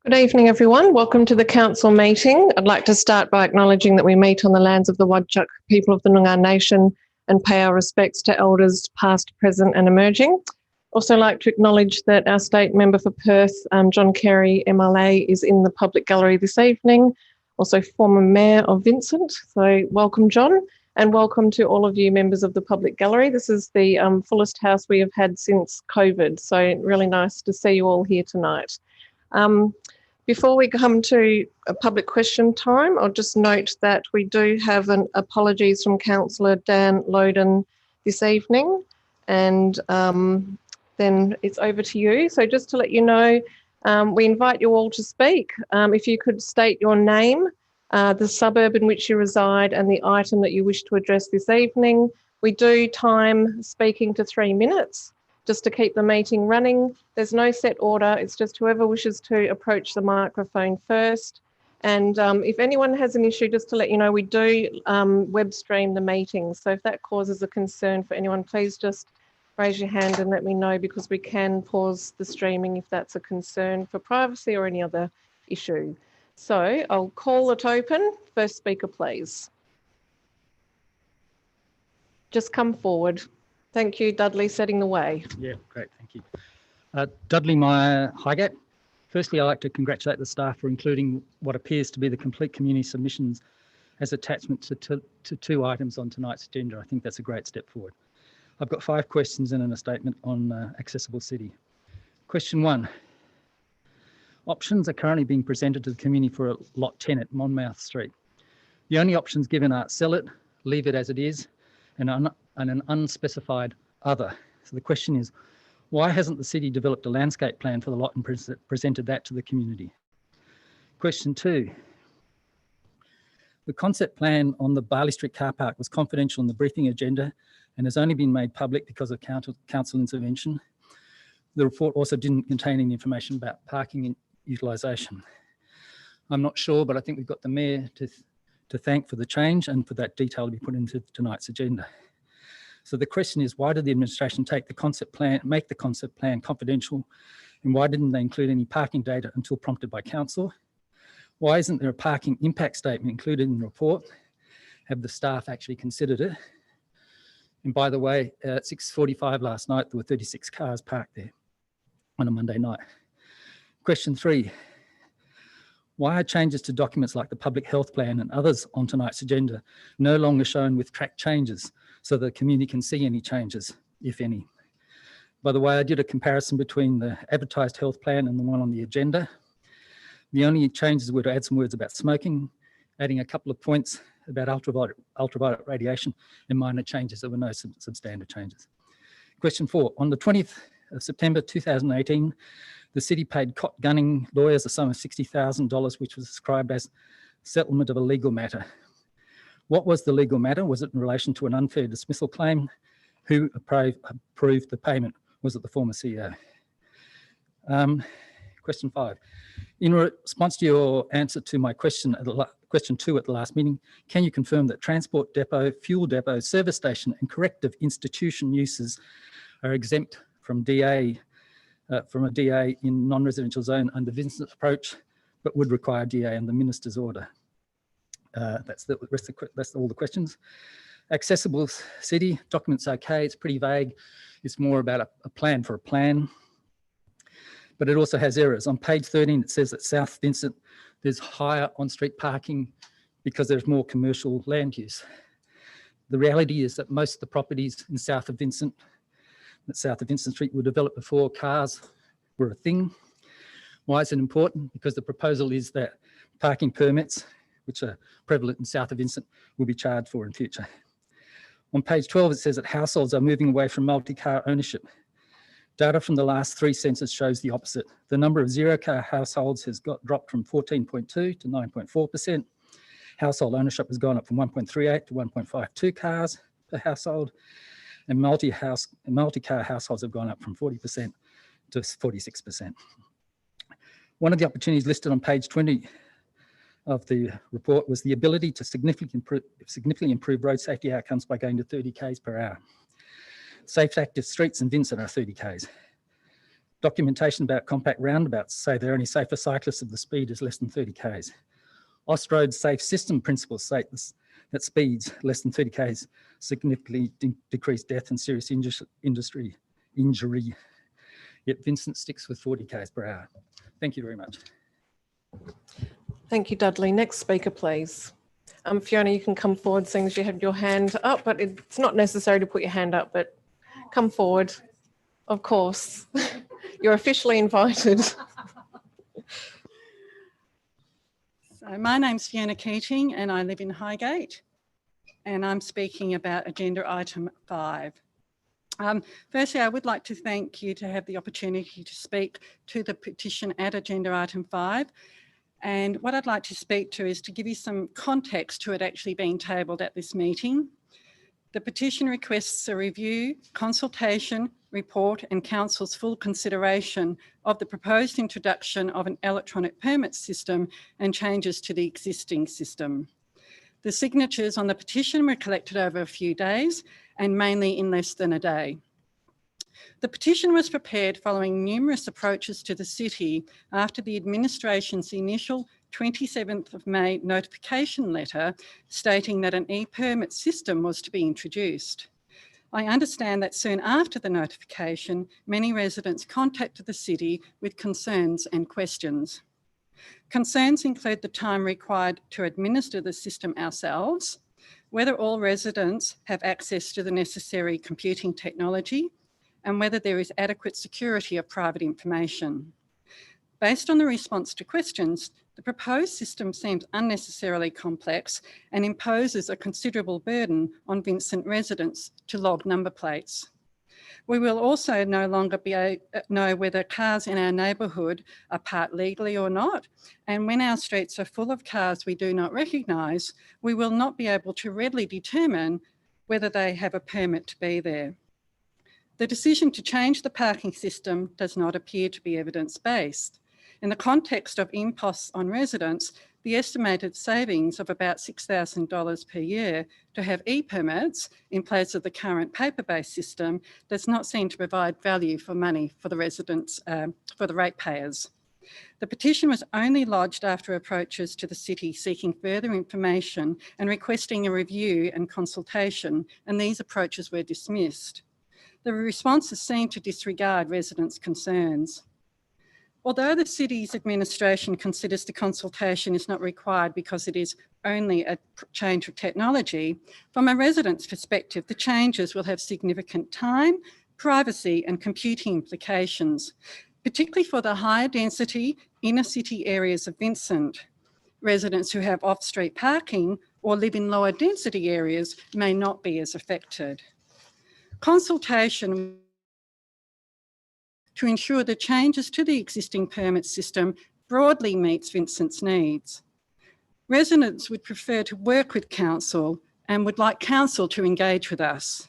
Good evening, everyone. Welcome to the council meeting. I'd like to start by acknowledging that we meet on the lands of the Wadjuk people of the Noongar Nation and pay our respects to elders past, present and emerging. Also like to acknowledge that our state member for Perth, John Kerry, MLA, is in the public gallery this evening. Also former Mayor of Vincent. So welcome, John, and welcome to all of you members of the public gallery. This is the fullest house we have had since COVID. So really nice to see you all here tonight. Before we come to a public question time, I'll just note that we do have an apologies from Councillor Dan Loden this evening, and then it's over to you. So just to let you know, we invite you all to speak. If you could state your name, the suburb in which you reside and the item that you wish to address this evening. We do time speaking to 3 minutes. Just to keep the meeting running. There's no set order. It's just whoever wishes to approach the microphone first. And if anyone has an issue, just to let you know, we do web stream the meeting. So if that causes a concern for anyone, please just raise your hand and let me know, because we can pause the streaming if that's a concern for privacy or any other issue. So I'll call it open. First speaker, please. Just come forward. Thank you, Dudley, setting the way. Yeah, great, thank you. Dudley Meyer, Highgate. Firstly, I'd like to congratulate the staff for including what appears to be the complete community submissions as attachment to 2 items on tonight's agenda. I think that's a great step forward. I've got 5 questions and a statement on Accessible City. Question 1. Options are currently being presented to the community for Lot 10 at Monmouth Street. The only options given are sell it, leave it as it is, and an unspecified other. So the question is, why hasn't the city developed a landscape plan for the lot and presented that to the community? Question 2. The concept plan on the Barley Street car park was confidential in the briefing agenda and has only been made public because of council intervention. The report also didn't contain any information about parking utilisation. I'm not sure, but I think we've got the Mayor to thank for the change and for that detail to be put into tonight's agenda. So the question is, why did the administration make the concept plan confidential, and why didn't they include any parking data until prompted by council? Why isn't there a parking impact statement included in the report? Have the staff actually considered it? And by the way, at 6:45 last night, there were 36 cars parked there on a Monday night. Question 3. Why are changes to documents like the public health plan and others on tonight's agenda no longer shown with track changes so the community can see any changes, if any? By the way, I did a comparison between the advertised health plan and the one on the agenda. The only changes were to add some words about smoking, adding a couple of points about ultraviolet radiation, and minor changes. There were no substantive changes. Question 4. On the 20th of September 2018, the city paid Cott Gunning lawyers a sum of $60,000, which was described as settlement of a legal matter. What was the legal matter? Was it in relation to an unfair dismissal claim? Who approved the payment? Was it the former CEO? Question 5. In response to your answer to my question 2 at the last meeting, can you confirm that transport depot, fuel depot, service station and corrective institution uses are exempt from a DA in non-residential zone under Vincent's approach, but would require DA and the Minister's order? That's all the questions. Accessible City, documents okay, it's pretty vague. It's more about a plan for a plan, but it also has errors. On page 13, it says that South Vincent, there's higher on-street parking because there's more commercial land use. The reality is that most of the properties in south of Vincent Street were developed before cars were a thing. Why is it important? Because the proposal is that parking permits, which are prevalent in south of Vincent, will be charged for in future. On page 12, it says that households are moving away from multi-car ownership. Data from the last 3 census shows the opposite. The number of zero-car households has dropped from 14.2 to 9.4%. Household ownership has gone up from 1.38 to 1.52 cars per household. And multi-car households have gone up from 40% to 46%. One of the opportunities listed on page 20 of the report was the ability to significantly improve road safety outcomes by going to 30 k's per hour. Safe active streets in Vincent are 30 k's. Documentation about compact roundabouts say they're only safe for cyclists if the speed is less than 30 k's. Austroad's safe system principles say that speeds less than 30 k's significantly decrease death and serious injury. Yet Vincent sticks with 40 k's per hour. Thank you very much. Thank you, Dudley. Next speaker, please. Fiona, you can come forward seeing as you have your hand up, but it's not necessary to put your hand up, but come forward, of course. You're officially invited. So my name's Fiona Keating and I live in Highgate, and I'm speaking about agenda item 5. Firstly, I would like to thank you to have the opportunity to speak to the petition at agenda item 5. And what I'd like to speak to is to give you some context to it actually being tabled at this meeting. The petition requests a review, consultation, report and Council's full consideration of the proposed introduction of an electronic permit system and changes to the existing system. The signatures on the petition were collected over a few days and mainly in less than a day. The petition was prepared following numerous approaches to the city after the administration's initial 27th of May notification letter stating that an e-permit system was to be introduced. I understand that soon after the notification, many residents contacted the city with concerns and questions. Concerns include the time required to administer the system ourselves, whether all residents have access to the necessary computing technology, and whether there is adequate security of private information. Based on the response to questions, the proposed system seems unnecessarily complex and imposes a considerable burden on Vincent residents to log number plates. We will also no longer know whether cars in our neighbourhood are parked legally or not, and when our streets are full of cars we do not recognise, we will not be able to readily determine whether they have a permit to be there. The decision to change the parking system does not appear to be evidence-based. In the context of imposts on residents, the estimated savings of about $6,000 per year to have e-permits in place of the current paper-based system does not seem to provide value for money for the residents, for the ratepayers. The petition was only lodged after approaches to the city seeking further information and requesting a review and consultation, and these approaches were dismissed. The responses seem to disregard residents' concerns. Although the city's administration considers the consultation is not required because it is only a change of technology, from a resident's perspective, the changes will have significant time, privacy and computing implications, particularly for the higher density inner city areas of Vincent. Residents who have off-street parking or live in lower density areas may not be as affected. Consultation to ensure the changes to the existing permit system broadly meets Vincent's needs. Residents would prefer to work with Council and would like Council to engage with us.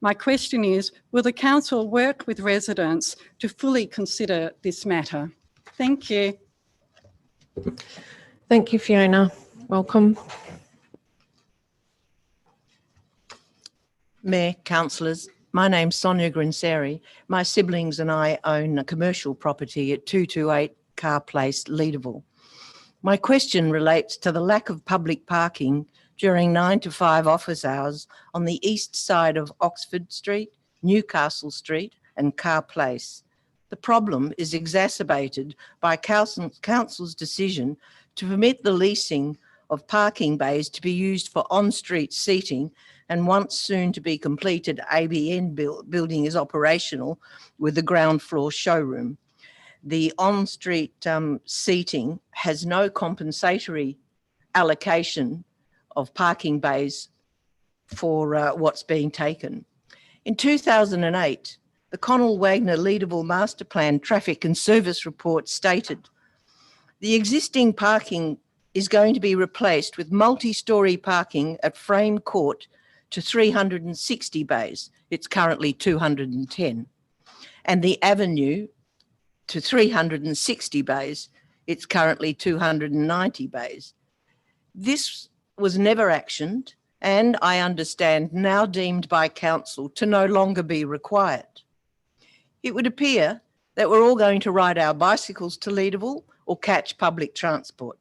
My question is, will the Council work with residents to fully consider this matter? Thank you. Thank you, Fiona. Welcome. Mayor, councillors, my name's Sonia Grinseri. My siblings and I own a commercial property at 228 Carr Place, Leederville. My question relates to the lack of public parking during 9 to 5 office hours on the east side of Oxford Street, Newcastle Street and Carr Place. The problem is exacerbated by Council's decision to permit the leasing of parking bays to be used for on-street seating, and once soon to be completed ABN building is operational with the ground floor showroom. The on-street seating has no compensatory allocation of parking bays for what's being taken. In 2008, the Connell Wagner Leederville Master Plan Traffic and Service Report stated, the existing parking is going to be replaced with multi-storey parking at Frame Court to 360 bays. It's currently 210. And the Avenue to 360 bays. It's currently 290 bays. This was never actioned and I understand now deemed by Council to no longer be required. It would appear that we're all going to ride our bicycles to Leederville or catch public transport.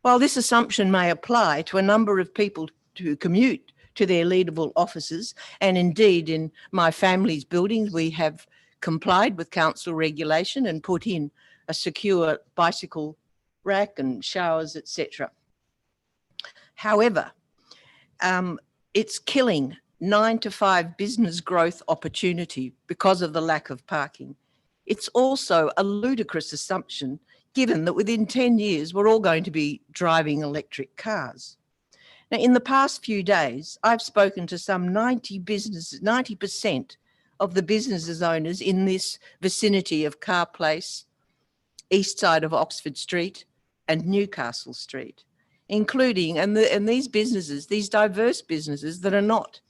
While this assumption may apply to a number of people who commute to their Leederville offices, and indeed in my family's buildings, we have complied with council regulation and put in a secure bicycle rack and showers, etc. However, it's killing 9 to 5 business growth opportunity because of the lack of parking. It's also a ludicrous assumption given that within 10 years, we're all going to be driving electric cars. Now, in the past few days, I've spoken to some 90% of the businesses owners in this vicinity of Carr Place, east side of Oxford Street and Newcastle Street, including, and these businesses, these diverse businesses that are not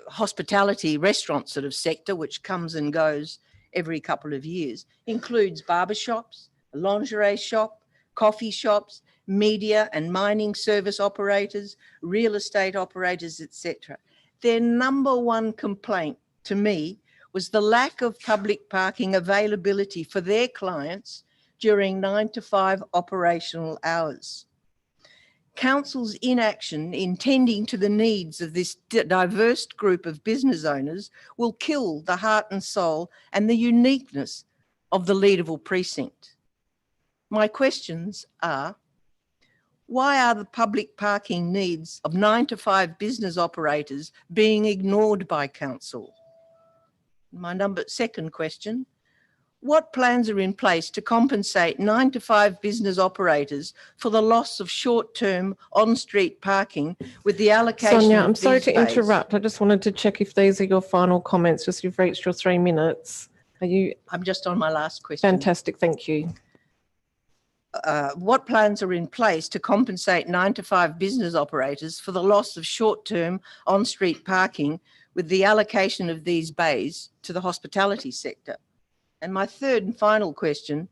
hospitality restaurant sort of sector, which comes and goes every couple of years, includes barbershops, a lingerie shop, coffee shops, media and mining service operators, real estate operators, etc. Their number one complaint to me was the lack of public parking availability for their clients during 9 to 5 operational hours. Council's inaction in tending to the needs of this diverse group of business owners will kill the heart and soul and the uniqueness of the Leederville precinct. My questions are, why are the public parking needs of 9 to 5 business operators being ignored by council? My second question, what plans are in place to compensate 9 to 5 business operators for the loss of short-term on-street parking with the allocation Sonia, of I'm sorry these to bays? interrupt. I just wanted to check if these are your final comments, just you've reached your 3 minutes. Are you? I'm just on my last question. Fantastic, thank you. What plans are in place to compensate 9 to 5 business operators for the loss of short-term on-street parking with the allocation of these bays to the hospitality sector? And my third and final question,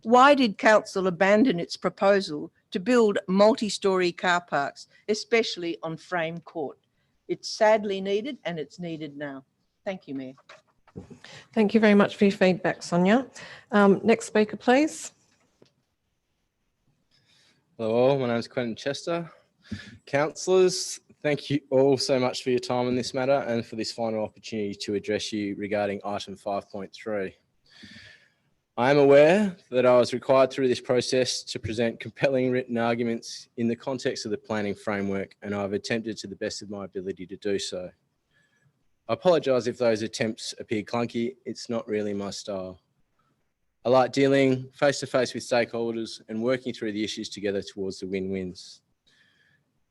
why did council abandon its proposal to build multi-storey car parks, especially on Frame Court? It's sadly needed and it's needed now. Thank you, Mayor. Thank you very much for your feedback, Sonia. Next speaker, please. Hello all, my name is Quentin Chester. Councillors, thank you all so much for your time on this matter and for this final opportunity to address you regarding item 5.3. I am aware that I was required through this process to present compelling written arguments in the context of the planning framework, and I've attempted to the best of my ability to do so. I apologise if those attempts appear clunky. It's not really my style. I like dealing face-to-face with stakeholders and working through the issues together towards the win-wins.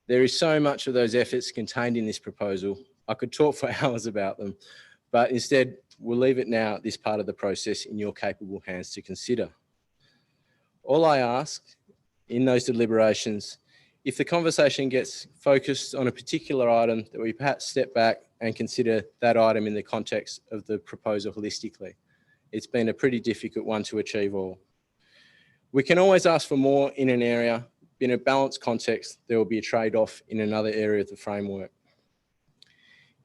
There is so much of those efforts contained in this proposal. I could talk for hours about them, but instead we'll leave it now at this part of the process in your capable hands to consider. All I ask in those deliberations, if the conversation gets focused on a particular item, that we perhaps step back and consider that item in the context of the proposal holistically. It's been a pretty difficult one to achieve all. We can always ask for more in an area. In a balanced context, there will be a trade-off in another area of the framework.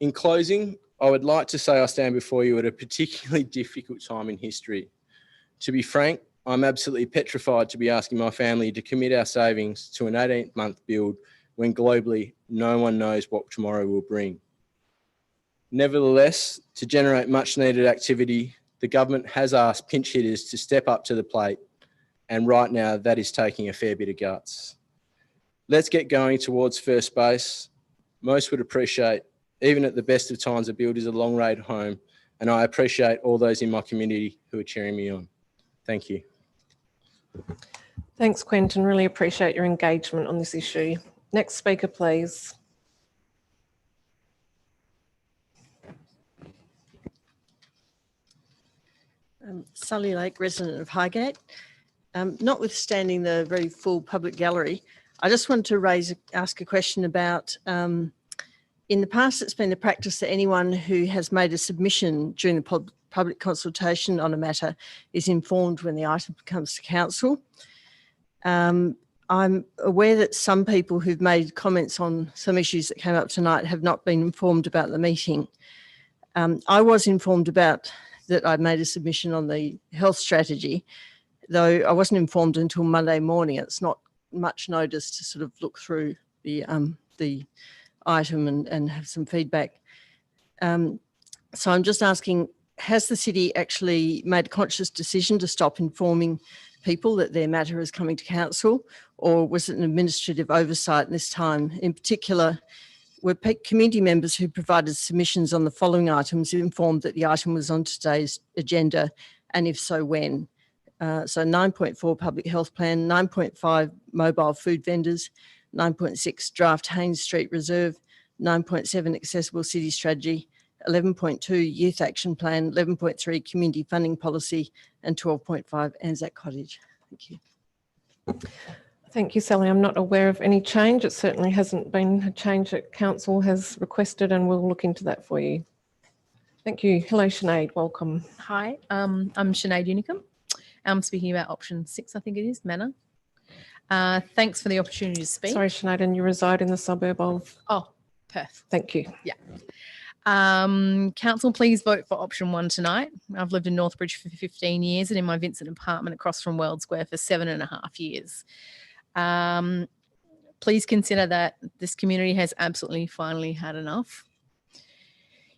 In closing, I would like to say I stand before you at a particularly difficult time in history. To be frank, I'm absolutely petrified to be asking my family to commit our savings to an 18-month build when globally no one knows what tomorrow will bring. Nevertheless, to generate much needed activity, the government has asked pinch hitters to step up to the plate, and right now that is taking a fair bit of guts. Let's get going towards first base. Most would appreciate, even at the best of times, a build is a long road home, and I appreciate all those in my community who are cheering me on. Thank you. Thanks, Quentin. Really appreciate your engagement on this issue. Next speaker, please. Sally Lake, resident of Highgate. Notwithstanding the very full public gallery, I just wanted to ask a question about, in the past it's been the practice that anyone who has made a submission during the public consultation on a matter is informed when the item comes to council. I'm aware that some people who've made comments on some issues that came up tonight have not been informed about the meeting. I was informed about that I'd made a submission on the health strategy, though I wasn't informed until Monday morning. It's not much notice to sort of look through the item and have some feedback. So I'm just asking, has the city actually made a conscious decision to stop informing people that their matter is coming to council, or was it an administrative oversight this time? In particular, were community members who provided submissions on the following items informed that the item was on today's agenda, and if so, when? So 9.4 public health plan, 9.5 mobile food vendors, 9.6 draft Haynes Street Reserve, 9.7 accessible city strategy, 11.2 youth action plan, 11.3 community funding policy, and 12.5 Anzac Cottage. Thank you. Thank you, Sally. I'm not aware of any change. It certainly hasn't been a change that council has requested, and we'll look into that for you. Thank you. Hello, Sinead. Welcome. Hi, I'm Sinead Unicum. I'm speaking about option 6, I think it is, Manor. Thanks for the opportunity to speak. Sorry, Sinead, and you reside in the suburb of? Oh, Perth. Thank you. Council, please vote for option 1 tonight. I've lived in Northbridge for 15 years and in my Vincent apartment across from World Square for 7.5 years. Please consider that this community has absolutely finally had enough.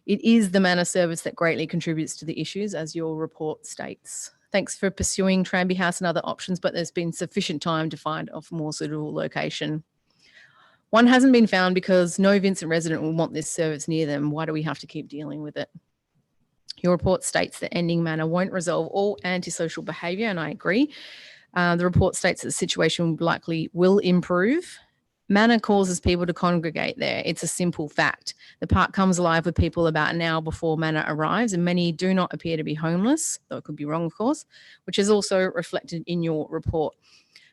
It is the Manor service that greatly contributes to the issues, as your report states. Thanks for pursuing Tranby House and other options, but there's been sufficient time to find a more suitable location. One hasn't been found because no Vincent resident will want this service near them. Why do we have to keep dealing with it? Your report states that ending Manor won't resolve all antisocial behaviour, and I agree. The report states that the situation likely will improve. Manor causes people to congregate there. It's a simple fact. The park comes alive with people about an hour before Manor arrives, and many do not appear to be homeless, though it could be wrong, of course, which is also reflected in your report.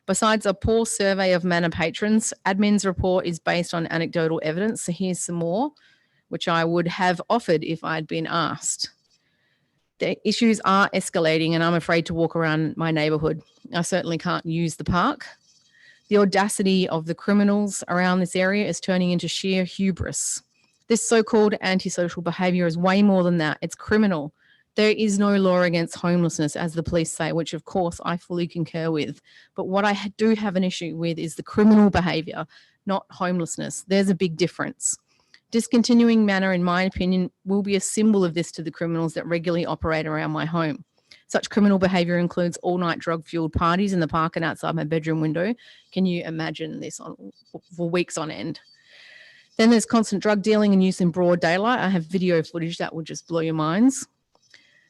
Besides a poor survey of Manor patrons, admin's report is based on anecdotal evidence. So here's some more, which I would have offered if I'd been asked. The issues are escalating and I'm afraid to walk around my neighbourhood. I certainly can't use the park. The audacity of the criminals around this area is turning into sheer hubris. This so-called antisocial behaviour is way more than that. It's criminal. There is no law against homelessness, as the police say, which of course I fully concur with. But what I do have an issue with is the criminal behaviour, not homelessness. There's a big difference. Discontinuing Manor, in my opinion, will be a symbol of this to the criminals that regularly operate around my home. Such criminal behaviour includes all-night drug-fueled parties in the park and outside my bedroom window. Can you imagine this for weeks on end? Then there's constant drug dealing and use in broad daylight. I have video footage that will just blow your minds.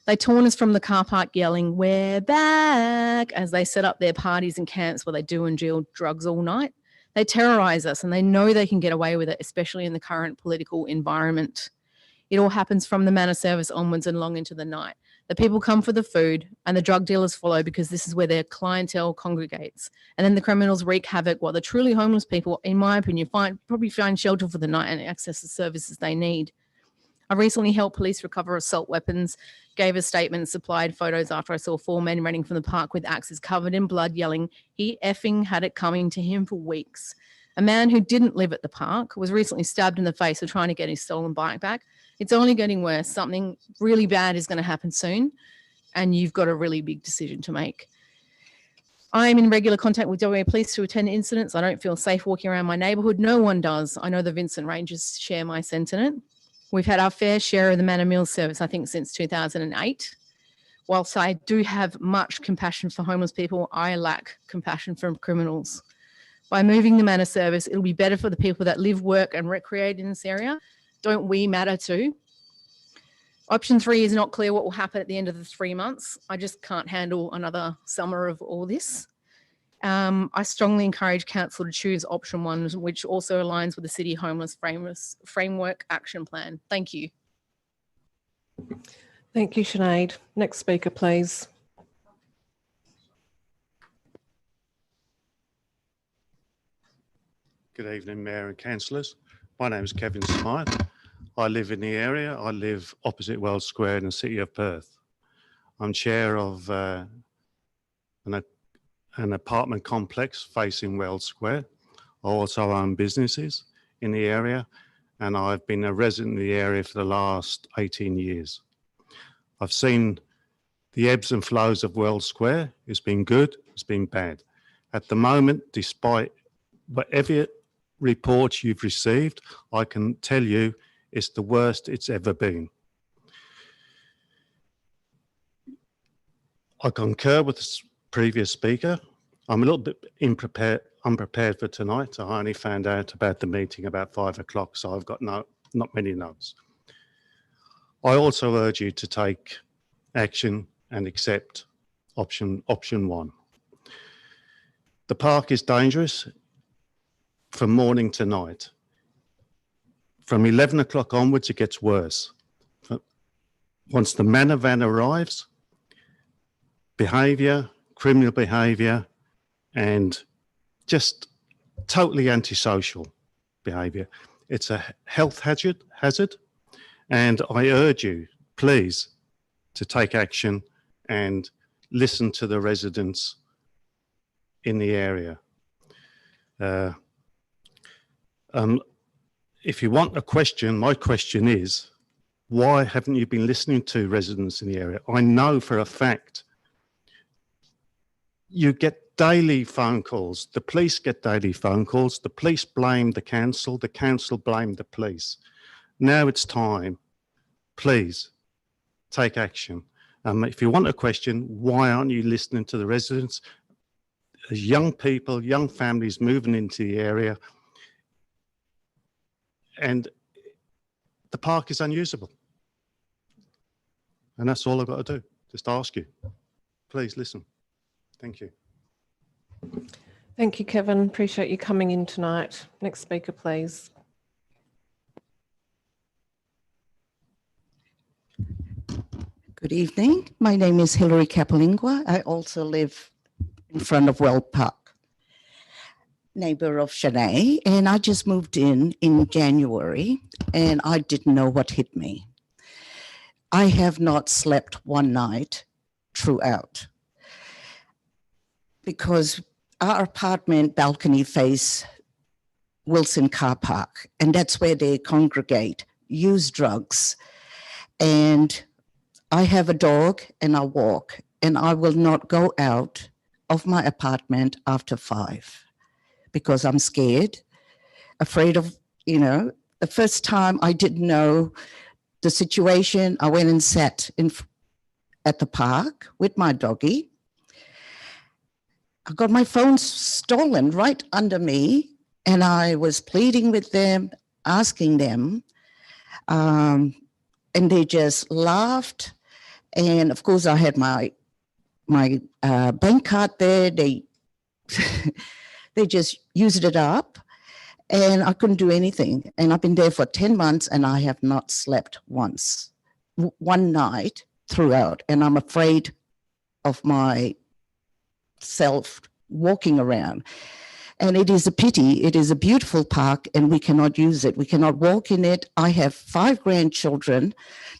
They taunt us from the car park yelling, "We're back," as they set up their parties and camps where they do and deal drugs all night. They terrorise us and they know they can get away with it, especially in the current political environment. It all happens from the Manor service onwards and long into the night. The people come for the food and the drug dealers follow because this is where their clientele congregates. And then the criminals wreak havoc while the truly homeless people, in my opinion, probably find shelter for the night and access the services they need. I recently helped police recover assault weapons, gave a statement and supplied photos after I saw 4 men running from the park with axes covered in blood yelling, he effing had it coming to him for weeks. A man who didn't live at the park was recently stabbed in the face for trying to get his stolen bike back. It's only getting worse. Something really bad is going to happen soon, and you've got a really big decision to make. I am in regular contact with WA Police to attend incidents. I don't feel safe walking around my neighbourhood. No one does. I know the Vincent Rangers share my sentiment. We've had our fair share of the Manor Meals service, I think, since 2008. Whilst I do have much compassion for homeless people, I lack compassion for criminals. By moving the Manor service, it'll be better for the people that live, work and recreate in this area. Don't we matter too? Option 3 is not clear what will happen at the end of the 3 months. I just can't handle another summer of all this. I strongly encourage council to choose option 1, which also aligns with the City Homeless Framework Action Plan. Thank you. Thank you, Sinead. Next speaker, please. Good evening, Mayor and Councillors. My name is Kevin Smythe. I live in the area. I live opposite World Square in the city of Perth. I'm chair of an apartment complex facing World Square. I also own businesses in the area, and I've been a resident in the area for the last 18 years. I've seen the ebbs and flows of World Square. It's been good, it's been bad. At the moment, despite whatever reports you've received, I can tell you it's the worst it's ever been. I concur with the previous speaker. I'm a little bit unprepared for tonight. I only found out about the meeting about 5 o'clock, so I've got not many notes. I also urge you to take action and accept option 1. The park is dangerous from morning to night. From 11 o'clock onwards, it gets worse. Once the manor van arrives, behaviour, criminal behaviour, and just totally antisocial behaviour. It's a health hazard, and I urge you, please, to take action and listen to the residents in the area. If you want a question, my question is, why haven't you been listening to residents in the area? I know for a fact you get daily phone calls. The police get daily phone calls. The police blame the council blame the police. Now it's time, please, take action. If you want a question, why aren't you listening to the residents? There's young people, young families moving into the area, and the park is unusable. And that's all I've got to do, just ask you. Please listen. Thank you. Thank you, Kevin. Appreciate you coming in tonight. Next speaker, please. Good evening. My name is Hilary Capilingua. I also live in front of Weld Park, neighbor of Shanae, and I just moved in January, and I didn't know what hit me. I have not slept one night throughout, because our apartment balcony face Wilson car park, and that's where they congregate, use drugs. And I have a dog and I walk, and I will not go out of my apartment after 5 because I'm scared, afraid of, the first time I didn't know the situation, I went and sat at the park with my doggy. I got my phone stolen right under me, and I was pleading with them, asking them, and they just laughed. And of course, I had my bank card there. They they just used it up, and I couldn't do anything. And I've been there for 10 months, and I have not slept once, one night throughout. And I'm afraid of myself walking around. And it is a pity. It is a beautiful park, and we cannot use it. We cannot walk in it. I have 5 grandchildren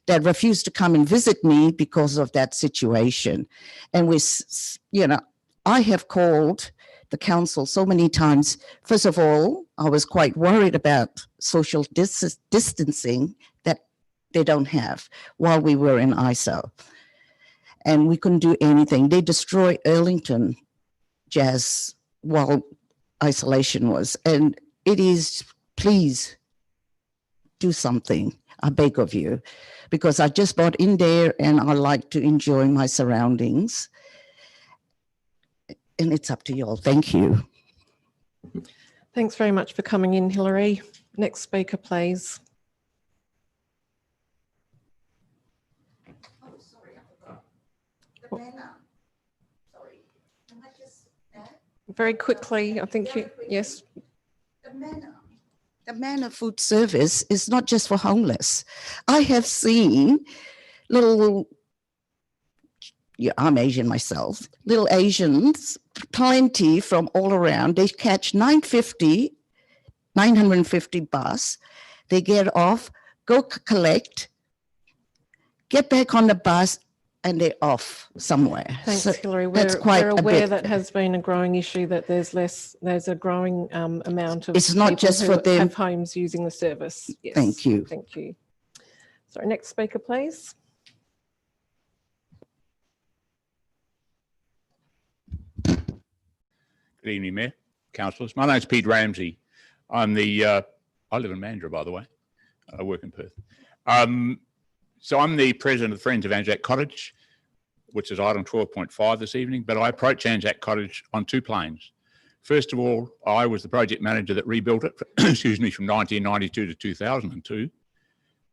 that refuse to come and visit me because of that situation. And I have called the council so many times. First of all, I was quite worried about social distancing that they don't have while we were in ISO. And we couldn't do anything. They destroyed Earlington Jazz while isolation was. And it is, please do something, I beg of you, because I just bought in there and I like to enjoy my surroundings. And it's up to you all. Thank you. Thanks very much for coming in, Hilary. Next speaker, please. Oh, sorry, I forgot. The manor. Sorry. Can I just add? Very quickly, I think you, yes. The manor food service is not just for homeless. I have seen little, I'm Asian myself, little Asians, plenty from all around. They catch 950 bus. They get off, go collect, get back on the bus, and they're off somewhere. Thanks, So Hilary. that's quite We're a aware bit. that has been a growing issue, that there's a growing amount of It's not people just who for them. have homes using the service. Yes. Thank you. Thank you. Sorry, next speaker, please. Good evening, Mayor, councillors. My name's Pete Ramsey. I live in Mandurah, by the way. I work in Perth. So I'm the president of the Friends of Anzac Cottage, which is item 12.5 this evening, but I approach Anzac Cottage on two planes. First of all, I was the project manager that rebuilt it, excuse me, from 1992 to 2002.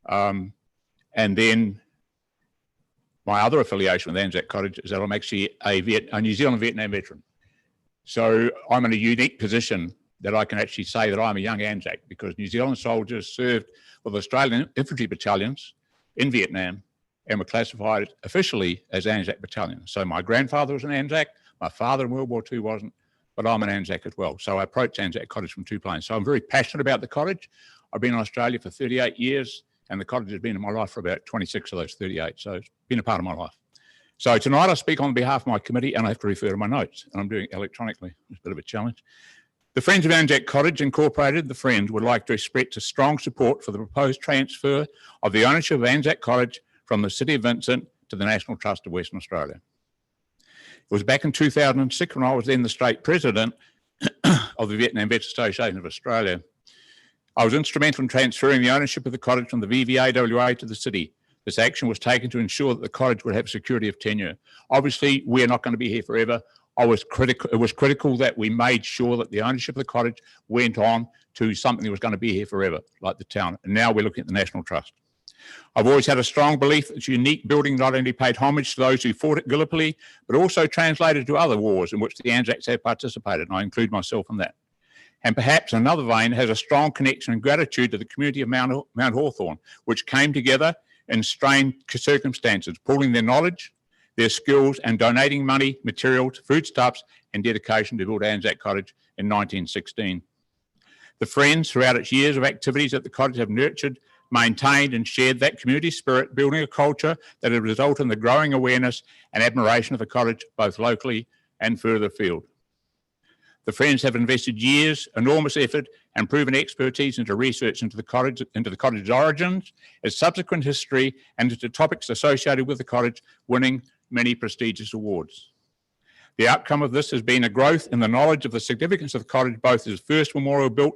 And then my other affiliation with Anzac Cottage is that I'm actually a New Zealand Vietnam veteran. So I'm in a unique position that I can actually say that I'm a young Anzac, because New Zealand soldiers served with Australian infantry battalions in Vietnam and were classified officially as Anzac battalions. So my grandfather was an Anzac, my father in World War II wasn't, but I'm an Anzac as well. So I approach Anzac Cottage from two planes. So I'm very passionate about the cottage. I've been in Australia for 38 years and the cottage has been in my life for about 26 of those 38. So it's been a part of my life. So tonight I speak on behalf of my committee and I have to refer to my notes, and I'm doing it electronically. It's a bit of a challenge. The Friends of Anzac Cottage Incorporated, the Friends, would like to express strong support for the proposed transfer of the ownership of Anzac Cottage from the City of Vincent to the National Trust of Western Australia. It was back in 2006 when I was then the state president of the Vietnam Vets Association of Australia. I was instrumental in transferring the ownership of the cottage from the VVAWA to the city. This action was taken to ensure that the cottage would have security of tenure. Obviously, we're not going to be here forever. It was critical that we made sure that the ownership of the cottage went on to something that was going to be here forever, like the town. And now we're looking at the National Trust. I've always had a strong belief that this unique building not only paid homage to those who fought at Gallipoli, but also translated to other wars in which the Anzacs have participated, and I include myself in that. And perhaps in another vein has a strong connection and gratitude to the community of Mount Hawthorn, which came together in strained circumstances, pooling their knowledge, their skills, and donating money, materials, foodstuffs, and dedication to build Anzac Cottage in 1916. The Friends, throughout its years of activities at the cottage, have nurtured, maintained, and shared that community spirit, building a culture that has resulted in the growing awareness and admiration of the cottage, both locally and further afield. The Friends have invested years, enormous effort, and proven expertise into research into the cottage's origins, its subsequent history, and into topics associated with the cottage, winning many prestigious awards. The outcome of this has been a growth in the knowledge of the significance of the cottage, both as the first memorial built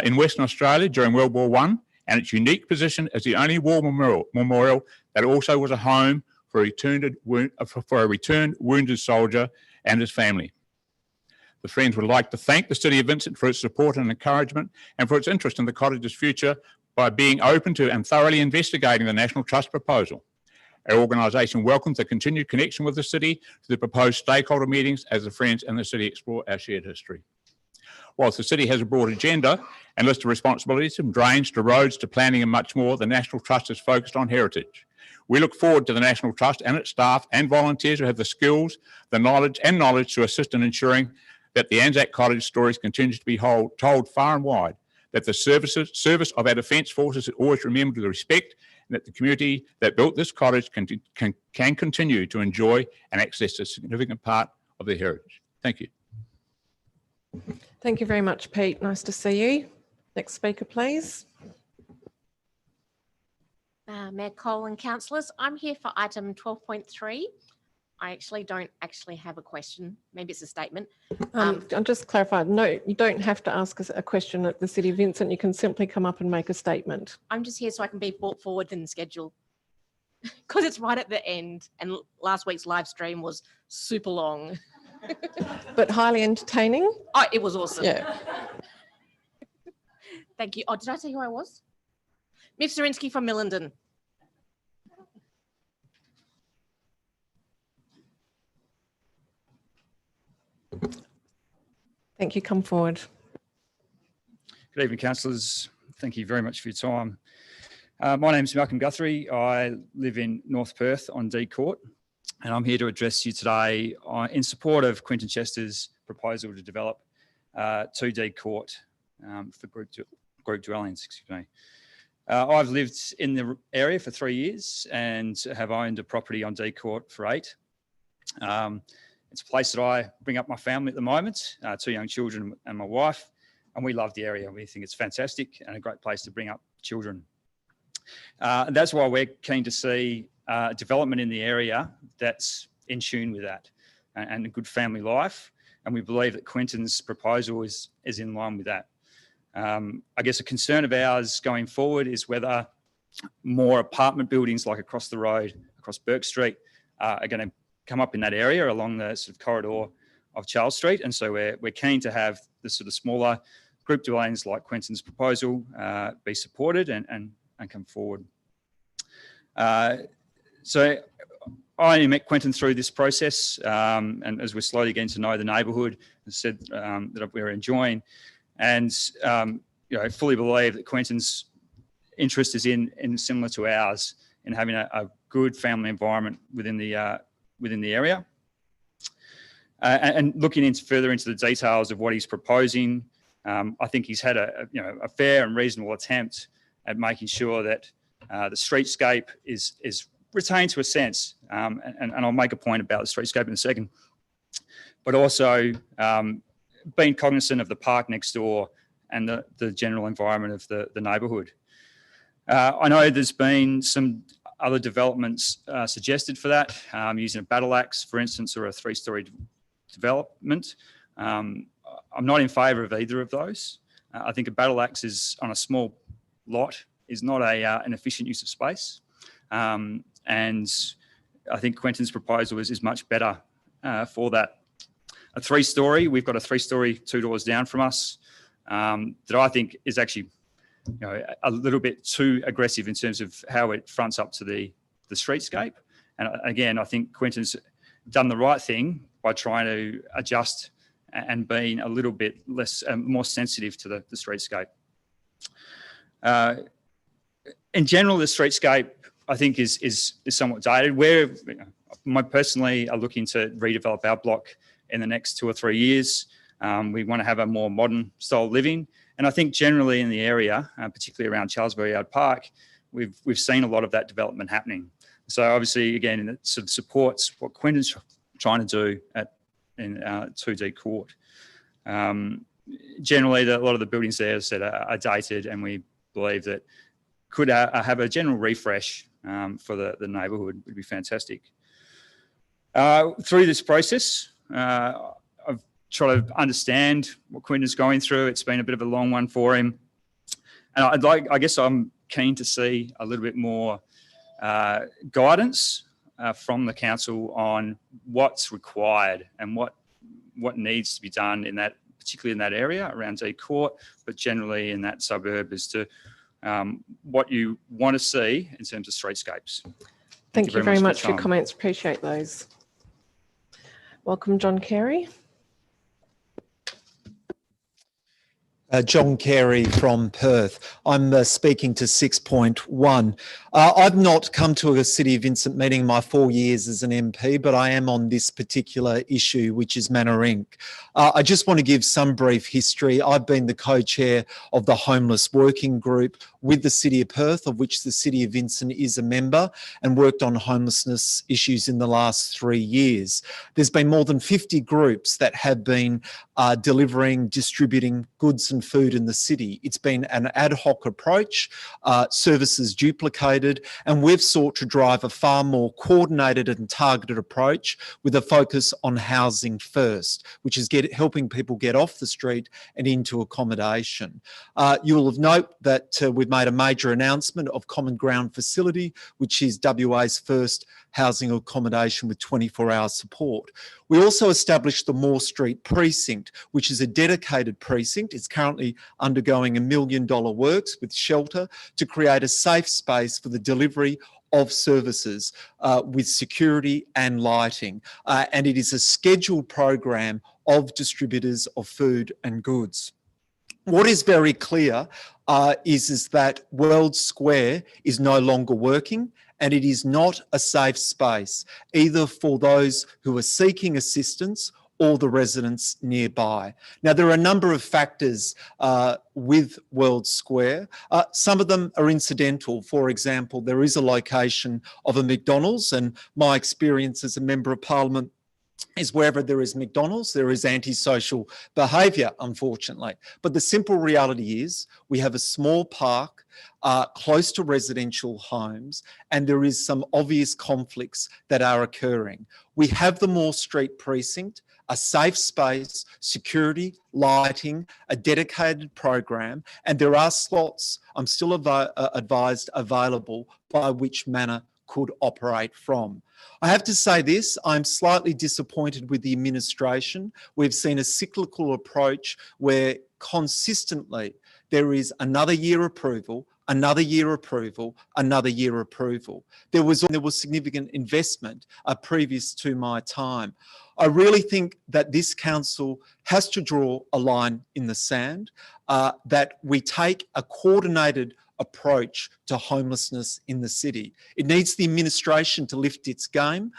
in Western Australia during World War I, and its unique position as the only war memorial that also was a home for a returned wounded soldier and his family. The Friends would like to thank the City of Vincent for its support and encouragement and for its interest in the cottage's future by being open to and thoroughly investigating the National Trust proposal. Our organisation welcomes the continued connection with the City to the proposed stakeholder meetings as the Friends and the City explore our shared history. Whilst the City has a broad agenda and list of responsibilities from drains to roads to planning and much more, the National Trust is focused on heritage. We look forward to the National Trust and its staff and volunteers who have the skills, the knowledge to assist in ensuring that the Anzac Cottage stories continues to be told far and wide, that the service of our Defence Forces is always remembered with respect, and that the community that built this cottage can continue to enjoy and access a significant part of their heritage. Thank you. Thank you very much, Pete. Nice to see you. Next speaker, please. Mayor Cole and councillors, I'm here for item 12.3. I don't have a question. Maybe it's a statement. I'll just clarify. No, you don't have to ask us a question at the City of Vincent. You can simply come up and make a statement. I'm just here so I can be brought forward in the schedule because it's right at the end. And last week's live stream was super long. But highly entertaining. Oh, it was awesome. Yeah. Thank you. Oh, did I say who I was? Miff Zirinsky from Millenden. Thank you. Come forward. Good evening, councillors. Thank you very much for your time. My name is Malcolm Guthrie. I live in North Perth on D Court, and I'm here to address you today in support of Quentin Chester's proposal to develop 2D Court for group dwellings. Excuse me. I've lived in the area for 3 years and have owned a property on D Court for 8. It's a place that I bring up my family at the moment, 2 young children and my wife, and we love the area. We think it's fantastic and a great place to bring up children. And that's why we're keen to see development in the area that's in tune with that and a good family life. And we believe that Quentin's proposal is in line with that. I guess a concern of ours going forward is whether more apartment buildings like across the road, across Burke Street, are going to come up in that area along the sort of corridor of Charles Street. And so we're keen to have the sort of smaller group dwellings like Quentin's proposal be supported and come forward. So I only met Quentin through this process, and as we're slowly getting to know the neighbourhood, as I said, that we're enjoying, and fully believe that Quentin's interest is in similar to ours in having a good family environment within the area. And looking further into the details of what he's proposing, I think he's had a fair and reasonable attempt at making sure that the streetscape is retained to a sense, and I'll make a point about the streetscape in a second, but also being cognizant of the park next door and the general environment of the neighbourhood. I know there's been some other developments suggested for that, using a battle axe, for instance, or a 3-storey development. I'm not in favour of either of those. I think a battle axe is on a small lot is not an efficient use of space. And I think Quentin's proposal is much better for that. A 3-storey, we've got a 3-storey 2 doors down from us that I think is actually a little bit too aggressive in terms of how it fronts up to the streetscape. And again, I think Quentin's done the right thing by trying to adjust and being a little bit less, more sensitive to the streetscape. In general, the streetscape, I think, is somewhat dated. We're, personally, are looking to redevelop our block in the next 2 or 3 years. We want to have a more modern style of living. And I think generally in the area, particularly around Charlesbury Yard Park, we've seen a lot of that development happening. So obviously, again, it sort of supports what Quentin's trying to do in 2D Court. Generally, a lot of the buildings there, as I said, are dated, and we believe that could have a general refresh for the neighbourhood would be fantastic. Through this process, I've tried to understand what Quentin's going through. It's been a bit of a long one for him. And I guess I'm keen to see a little bit more guidance from the council on what's required and what needs to be done in that, particularly in that area around D Court, but generally in that suburb as to what you want to see in terms of streetscapes. Thank you very much for your comments. Appreciate those. Welcome, John Carey. John Carey from Perth. I'm speaking to 6.1. I've not come to a City of Vincent meeting in my 4 years as an MP, but I am on this particular issue, which is Manor Inc. I just want to give some brief history. I've been the co-chair of the Homeless Working Group with the City of Perth, of which the City of Vincent is a member, and worked on homelessness issues in the last 3 years. There's been more than 50 groups that have been distributing goods and food in the city. It's been an ad hoc approach, services duplicated, and we've sought to drive a far more coordinated and targeted approach with a focus on housing first, which is helping people get off the street and into accommodation. You will have noted that we've made a major announcement of Common Ground Facility, which is WA's first housing accommodation with 24-hour support. We also established the Moore Street Precinct, which is a dedicated precinct. It's currently undergoing $1 million works with shelter to create a safe space for the delivery of services with security and lighting. And it is a scheduled program of distributors of food and goods. What is very clear is that World Square is no longer working, and it is not a safe space, either for those who are seeking assistance all the residents nearby. Now, there are a number of factors with World Square. Some of them are incidental. For example, there is a location of a McDonald's, and my experience as a Member of Parliament is wherever there is McDonald's, there is antisocial behaviour, unfortunately. But the simple reality is we have a small park close to residential homes, and there is some obvious conflicts that are occurring. We have the Moore Street precinct, a safe space, security, lighting, a dedicated program, and there are slots, I'm still advised, available by which Manor could operate from. I have to say this, I'm slightly disappointed with the administration. We've seen a cyclical approach where consistently there is another year approval, another year approval, another year approval. There was significant investment previous to my time. I really think that this council has to draw a line in the sand, that we take a coordinated approach to homelessness in the city. It needs the administration to lift its game,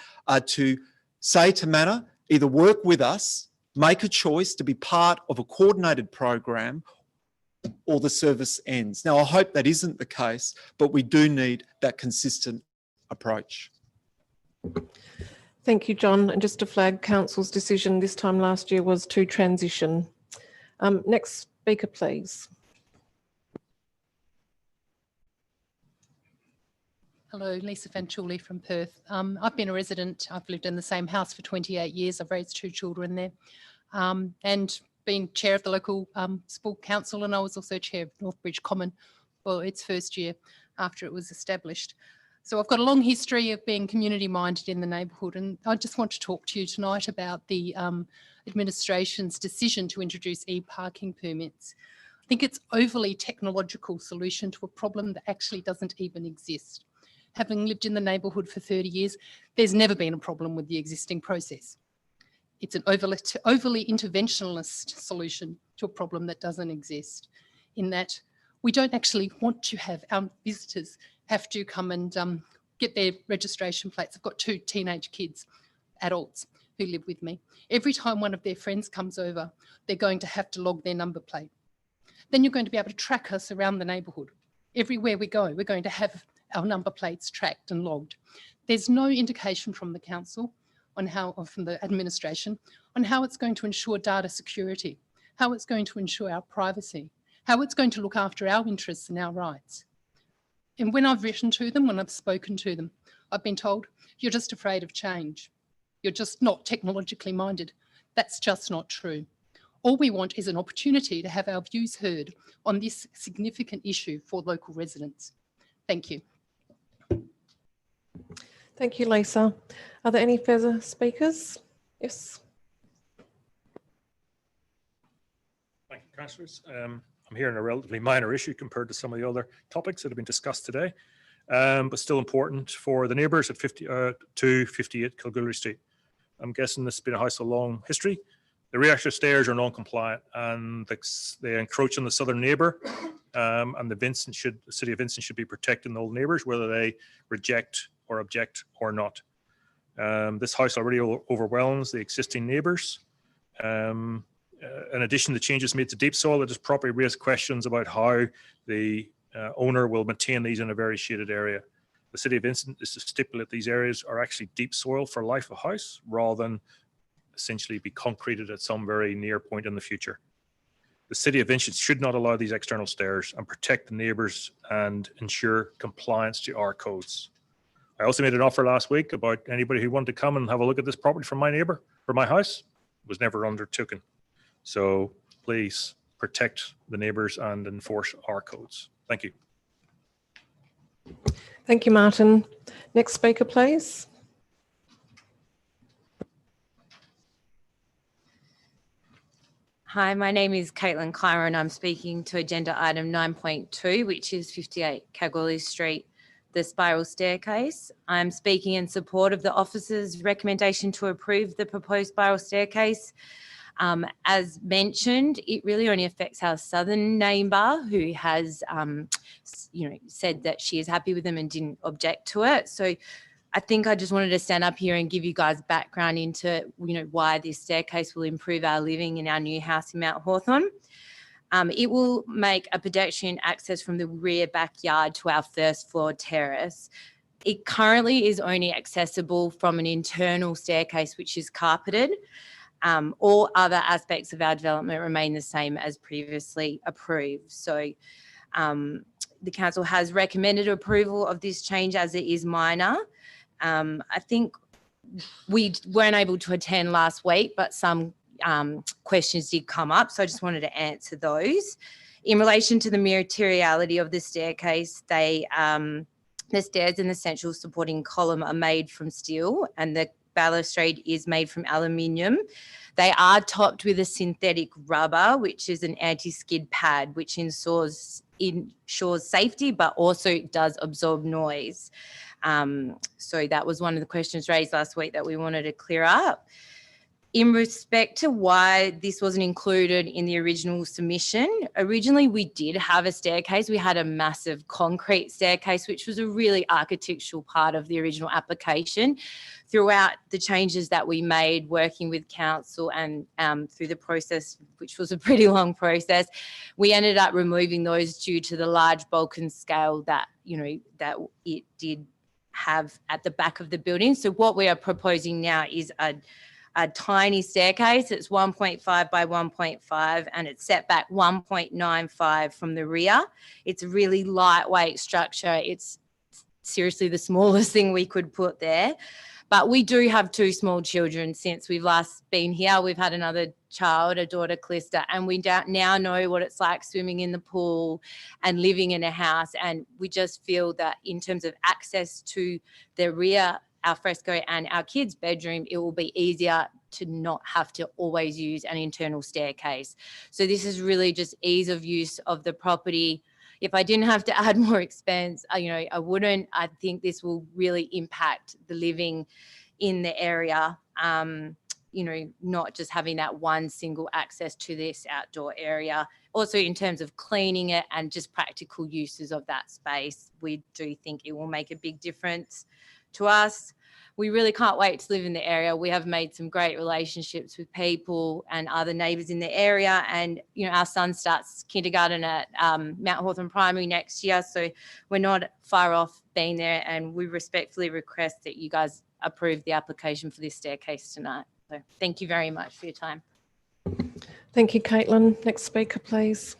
to say to Manor, either work with us, make a choice to be part of a coordinated program, or the service ends. Now, I hope that isn't the case, but we do need that consistent approach. Thank you, John. And just to flag, Council's decision this time last year was to transition. Next speaker, please. Hello, Lisa Fanchuli from Perth. I've been a resident. I've lived in the same house for 28 years. I've raised 2 children there, and been chair of the local sport council, and I was also chair of Northbridge Common for its first year after it was established. So I've got a long history of being community minded in the neighbourhood, and I just want to talk to you tonight about the administration's decision to introduce e-parking permits. I think it's overly technological solution to a problem that actually doesn't even exist. Having lived in the neighbourhood for 30 years, there's never been a problem with the existing process. It's an overly interventionist solution to a problem that doesn't exist, in that we don't actually want to have our visitors have to come and get their registration plates. I've got 2 teenage kids, adults, who live with me. Every time one of their friends comes over, they're going to have to log their number plate. Then you're going to be able to track us around the neighbourhood. Everywhere we go, we're going to have our number plates tracked and logged. There's no indication from the council on how, or from the administration, on how it's going to ensure data security, how it's going to ensure our privacy, how it's going to look after our interests and our rights. And when I've written to them, when I've spoken to them, I've been told, you're just afraid of change. You're just not technologically minded. That's just not true. All we want is an opportunity to have our views heard on this significant issue for local residents. Thank you. Thank you, Lisa. Are there any further speakers? Yes. Thank you, councillors. I'm here on a relatively minor issue compared to some of the other topics that have been discussed today, but still important for the neighbours at 258 Kilgullery Street. I'm guessing this has been a house of long history. The rear stairs are non-compliant and they encroach on the southern neighbour, and the City of Vincent should be protecting the old neighbours, whether they reject or object or not. This house already overwhelms the existing neighbours. In addition to changes made to deep soil, it has properly raised questions about how the owner will maintain these in a very shaded area. The City of Vincent is to stipulate these areas are actually deep soil for life of house, rather than essentially be concreted at some very near point in the future. The City of Vincent should not allow these external stairs and protect the neighbours and ensure compliance to our codes. I also made an offer last week about anybody who wanted to come and have a look at this property from my neighbour, for my house. It was never undertaken. So please protect the neighbours and enforce our codes. Thank you. Thank you, Martin. Next speaker, please. Hi, my name is Caitlin Clymer and I'm speaking to agenda item 9.2, which is 58 Kalgoorlie Street, the spiral staircase. I'm speaking in support of the officer's recommendation to approve the proposed spiral staircase. As mentioned, it really only affects our southern neighbour who has, said that she is happy with them and didn't object to it. So I think I just wanted to stand up here and give you guys background into, why this staircase will improve our living in our new house in Mount Hawthorn. It will make a pedestrian access from the rear backyard to our first floor terrace. It currently is only accessible from an internal staircase, which is carpeted. All other aspects of our development remain the same as previously approved. So the council has recommended approval of this change as it is minor. I think we weren't able to attend last week, but some questions did come up, so I just wanted to answer those. In relation to the materiality of the staircase, the stairs and the central supporting column are made from steel and the balustrade is made from aluminium. They are topped with a synthetic rubber, which is an anti-skid pad, which ensures safety, but also does absorb noise. So that was one of the questions raised last week that we wanted to clear up. In respect to why this wasn't included in the original submission, originally we did have a staircase. We had a massive concrete staircase, which was a really architectural part of the original application. Throughout the changes that we made working with council and through the process, which was a pretty long process, we ended up removing those due to the large bulk and scale that, that it did have at the back of the building. So what we are proposing now is a tiny staircase. It's 1.5 by 1.5 and it's set back 1.95 from the rear. It's a really lightweight structure. It's seriously the smallest thing we could put there. But we do have two small children since we've last been here. We've had another child, a daughter, Calista, and we now know what it's like swimming in the pool and living in a house. And we just feel that in terms of access to the rear, our fresco and our kids' bedroom, it will be easier to not have to always use an internal staircase. So this is really just ease of use of the property. If I didn't have to add more expense, I wouldn't. I think this will really impact the living in the area, not just having that one single access to this outdoor area. Also in terms of cleaning it and just practical uses of that space, we do think it will make a big difference to us. We really can't wait to live in the area. We have made some great relationships with people and other neighbours in the area. And, our son starts kindergarten at Mount Hawthorn Primary next year. So we're not far off being there. And we respectfully request that you guys approve the application for this staircase tonight. So thank you very much for your time. Thank you, Caitlin. Next speaker, please.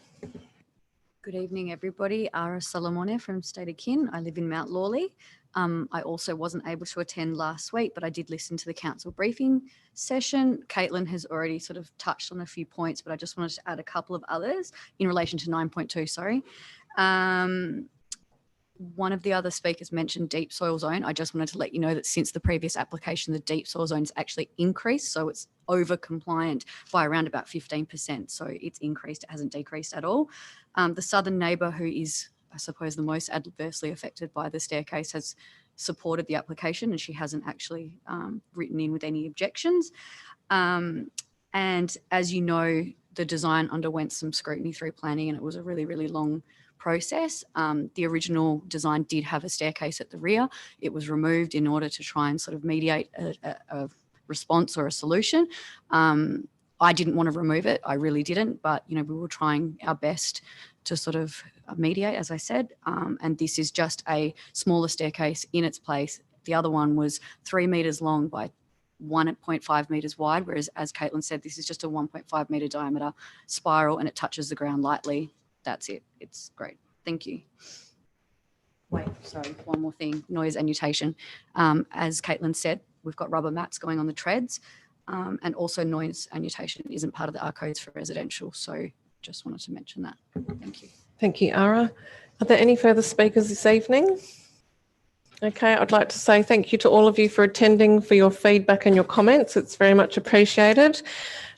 Good evening, everybody. Ara Solomone from State of Kin. I live in Mount Lawley. I also wasn't able to attend last week, but I did listen to the council briefing session. Caitlin has already sort of touched on a few points, but I just wanted to add a couple of others in relation to 9.2, sorry. One of the other speakers mentioned deep soil zone. I just wanted to let you know that since the previous application, the deep soil zone has actually increased. So it's over compliant by around about 15%. So it's increased, it hasn't decreased at all. The southern neighbour, who is, I suppose, the most adversely affected by the staircase, has supported the application and she hasn't actually written in with any objections. And as you know, the design underwent some scrutiny through planning and it was a really, really long process. The original design did have a staircase at the rear. It was removed in order to try and sort of mediate a response or a solution. I didn't want to remove it. I really didn't, but we were trying our best to sort of mediate, as I said. And this is just a smaller staircase in its place. The other one was 3 meters long by 1.5 meters wide, whereas, as Caitlin said, this is just a 1.5 meter diameter spiral and it touches the ground lightly. That's it. It's great. Thank you. Wait, sorry, one more thing, noise annotation. As Caitlin said, we've got rubber mats going on the treads, and also noise annotation isn't part of the R codes for residential. So just wanted to mention that. Thank you. Thank you, Ara. Are there any further speakers this evening? Okay, I'd like to say thank you to all of you for attending, for your feedback and your comments. It's very much appreciated.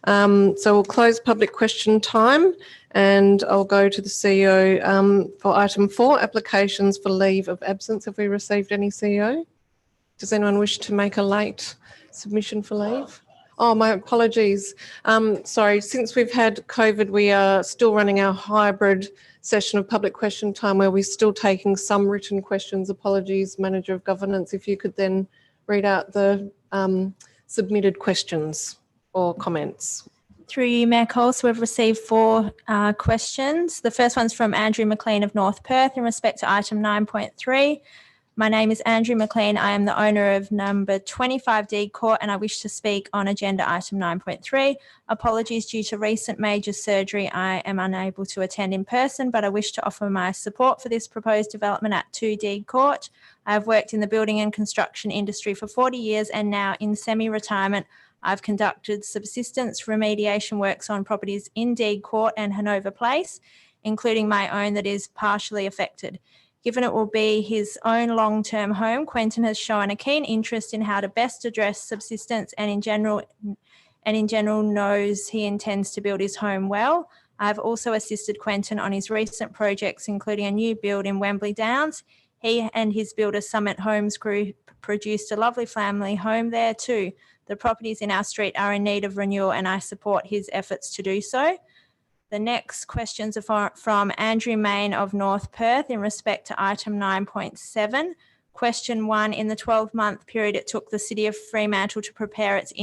So we'll close public question time and I'll go to the CEO for item 4, applications for leave of absence. Have we received any, CEO? Does anyone wish to make a late submission for leave? Oh, my apologies. Sorry, since we've had COVID, we are still running our hybrid session of public question time where we're still taking some written questions. Apologies, Manager of Governance, if you could then read out the submitted questions or comments. Through you, Mayor Cole, so we've received 4 questions. The first one's from Andrew McLean of North Perth in respect to item 9.3. My name is Andrew McLean. I am the owner of number 25 Deed Court and I wish to speak on agenda item 9.3. Apologies, due to recent major surgery, I am unable to attend in person, but I wish to offer my support for this proposed development at 2 Deed Court. I have worked in the building and construction industry for 40 years and now in semi-retirement, I've conducted subsistence remediation works on properties in Deed Court and Hanover Place, including my own that is partially affected. Given it will be his own long-term home, Quentin has shown a keen interest in how to best address subsistence and in general knows he intends to build his home well. I've also assisted Quentin on his recent projects, including a new build in Wembley Downs. He and his builder Summit Homes Group produced a lovely family home there too. The properties in our street are in need of renewal and I support his efforts to do so. The next questions are from Andrew Main of North Perth in respect to item 9.7. Question 1, in the 12-month period it took the City of Fremantle to prepare its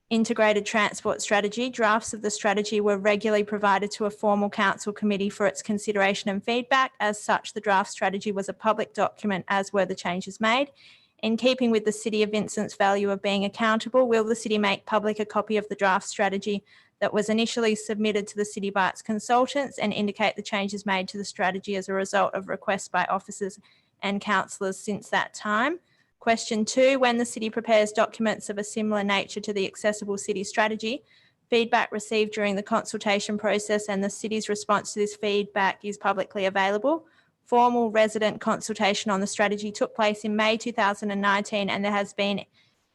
integrated transport strategy, drafts of the strategy were regularly provided to a formal council committee for its consideration and feedback. As such, the draft strategy was a public document, as were the changes made. In keeping with the City of Vincent's value of being accountable, will the City make public a copy of the draft strategy that was initially submitted to the City by its consultants and indicate the changes made to the strategy as a result of requests by officers and councillors since that time? Question 2, when the City prepares documents of a similar nature to the Accessible City strategy, feedback received during the consultation process and the City's response to this feedback is publicly available. Formal resident consultation on the strategy took place in May 2019 and there has been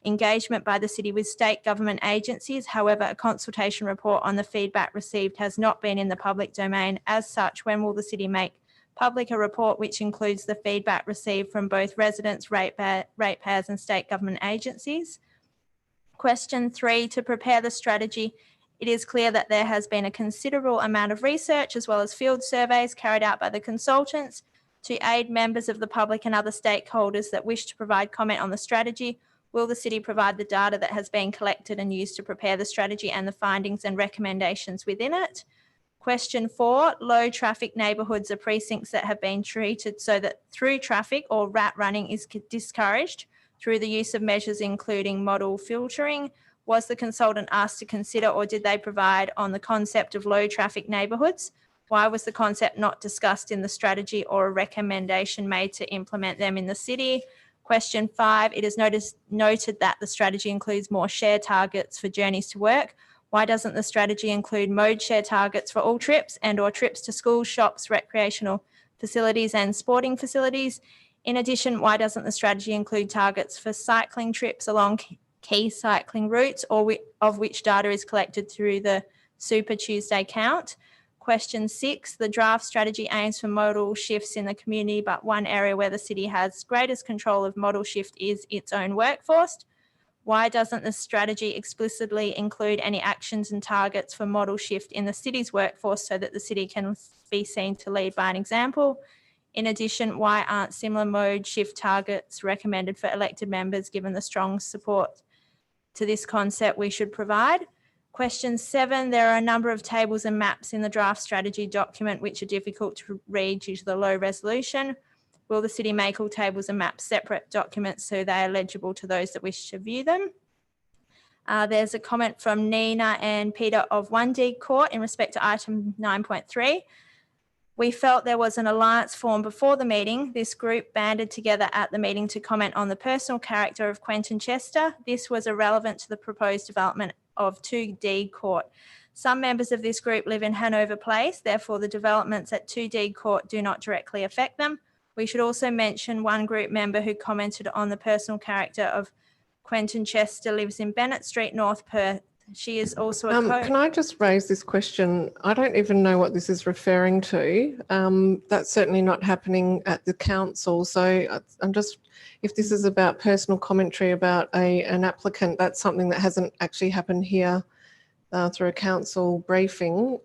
engagement by the City with state government agencies. However, a consultation report on the feedback received has not been in the public domain. As such, when will the City make public a report which includes the feedback received from both residents, ratepayers and state government agencies? Question 3, to prepare the strategy, it is clear that there has been a considerable amount of research as well as field surveys carried out by the consultants to aid members of the public and other stakeholders that wish to provide comment on the strategy. Will the City provide the data that has been collected and used to prepare the strategy and the findings and recommendations within it? Question 4, low traffic neighbourhoods are precincts that have been treated so that through traffic or rat running is discouraged through the use of measures including model filtering. Was the consultant asked to consider or did they provide on the concept of low traffic neighbourhoods? Why was the concept not discussed in the strategy or a recommendation made to implement them in the City? Question 5, it is noted that the strategy includes more share targets for journeys to work. Why doesn't the strategy include mode share targets for all trips and or trips to schools, shops, recreational facilities and sporting facilities? In addition, why doesn't the strategy include targets for cycling trips along key cycling routes or of which data is collected through the Super Tuesday count? Question 6, the draft strategy aims for modal shifts in the community, but one area where the City has greatest control of modal shift is its own workforce. Why doesn't the strategy explicitly include any actions and targets for modal shift in the City's workforce so that the City can be seen to lead by an example? In addition, why aren't similar mode shift targets recommended for elected members given the strong support to this concept we should provide? Question 7, there are a number of tables and maps in the draft strategy document which are difficult to read due to the low resolution. Will the City make all tables and maps separate documents so they are legible to those that wish to view them? There's a comment from Nina and Peter of 1 Deed Court in respect to item 9.3. We felt there was an alliance formed before the meeting. This group banded together at the meeting to comment on the personal character of Quentin Chester. This was irrelevant to the proposed development of 2 Deed Court. Some members of this group live in Hanover Place, therefore the developments at 2 Deed Court do not directly affect them. We should also mention one group member who commented on the personal character of Quentin Chester lives in Bennett Street, North Perth. She is also a Can I just raise this question? I don't even know what this is referring to. That's certainly not happening at the council. So I'm just, if this is about personal commentary about an applicant, that's something that hasn't actually happened here through a council briefing.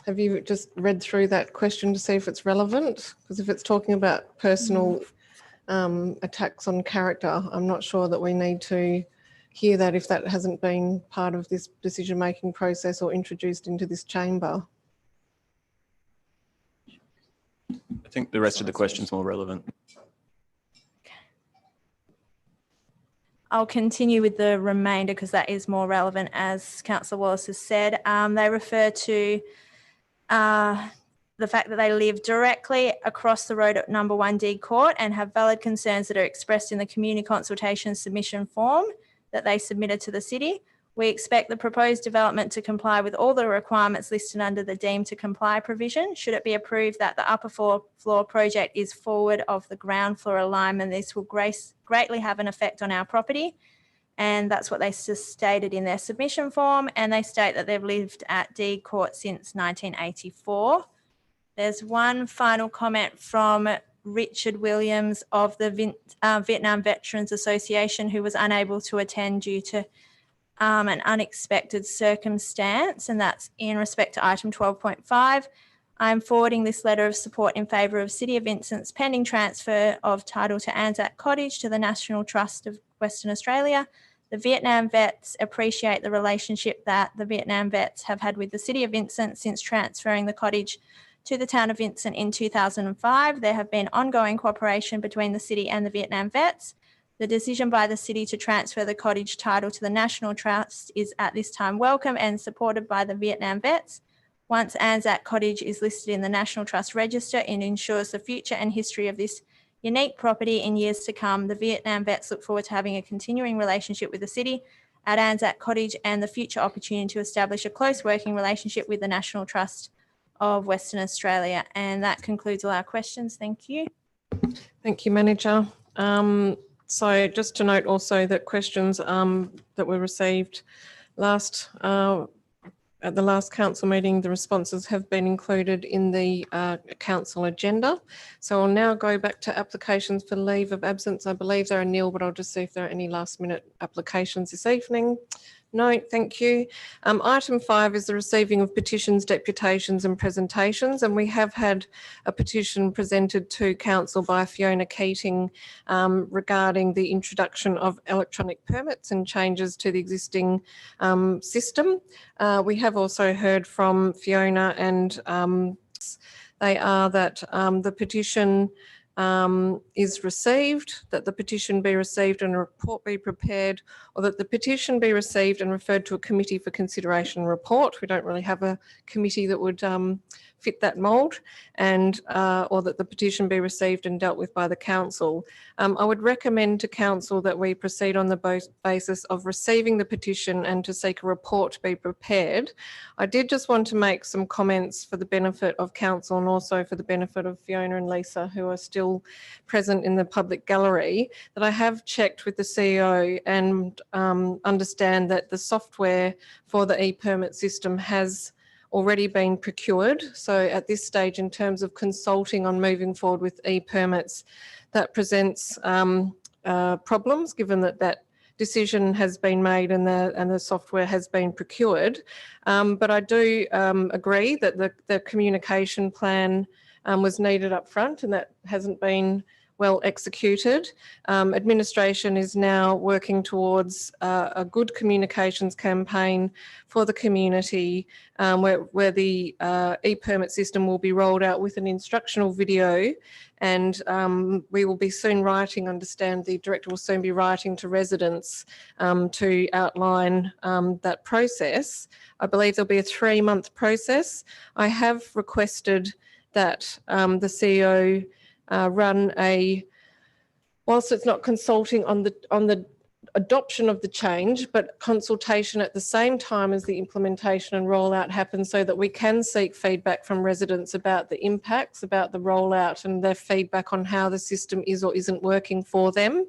Have you just read through that question to see if it's relevant? Because if it's talking about personal attacks on character, I'm not sure that we need to hear that if that hasn't been part of this decision-making process or introduced into this chamber. I think the rest of the question's more relevant. I'll continue with the remainder because that is more relevant, as Councillor Wallace has said. They refer to the fact that they live directly across the road at number 1D Court and have valid concerns that are expressed in the community consultation submission form that they submitted to the city. We expect the proposed development to comply with all the requirements listed under the deemed to comply provision. Should it be approved that the upper floor project is forward of the ground floor alignment, this will greatly have an effect on our property. And that's what they stated in their submission form. And they state that they've lived at D Court since 1984. There's one final comment from Richard Williams of the Vietnam Veterans Association, who was unable to attend due to an unexpected circumstance, and that's in respect to item 12.5. I'm forwarding this letter of support in favour of City of Vincent's pending transfer of title to Anzac Cottage to the National Trust of Western Australia. The Vietnam vets appreciate the relationship that the Vietnam vets have had with the City of Vincent since transferring the cottage to the town of Vincent in 2005. There have been ongoing cooperation between the city and the Vietnam vets. The decision by the city to transfer the cottage title to the National Trust is at this time welcome and supported by the Vietnam vets. Once Anzac Cottage is listed in the National Trust Register, it ensures the future and history of this unique property in years to come. The Vietnam vets look forward to having a continuing relationship with the city at Anzac Cottage and the future opportunity to establish a close working relationship with the National Trust of Western Australia. And that concludes all our questions. Thank you. Thank you, Manager. So just to note also that questions that were received at the last council meeting, the responses have been included in the council agenda. So I'll now go back to applications for leave of absence. I believe there are nil, but I'll just see if there are any last minute applications this evening. No, thank you. Item 5 is the receiving of petitions, deputations and presentations, and we have had a petition presented to Council by Fiona Keating regarding the introduction of electronic permits and changes to the existing system. We have also heard from Fiona, and they are that the petition is received, that the petition be received and a report be prepared, or that the petition be received and referred to a committee for consideration and report. We don't really have a committee that would fit that mould, and or that the petition be received and dealt with by the council. I would recommend to council that we proceed on the basis of receiving the petition and to seek a report to be prepared. I did just want to make some comments for the benefit of council and also for the benefit of Fiona and Lisa, who are still present in the public gallery, that I have checked with the CEO and understand that the software for the e-permit system has already been procured. So at this stage, in terms of consulting on moving forward with e-permits, that presents problems, given that that decision has been made and the software has been procured. But I do agree that the communication plan was needed up front, and that hasn't been well executed. Administration is now working towards a good communications campaign for the community where the e-permit system will be rolled out with an instructional video, and we will be soon writing, understand the director will soon be writing to residents to outline that process. I believe there'll be a 3-month process. I have requested that the CEO run whilst it's not consulting on the adoption of the change, but consultation at the same time as the implementation and rollout happens, so that we can seek feedback from residents about the impacts, about the rollout and their feedback on how the system is or isn't working for them,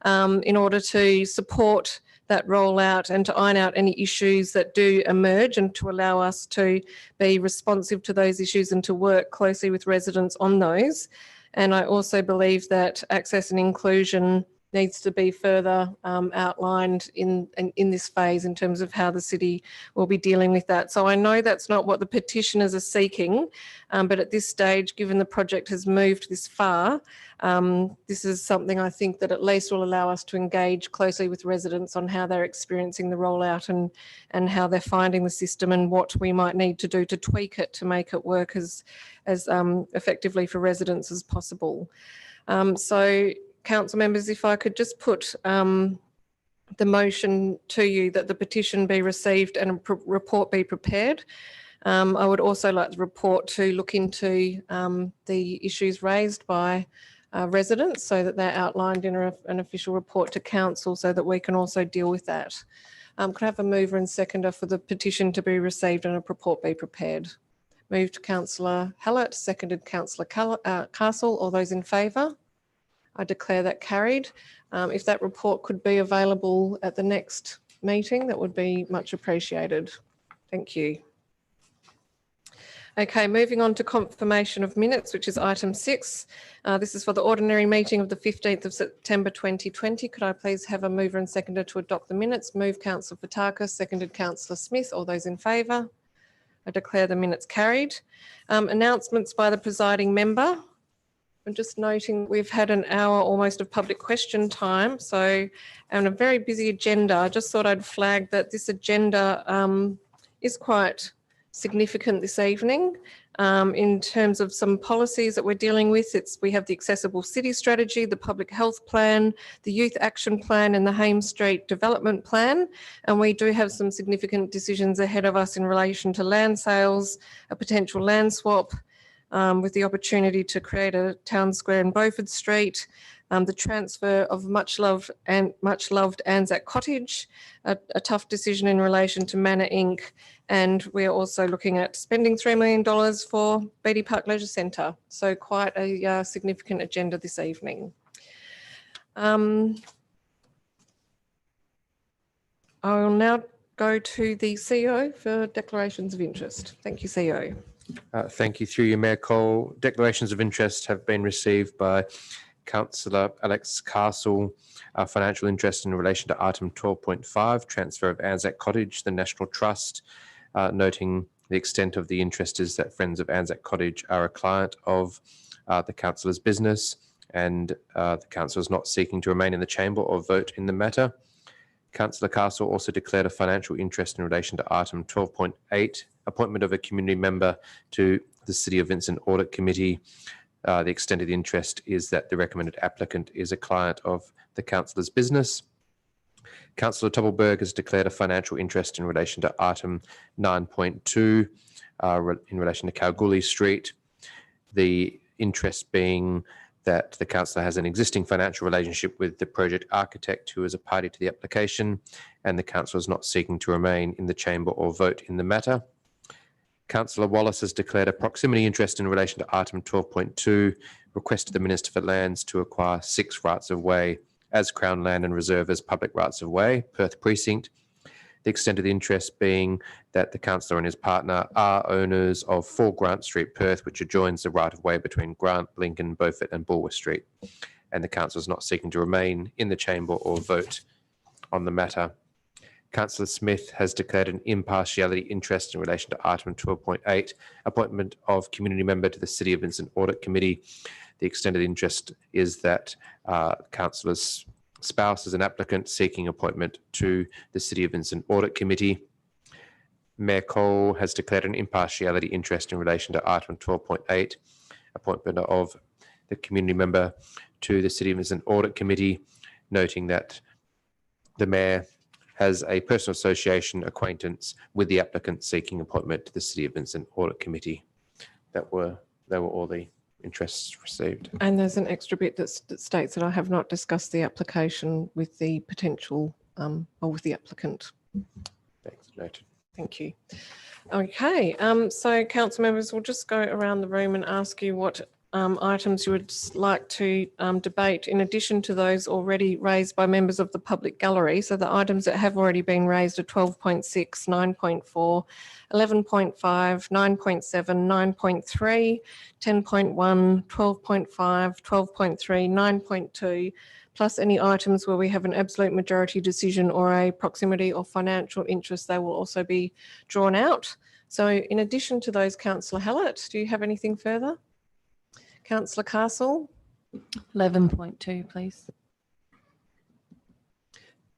in order to support that rollout and to iron out any issues that do emerge, and to allow us to be responsive to those issues and to work closely with residents on those. And I also believe that access and inclusion needs to be further outlined in this phase in terms of how the city will be dealing with that. So I know that's not what the petitioners are seeking, but at this stage, given the project has moved this far, this is something I think that at least will allow us to engage closely with residents on how they're experiencing the rollout and how they're finding the system and what we might need to do to tweak it to make it work as effectively for residents as possible. So council members, if I could just put the motion to you that the petition be received and a report be prepared. I would also like the report to look into the issues raised by residents so that they're outlined in an official report to council so that we can also deal with that. Could I have a mover and seconder for the petition to be received and a report be prepared? Moved Councillor Hallett, seconded Councillor Castle. All those in favour? I declare that carried. If that report could be available at the next meeting, that would be much appreciated. Thank you. Okay, moving on to confirmation of minutes, which is item 6. This is for the ordinary meeting of the 15th of September 2020. Could I please have a mover and seconder to adopt the minutes? Move Councillor Fotakis, seconded Councillor Smith. All those in favour? I declare the minutes carried. Announcements by the presiding member. I'm just noting we've had an hour almost of public question time, so on a very busy agenda. I just thought I'd flag that this agenda is quite significant this evening in terms of some policies that we're dealing with. We have the Accessible City Strategy, the Public Health Plan, the Youth Action Plan and the Hames Street Development Plan. And we do have some significant decisions ahead of us in relation to land sales, a potential land swap, with the opportunity to create a town square in Beaufort Street, the transfer of much loved Anzac Cottage, a tough decision in relation to Manor Inc. And we're also looking at spending $3 million for Beatty Park Leisure Centre. So quite a significant agenda this evening. I will now go to the CEO for declarations of interest. Thank you, CEO. Thank you. Through you, Mayor Cole. Declarations of interest have been received by Councillor Alex Castle, financial interest in relation to item 12.5, transfer of Anzac Cottage, the National Trust, noting the extent of the interest is that Friends of Anzac Cottage are a client of the councillor's business and the councillor is not seeking to remain in the chamber or vote in the matter. Councillor Castle also declared a financial interest in relation to item 12.8, appointment of a community member to the City of Vincent Audit Committee. The extent of the interest is that the recommended applicant is a client of the councillor's business. Councillor Toppelberg has declared a financial interest in relation to item 9.2 in relation to Kalgoorlie Street. The interest being that the councillor has an existing financial relationship with the project architect who is a party to the application, and the councillor is not seeking to remain in the chamber or vote in the matter. Councillor Wallace has declared a proximity interest in relation to item 12.2, requested the Minister for Lands to acquire 6 rights of way as Crown land and reserve as public rights of way, Perth Precinct. The extent of the interest being that the councillor and his partner are owners of 4 Grant Street, Perth, which adjoins the right of way between Grant, Lincoln, Beaufort and Bulwer Street. And the councillor is not seeking to remain in the chamber or vote on the matter. Councillor Smith has declared an impartiality interest in relation to item 12.8, appointment of community member to the City of Vincent Audit Committee. The extent of the interest is that councillor's spouse is an applicant seeking appointment to the City of Vincent Audit Committee. Mayor Cole has declared an impartiality interest in relation to item 12.8, appointment of the community member to the City of Vincent Audit Committee, noting that the Mayor has a personal association acquaintance with the applicant seeking appointment to the City of Vincent Audit Committee. They were all the interests received. And there's an extra bit that states that I have not discussed the application with the potential or with the applicant. Thanks, noted. Thank you. Okay, so council members, we'll just go around the room and ask you what items you would like to debate in addition to those already raised by members of the public gallery. So the items that have already been raised are 12.6, 9.4, 11.5, 9.7, 9.3, 10.1, 12.5, 12.3, 9.2, plus any items where we have an absolute majority decision or a proximity or financial interest, they will also be drawn out. So in addition to those, Councillor Hallett, do you have anything further? Councillor Castle? 11.2, please.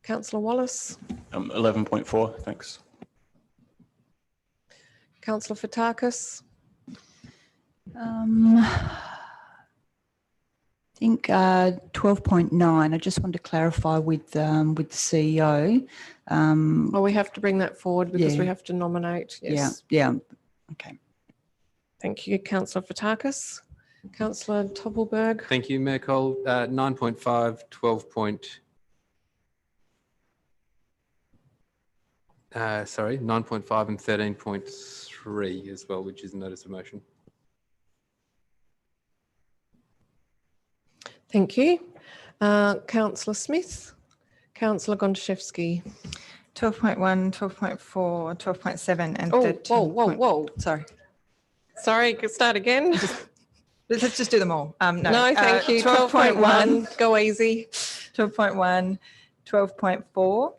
Councillor Wallace? 11.4, thanks. Councillor Fotakis? I think 12.9. I just want to clarify with the CEO. Well, we have to bring that forward because we Yeah. have to nominate. Yes. Yeah. Okay. Thank you, Councillor Fotakis. Councillor Toppelberg? Thank you, Mayor Cole. 9.5, 9.5 and 13.3 as well, which is a notice of motion. Thank you. Councillor Smith? Councillor Gontaszewski? 12.1, 12.4, 12.7 and Oh, 13. whoa. Sorry, start again. Let's just do them all. No, thank you. 12.1, go easy. 12.1, 12.4,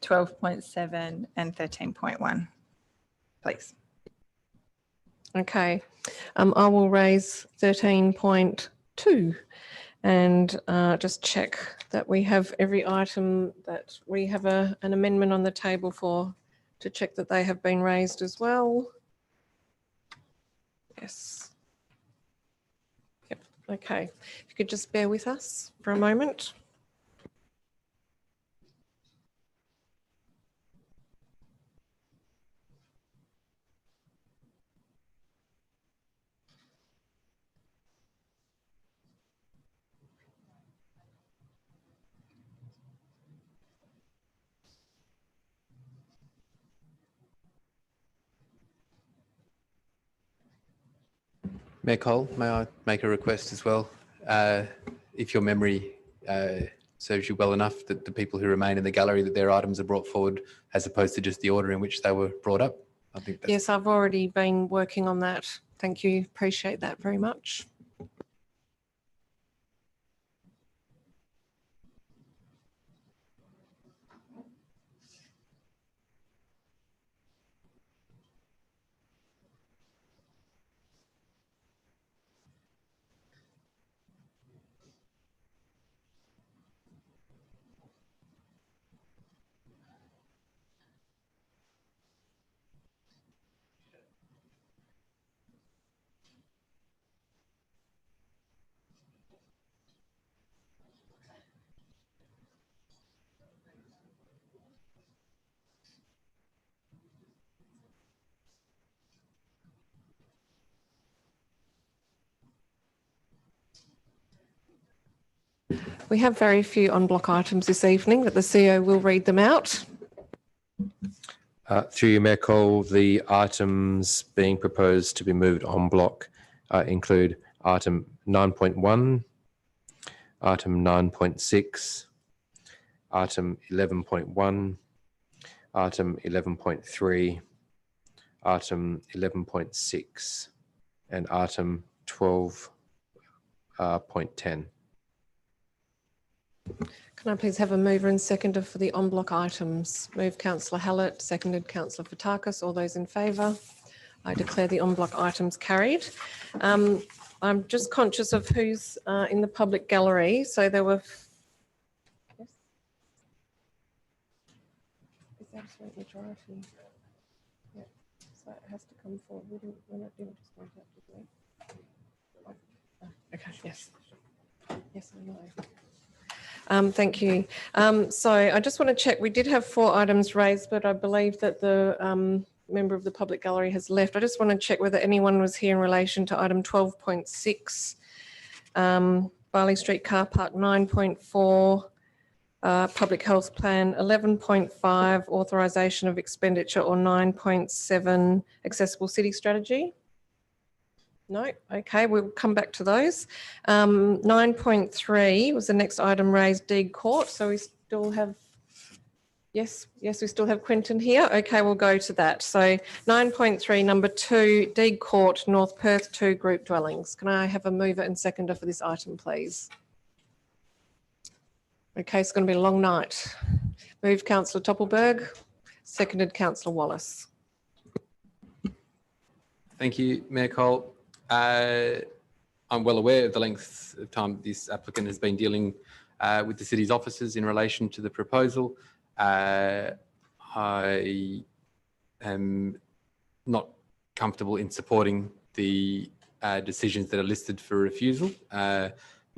12.7 and 13.1. Please. Okay. I will raise 13.2 and just check that we have every item that we have an amendment on the table for, to check that they have been raised as well. Yes. Yep. Okay. If you could just bear with us for a moment. Mayor Cole, may I make a request as well? If your memory serves you well enough, that the people who remain in the gallery, that their items are brought forward as opposed to just the order in which they were brought up. I think that's Yes, I've already been working on that. Thank you. Appreciate that very much. We have very few on-block items this evening, but the CEO will read them out. Through you, Mayor Cole, the items being proposed to be moved en bloc include item 9.1, item 9.6, item 11.1, item 11.3, item 11.6, and item 12.10. Can I please have a mover and seconder for the on-block items? Move Councillor Hallett, seconded Councillor Fotakis. All those in favour? I declare the on-block items carried. I'm just conscious of who's in the public gallery. So there were... Yes? It's absolute majority. Yeah. So it has to come forward. We're not doing just one tap, did we? Okay, yes. Yes, I know. Thank you. So I just want to check. We did have 4 items raised, but I believe that the member of the public gallery has left. I just want to check whether anyone was here in relation to item 12.6, Barley Street Car Park 9.4, Public Health Plan 11.5, Authorisation of Expenditure, or 9.7, Accessible City Strategy. No, okay, we'll come back to those. 9.3 was the next item raised, Deed Court. So we still have, yes, we still have Quentin here. Okay, we'll go to that. So 9.3, number 2, Deed Court, North Perth 2 group dwellings. Can I have a mover and seconder for this item, please? Okay, it's going to be a long night. Moved Councillor Toppelberg, seconded Councillor Wallace. Thank you, Mayor Cole. I'm well aware of the length of time this applicant has been dealing with the city's officers in relation to the proposal. I am not comfortable in supporting the decisions that are listed for refusal,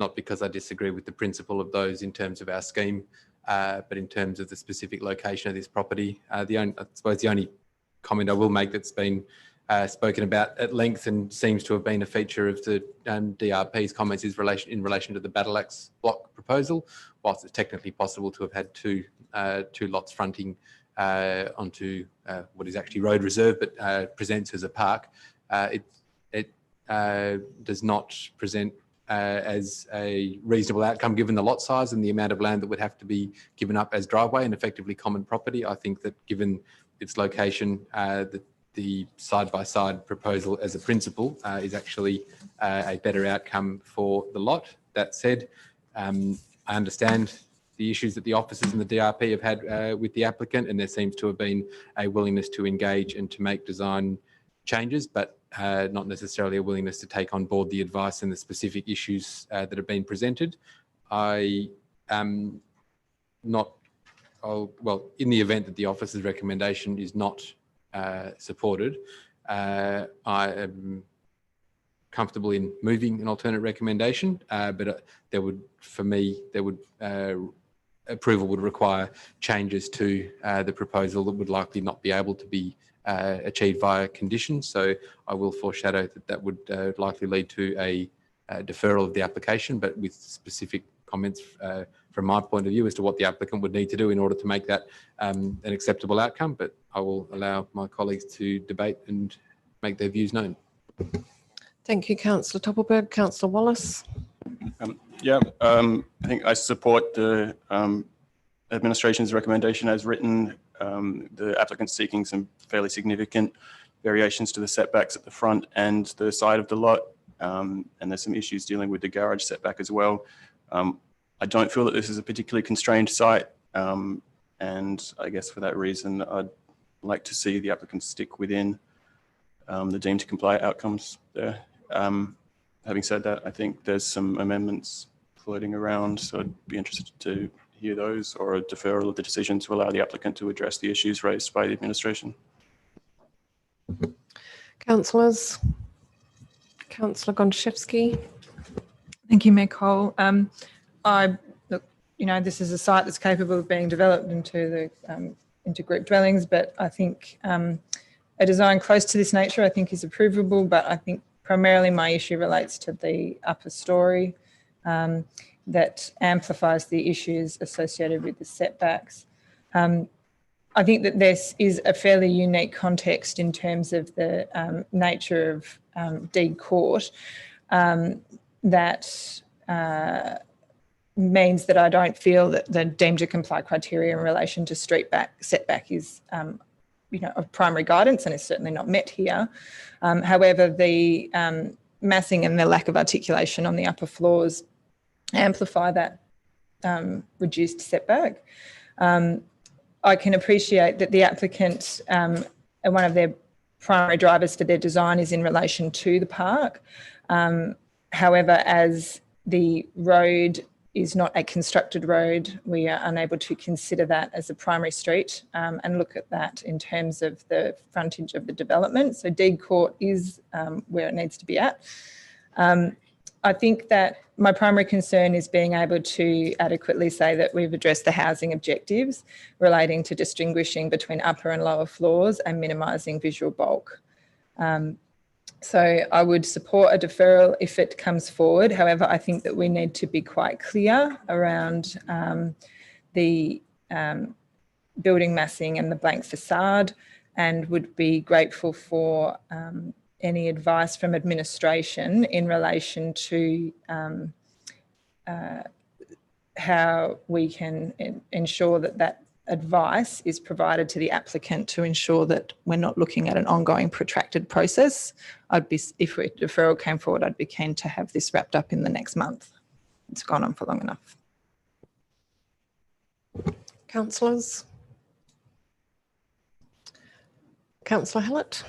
not because I disagree with the principle of those in terms of our scheme, but in terms of the specific location of this property. I suppose the only comment I will make that's been spoken about at length and seems to have been a feature of the DRP's comments is in relation to the Battle Axe block proposal. Whilst it's technically possible to have had two lots fronting onto what is actually road reserve, but presents as a park, it does not present as a reasonable outcome given the lot size and the amount of land that would have to be given up as driveway and effectively common property. I think that given its location, the side-by-side proposal as a principle is actually a better outcome for the lot. That said, I understand the issues that the officers and the DRP have had with the applicant, and there seems to have been a willingness to engage and to make design changes, but not necessarily a willingness to take on board the advice and the specific issues that have been presented. I am not, well, in the event that the officer's recommendation is not supported, I am comfortable in moving an alternate recommendation, but there would, for me, approval would require changes to the proposal that would likely not be able to be achieved via conditions. So I will foreshadow that would likely lead to a deferral of the application, but with specific comments from my point of view as to what the applicant would need to do in order to make that an acceptable outcome. But I will allow my colleagues to debate and make their views known. Thank you, Councillor Toppelberg. Councillor Wallace. I think I support the administration's recommendation as written. The applicant's seeking some fairly significant variations to the setbacks at the front and the side of the lot, and there's some issues dealing with the garage setback as well. I don't feel that this is a particularly constrained site, and I guess for that reason I'd like to see the applicant stick within the deemed to comply outcomes there. Having said that, I think there's some amendments floating around, so I'd be interested to hear those, or a deferral of the decision to allow the applicant to address the issues raised by the administration. Councillors. Councillor Gontaszewski. Thank you, Mayor Cole. This is a site that's capable of being developed into group dwellings, but I think a design close to this nature, I think, is approvable. But I think primarily my issue relates to the upper story that amplifies the issues associated with the setbacks. I think that this is a fairly unique context in terms of the nature of Deed Court that means that I don't feel that the deemed to comply criteria in relation to street setback is of primary guidance and is certainly not met here. However, the massing and the lack of articulation on the upper floors amplify that reduced setback. I can appreciate that the applicant, one of their primary drivers for their design is in relation to the park. However, as the road is not a constructed road, we are unable to consider that as a primary street and look at that in terms of the frontage of the development. So Deed Court is where it needs to be at. I think that my primary concern is being able to adequately say that we've addressed the housing objectives relating to distinguishing between upper and lower floors and minimising visual bulk. So I would support a deferral if it comes forward. However, I think that we need to be quite clear around the building massing and the blank facade, and would be grateful for any advice from administration in relation to how we can ensure that that advice is provided to the applicant to ensure that we're not looking at an ongoing protracted process. If a deferral came forward, I'd be keen to have this wrapped up in the next month. It's gone on for long enough. Councillors? Councillor Hallett?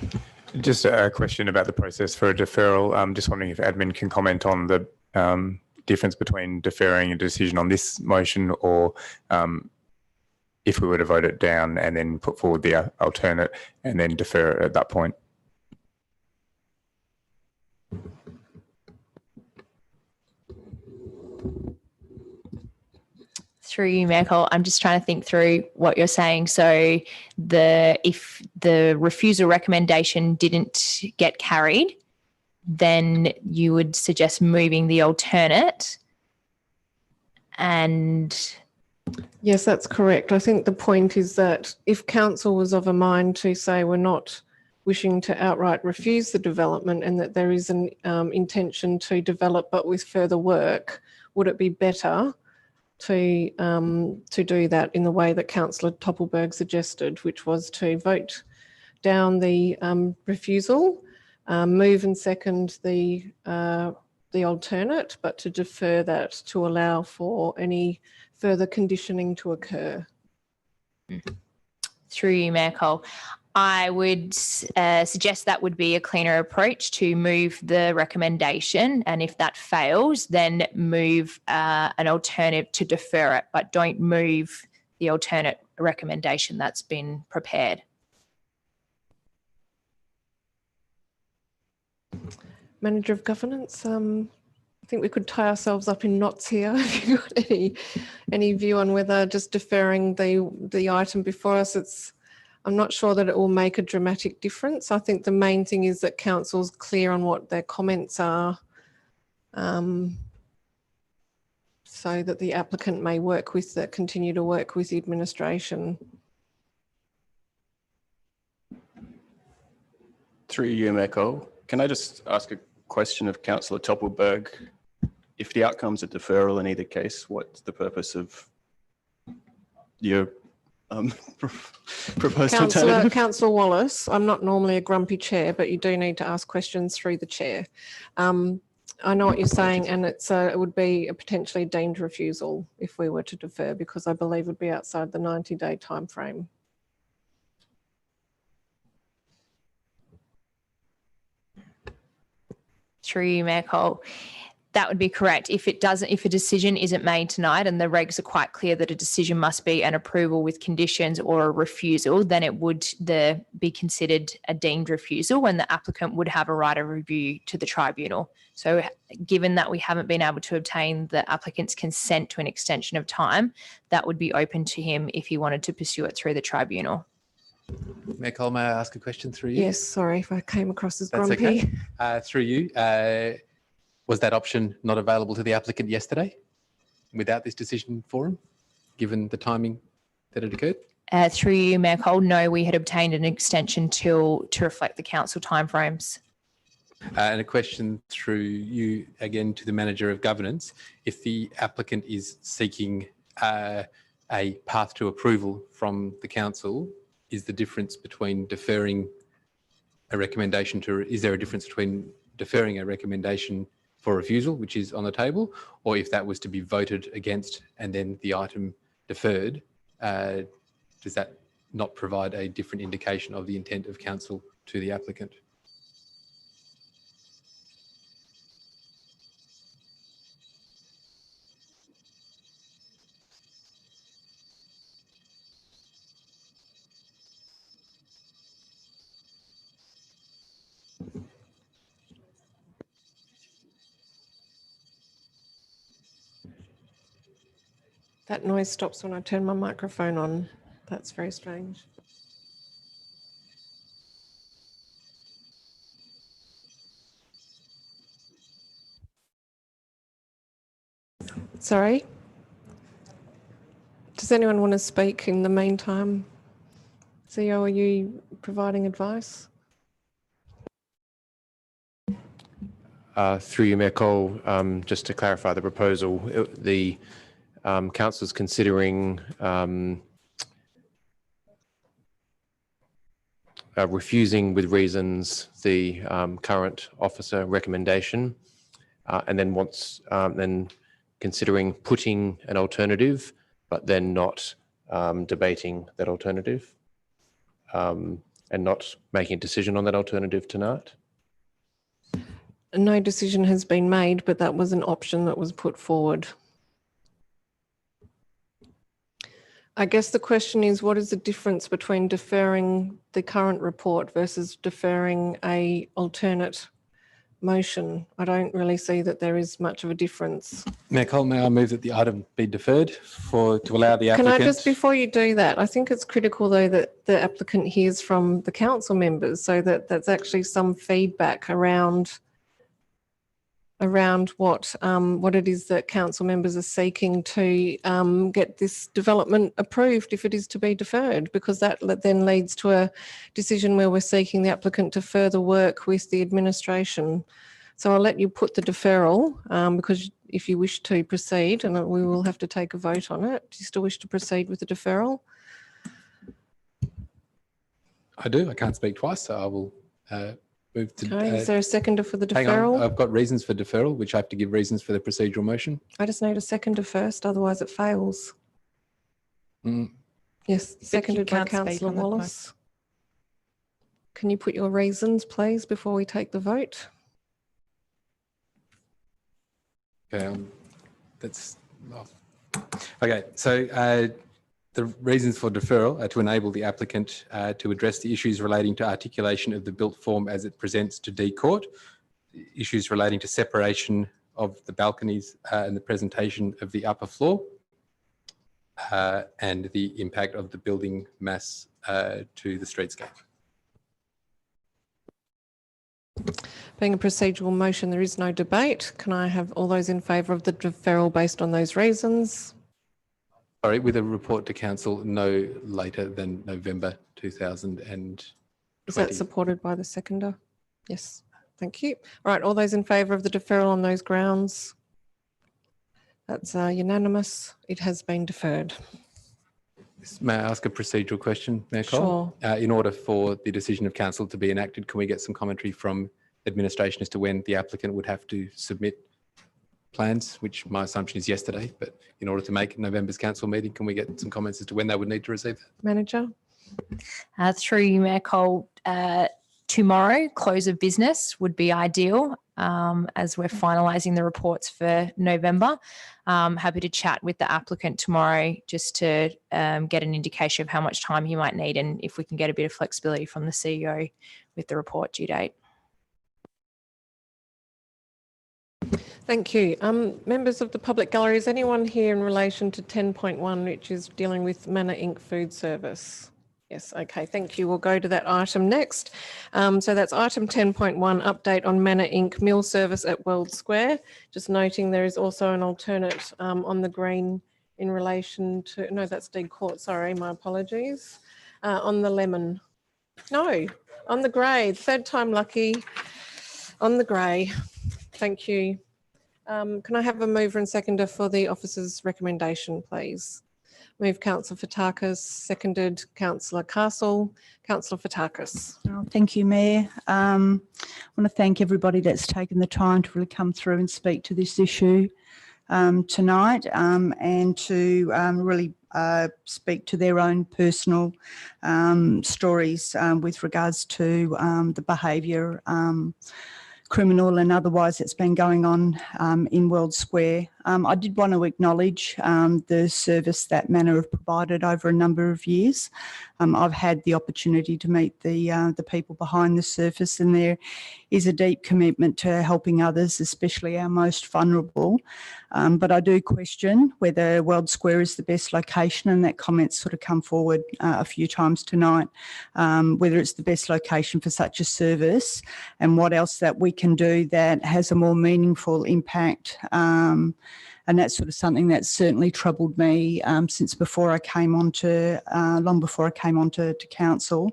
Just a question about the process for a deferral. I'm just wondering if admin can comment on the difference between deferring a decision on this motion or if we were to vote it down and then put forward the alternate and then defer it at that point. Through you, Mayor Cole, I'm just trying to think through what you're saying. So if the refusal recommendation didn't get carried, then you would suggest moving the alternate. And yes, that's correct. I think the point is that if council was of a mind to say we're not wishing to outright refuse the development and that there is an intention to develop but with further work, would it be better to do that in the way that Councillor Toppelberg suggested, which was to vote down the refusal, move and second the alternate, but to defer that to allow for any further conditioning to occur? Through you, Mayor Cole, I would suggest that would be a cleaner approach, to move the recommendation, and if that fails, then move an alternative to defer it, but don't move the alternate recommendation that's been prepared. Manager of Governance, I think we could tie ourselves up in knots here. Have you got any view on whether just deferring the item before us, I'm not sure that it will make a dramatic difference. I think the main thing is that council's clear on what their comments are, so that the applicant may continue to work with the administration. Through you, Mayor Cole, can I just ask a question of Councillor Toppelberg? If the outcome's a deferral in either case, what's the purpose of your proposed alternative? Councillor Wallace, I'm not normally a grumpy chair, but you do need to ask questions through the chair. I know what you're saying, and it would be a potentially deemed refusal if we were to defer, because I believe it would be outside the 90-day time frame. Through you, Mayor Cole, that would be correct. If a decision isn't made tonight and the regs are quite clear that a decision must be an approval with conditions or a refusal, then it would be considered a deemed refusal, and the applicant would have a right of review to the tribunal. So given that we haven't been able to obtain the applicant's consent to an extension of time, that would be open to him if he wanted to pursue it through the tribunal. Mayor Cole, may I ask a question through you? Yes, sorry if I came across as That's grumpy. okay. Through you, was that option not available to the applicant yesterday without this decision forum, given the timing that it occurred? Through you, Mayor Cole, no, we had obtained an extension to reflect the council timeframes. And a question through you again to the Manager of Governance. If the applicant is seeking a path to approval from the council, is the difference between deferring a recommendation is there a difference between deferring a recommendation for refusal, which is on the table, or if that was to be voted against and then the item deferred, does that not provide a different indication of the intent of council to the applicant? That noise stops when I turn my microphone on. That's very strange. Sorry. Does anyone want to speak in the meantime? CEO, are you providing advice? Through you, Mayor Cole, just to clarify the proposal, the council is considering refusing with reasons the current officer recommendation, and then wants then considering putting an alternative but then not debating that alternative and not making a decision on that alternative tonight? No decision has been made, but that was an option that was put forward. I guess the question is, what is the difference between deferring the current report versus deferring a alternate motion? I don't really see that there is much of a difference. Mayor Cole, may I move that the item be deferred to allow the Can applicant? I just, before you do that, I think it's critical though that the applicant hears from the council members so that that's actually some feedback around what it is that council members are seeking to get this development approved if it is to be deferred, because that then leads to a decision where we're seeking the applicant to further work with the administration. So I'll let you put the deferral because if you wish to proceed, and we will have to take a vote on it. Do you still wish to proceed with the deferral? I do. I can't speak twice, so I will move to. Okay, is there a seconder for the Hang on, deferral? I've got reasons for deferral, which I have to give reasons for the procedural motion. I just need a seconder first, otherwise it fails. Yes, seconded by can't speak councillor on that Wallace. Can you put your reasons, please, before we take the vote? Okay, that's okay. So the reasons for deferral are to enable the applicant to address the issues relating to articulation of the built form as it presents to D Court, issues relating to separation of the balconies and the presentation of the upper floor, and the impact of the building mass to the streetscape. Being a procedural motion, there is no debate. Can I have all those in favour of the deferral based on those reasons? Sorry, with a report to council no later than November 2020. Is that supported by the seconder? Yes, thank you. All right, all those in favour of the deferral on those grounds? That's unanimous. It has been deferred. May I ask a procedural question, Mayor Cole? Sure. In order for the decision of council to be enacted, can we get some commentary from administration as to when the applicant would have to submit plans, which my assumption is yesterday, but in order to make November's council meeting, can we get some comments as to when they would need to receive that? Manager? Through you, Mayor Cole, tomorrow, close of business would be ideal as we're finalising the reports for November. Happy to chat with the applicant tomorrow just to get an indication of how much time he might need and if we can get a bit of flexibility from the CEO with the report due date. Thank you. Members of the public gallery, is anyone here in relation to 10.1, which is dealing with Manor Inc. food service? Yes, okay, thank you. We'll go to that item next. So that's item 10.1, update on Manor Inc. meal service at World Square. Just noting there is also an alternate on the green in relation to, no, that's D Court, sorry, my apologies. On the lemon, no, on the grey, third time lucky, on the grey. Thank you. Can I have a mover and seconder for the officer's recommendation, please? Move Councillor Fotakis, seconded Councillor Castle. Councillor Fotakis. Oh, thank you, Mayor. I want to thank everybody that's taken the time to really come through and speak to this issue tonight and to really speak to their own personal stories with regards to the behaviour, criminal and otherwise that's been going on in World Square. I did want to acknowledge the service that Manor have provided over a number of years. I've had the opportunity to meet the people behind the service, and there is a deep commitment to helping others, especially our most vulnerable. But I do question whether World Square is the best location, and that comment's sort of come forward a few times tonight, whether it's the best location for such a service and what else that we can do that has a more meaningful impact. And that's sort of something that's certainly troubled me since before I came on to, long before I came on to council.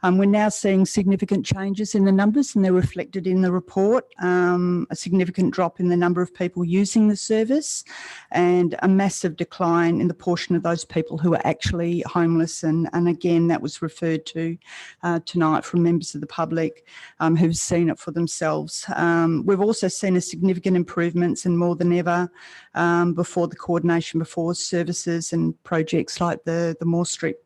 We're now seeing significant changes in the numbers, and they're reflected in the report. A significant drop in the number of people using the service and a massive decline in the portion of those people who are actually homeless. And again, that was referred to tonight from members of the public who've seen it for themselves. We've also seen a significant improvements and more than ever before the coordination before services and projects like the Moore Street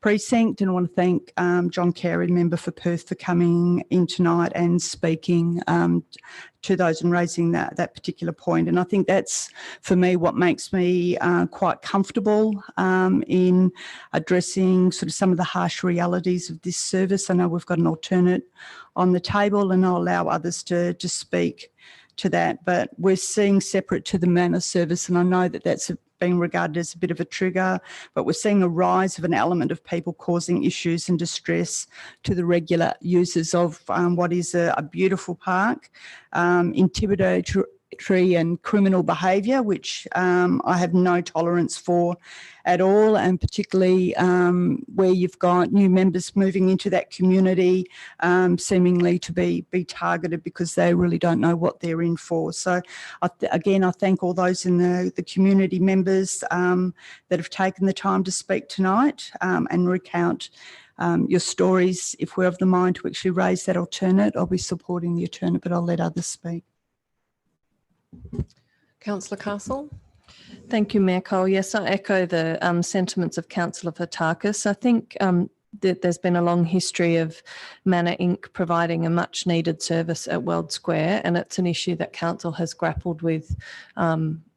precinct. And I want to thank John Carey, member for Perth, for coming in tonight and speaking to those and raising that particular point. And I think that's, for me, what makes me quite comfortable in addressing sort of some of the harsh realities of this service. I know we've got an alternate on the table, and I'll allow others to speak to that. But we're seeing, separate to the manor service, and I know that that's being regarded as a bit of a trigger, but we're seeing a rise of an element of people causing issues and distress to the regular users of what is a beautiful park, intimidatory and criminal behaviour, which I have no tolerance for at all, and particularly where you've got new members moving into that community, seemingly to be targeted because they really don't know what they're in for. So again, I thank all those in the community members that have taken the time to speak tonight and recount your stories. If we're of the mind to actually raise that alternate, I'll be supporting the alternate, but I'll let others speak. Councillor Castle. Thank you, Mayor Cole. Yes, I echo the sentiments of Councillor Fotakis. I think that there's been a long history of Manor Inc. providing a much needed service at Weld Square, and it's an issue that Council has grappled with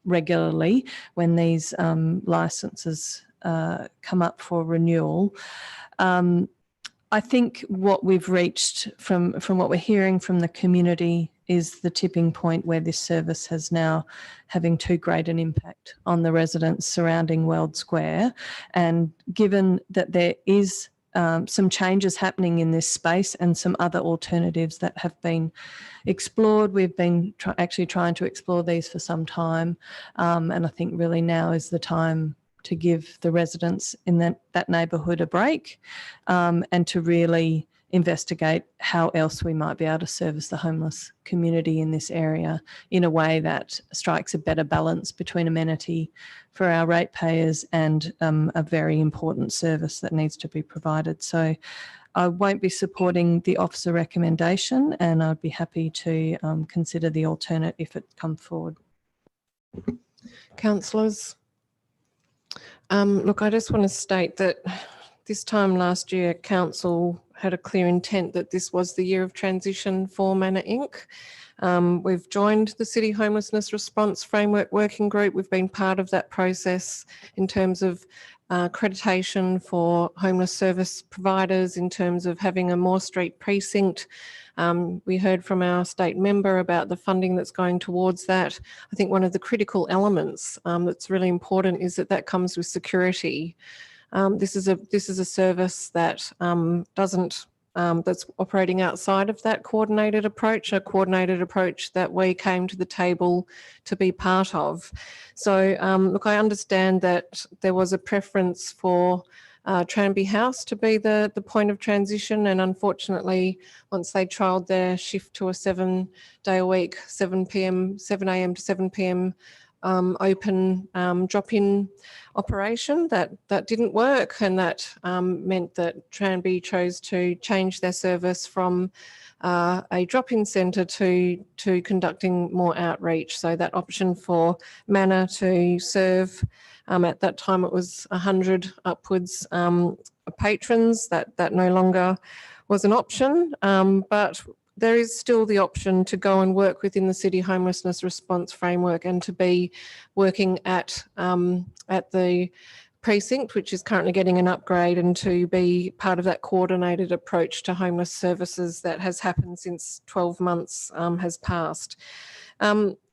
regularly when these licences come up for renewal. I think what we've reached from what we're hearing from the community is the tipping point where this service has now having too great an impact on the residents surrounding Weld Square. And given that there is some changes happening in this space and some other alternatives that have been explored, we've been actually trying to explore these for some time. And I think really now is the time to give the residents in that neighbourhood a break and to really investigate how else we might be able to service the homeless community in this area in a way that strikes a better balance between amenity for our ratepayers and a very important service that needs to be provided. So I won't be supporting the officer recommendation, and I'd be happy to consider the alternate if it comes forward. Councillors. Look, I just want to state that this time last year, Council had a clear intent that this was the year of transition for Manor Inc. We've joined the City Homelessness Response Framework Working Group. We've been part of that process in terms of accreditation for homeless service providers, in terms of having a Moore Street precinct. We heard from our state member about the funding that's going towards that. I think one of the critical elements that's really important is that comes with security. This is a service that that's operating outside of that coordinated approach, a coordinated approach that we came to the table to be part of. So look, I understand that there was a preference for Tranby House to be the point of transition, and unfortunately, once they trialled their shift to a 7-day-a-week, 7 a.m. to 7 p.m. Open drop-in operation, that didn't work, and that meant that Tranby chose to change their service from a drop-in centre to conducting more outreach. So that option for Manor to serve, at that time it was 100 upwards patrons, that no longer was an option, but there is still the option to go and work within the City Homelessness Response Framework and to be working at the precinct, which is currently getting an upgrade, and to be part of that coordinated approach to homeless services that has happened since 12 months has passed.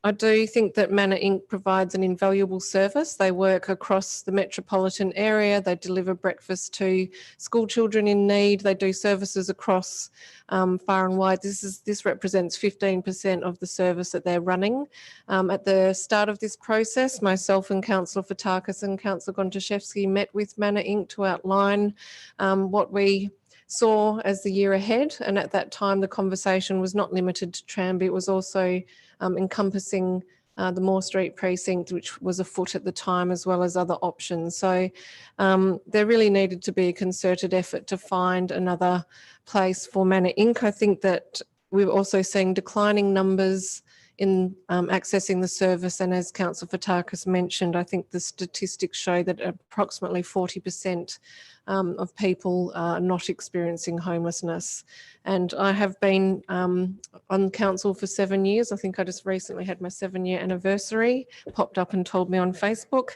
I do think that Manor Inc. provides an invaluable service. They work across the metropolitan area. They deliver breakfast to school children in need. They do services across far and wide. This represents 15% of the service that they're running. At the start of this process, myself and Councillor Fotakis and Councillor Gontaszewski met with Manor Inc. to outline what we saw as the year ahead, and at that time the conversation was not limited to Tranby, it was also encompassing the Moore Street precinct, which was afoot at the time, as well as other options. So there really needed to be a concerted effort to find another place for Manor Inc. I think that we're also seeing declining numbers in accessing the service. And as Councillor Fotakis mentioned, I think the statistics show that approximately 40% of people are not experiencing homelessness. And I have been on council for 7 years. I think I just recently had my 7-year anniversary, popped up and told me on Facebook.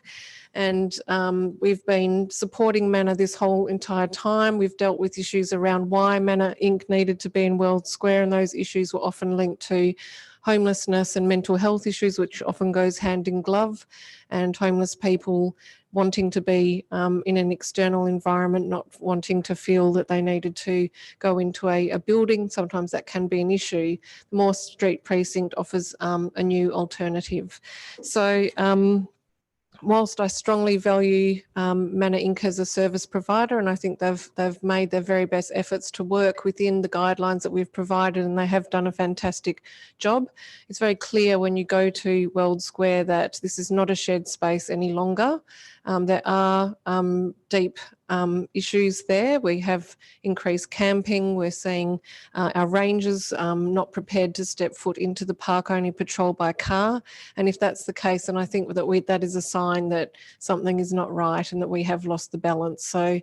And we've been supporting Manor this whole entire time. We've dealt with issues around why Manor Inc. needed to be in World Square, and those issues were often linked to homelessness and mental health issues, which often goes hand in glove, and homeless people wanting to be in an external environment, not wanting to feel that they needed to go into a building. Sometimes that can be an issue. The Moore Street Precinct offers a new alternative. So whilst I strongly value Manor Inc. as a service provider, and I think they've made their very best efforts to work within the guidelines that we've provided, and they have done a fantastic job. It's very clear when you go to World Square that this is not a shared space any longer. There are deep issues there. We have increased camping. We're seeing our rangers not prepared to step foot into the park, only patrol by car. And if that's the case, then I think that that is a sign that something is not right and that we have lost the balance. So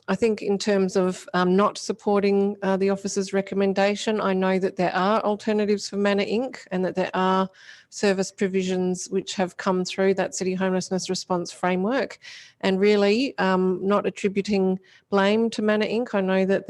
I think in terms of not supporting the officer's recommendation, I know that there are alternatives for Manor Inc. and that there are service provisions which have come through that City Homelessness Response Framework, and really not attributing blame to Manor Inc. I know that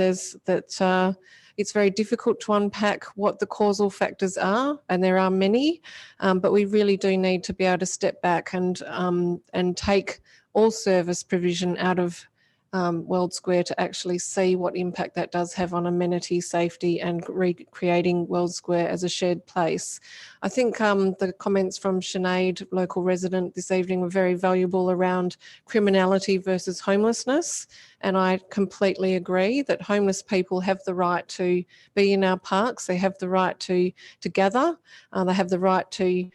it's very difficult to unpack what the causal factors are, and there are many, but we really do need to be able to step back and take all service provision out of World Square to actually see what impact that does have on amenity, safety, and recreating World Square as a shared place. I think the comments from Sinead, local resident, this evening were very valuable around criminality versus homelessness. And I completely agree that homeless people have the right to be in our parks. They have the right to gather. They have the right to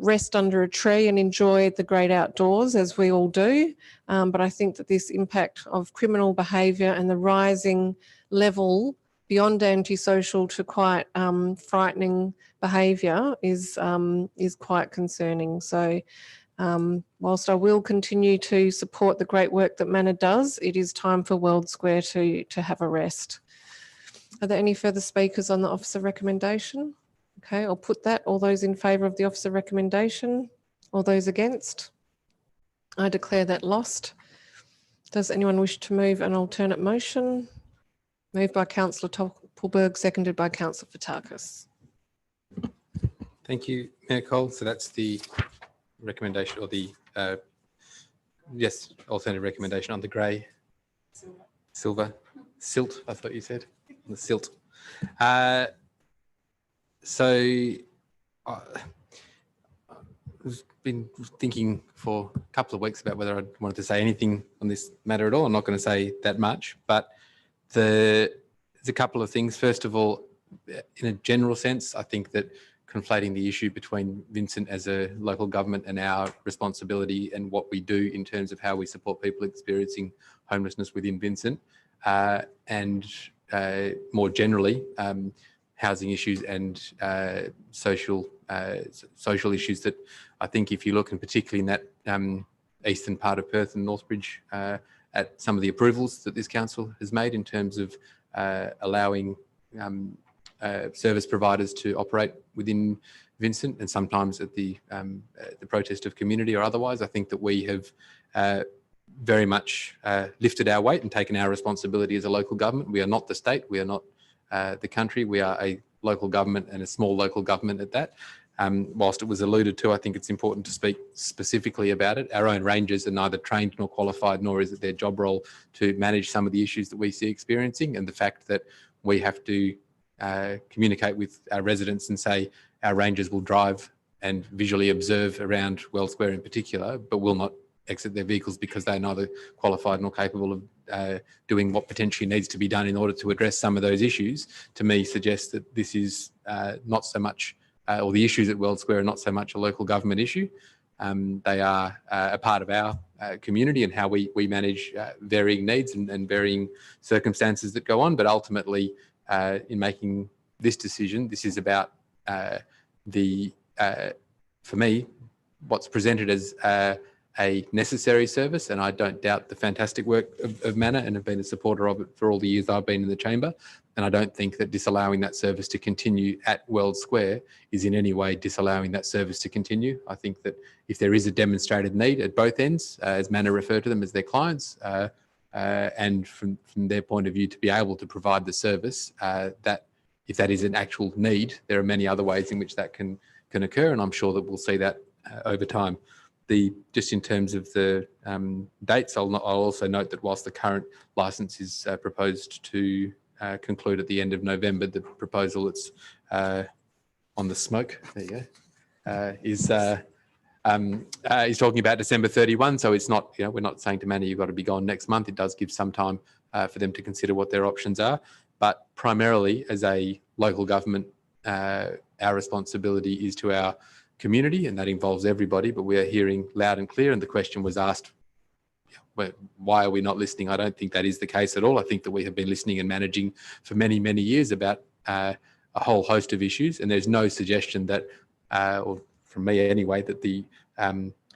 rest under a tree and enjoy the great outdoors, as we all do. But I think that this impact of criminal behaviour and the rising level beyond antisocial to quite frightening behaviour is quite concerning. So whilst I will continue to support the great work that Manor does, it is time for World Square to have a rest. Are there any further speakers on the officer recommendation? Okay, I'll put that. All those in favour of the officer recommendation? All those against? I declare that lost. Does anyone wish to move an alternate motion? Moved by Councillor Topelberg, seconded by Councillor Fotakis. Thank you, Mayor Cole. So that's the recommendation, or the alternative recommendation on the grey. Silver. Silt, I thought you said. On the silt. So I've been thinking for a couple of weeks about whether I wanted to say anything on this matter at all. I'm not going to say that much, but there's a couple of things. First of all, in a general sense, I think that conflating the issue between Vincent as a local government and our responsibility and what we do in terms of how we support people experiencing homelessness within Vincent and more generally, housing issues and social issues that I think if you look, and particularly in that eastern part of Perth and Northbridge, at some of the approvals that this council has made in terms of allowing service providers to operate within Vincent, and sometimes at the protest of community or otherwise, I think that we have very much lifted our weight and taken our responsibility as a local government. We are not the state, we are not the country, we are a local government, and a small local government at that. Whilst it was alluded to, I think it's important to speak specifically about it. Our own rangers are neither trained nor qualified, nor is it their job role to manage some of the issues that we see experiencing, and the fact that we have to communicate with our residents and say our rangers will drive and visually observe around World Square in particular, but will not exit their vehicles because they're neither qualified nor capable of doing what potentially needs to be done in order to address some of those issues, to me suggests that this is not so much, or the issues at World Square are not so much a local government issue. They are a part of our community and how we manage varying needs and varying circumstances that go on. But ultimately, in making this decision, this is about for me, what's presented as a necessary service, and I don't doubt the fantastic work of Manor and have been a supporter of it for all the years I've been in the chamber. And I don't think that disallowing that service to continue at World Square is in any way disallowing that service to continue. I think that if there is a demonstrated need at both ends, as Manor refer to them as their clients, and from their point of view to be able to provide the service, that if that is an actual need, there are many other ways in which that can occur, and I'm sure that we'll see that over time. Just in terms of the dates, I'll also note that whilst the current licence is proposed to conclude at the end of November, the proposal that's on the smoke, there you go, is talking about December 31. So it's not, we're not saying to Manor, you've got to be gone next month. It does give some time for them to consider what their options are. But primarily as a local government, our responsibility is to our community, and that involves everybody, but we are hearing loud and clear. And the question was asked, why are we not listening? I don't think that is the case at all. I think that we have been listening and managing for many, many years about a whole host of issues. And there's no suggestion that, or from me anyway, that the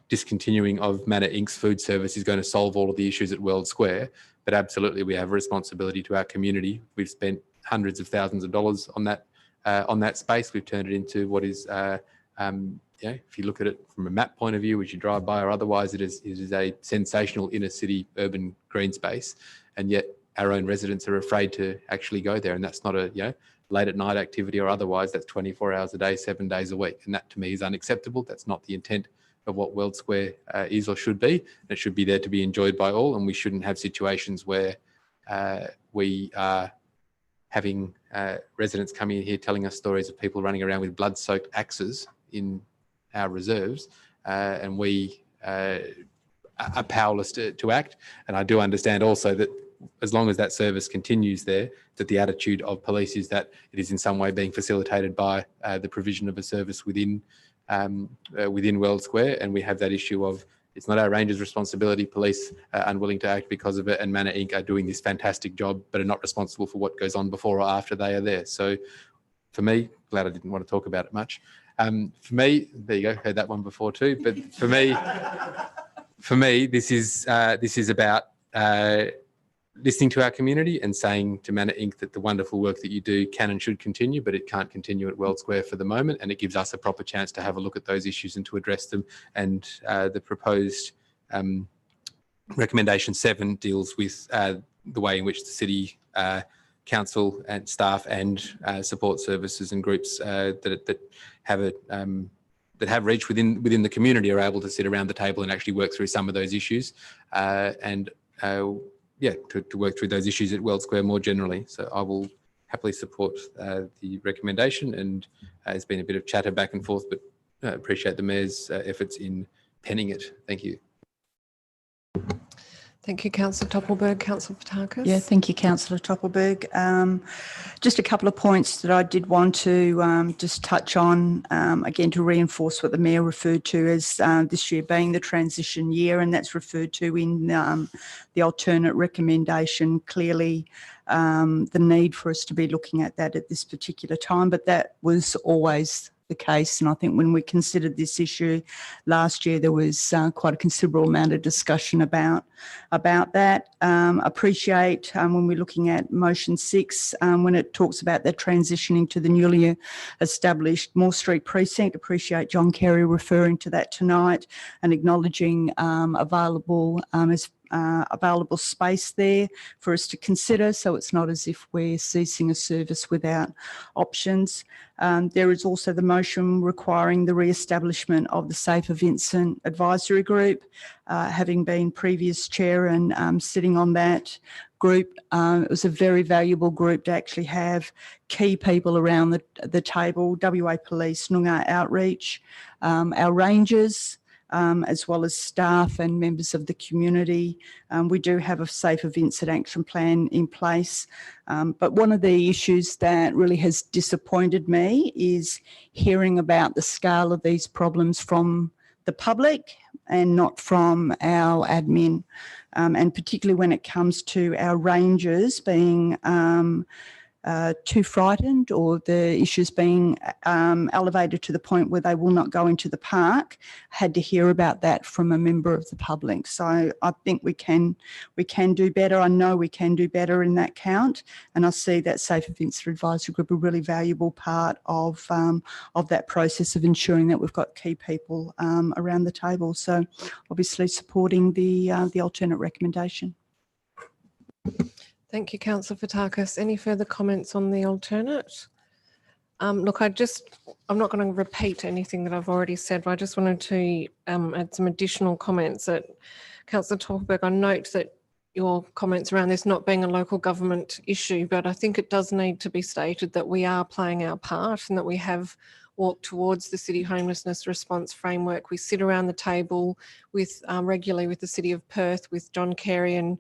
discontinuing of Manor Inc.'s food service is going to solve all of the issues at World Square. But absolutely, we have a responsibility to our community. We've spent hundreds of thousands of dollars on that space. We've turned it into what is if you look at it from a map point of view, which you drive by or otherwise, it is a sensational inner city urban green space. And yet our own residents are afraid to actually go there. And that's not a late at night activity or otherwise. That's 24 hours a day, 7 days a week. And that to me is unacceptable. That's not the intent of what World Square is or should be. It should be there to be enjoyed by all. And we shouldn't have situations where we are having residents coming in here telling us stories of people running around with blood-soaked axes in our reserves, and we are powerless to act. And I do understand also that as long as that service continues there, that the attitude of police is that it is in some way being facilitated by the provision of a service within World Square. And we have that issue of it's not our rangers' responsibility, police are unwilling to act because of it, and Manor Inc. are doing this fantastic job, but are not responsible for what goes on before or after they are there. So for me, glad I didn't want to talk about it much. For me, there you go, heard that one before too. But for me, this is about listening to our community and saying to Manor Inc. that the wonderful work that you do can and should continue, but it can't continue at World Square for the moment. And it gives us a proper chance to have a look at those issues and to address them. And the proposed recommendation 7 deals with the way in which the city council and staff and support services and groups that have reach within the community are able to sit around the table and actually work through some of those issues to work through those issues at World Square more generally. So I will happily support the recommendation, and there's been a bit of chatter back and forth, but appreciate the Mayor's efforts in penning it. Thank you. Thank you, Councillor Toppelberg. Councillor Fotakis. Yeah, thank you, Councillor Toppelberg. Just a couple of points that I did want to just touch on, again, to reinforce what the Mayor referred to as this year being the transition year, and that's referred to in the alternate recommendation. Clearly, the need for us to be looking at that at this particular time, but that was always the case. And I think when we considered this issue last year, there was quite a considerable amount of discussion about that. Appreciate when we're looking at motion 6, when it talks about the transitioning to the newly established Moore Street precinct. Appreciate John Kerry referring to that tonight and acknowledging available space there for us to consider, so it's not as if we're ceasing a service without options. There is also the motion requiring the re-establishment of the Safer Vincent Advisory Group. Having been previous chair and sitting on that group, it was a very valuable group to actually have key people around the table: WA Police, Noongar Outreach, our rangers, as well as staff and members of the community. We do have a Safer Vincent action plan in place. But one of the issues that really has disappointed me is hearing about the scale of these problems from the public and not from our admin. And particularly when it comes to our rangers being too frightened, or the issues being elevated to the point where they will not go into the park. Had to hear about that from a member of the public. So I think we can do better. I know we can do better in that count, and I see that Safer Vincent Advisory Group a really valuable part of that process of ensuring that we've got key people around the table. So obviously supporting the alternate recommendation. Thank you, Councillor Fotakis. Any further comments on the alternate? Look, I'm not going to repeat anything that I've already said, but I just wanted to add some additional comments. That Councillor Torberg, I note that your comments around this not being a local government issue, but I think it does need to be stated that we are playing our part and that we have walked towards the City Homelessness Response Framework. We sit around the table with regularly with the City of Perth, with John Carey and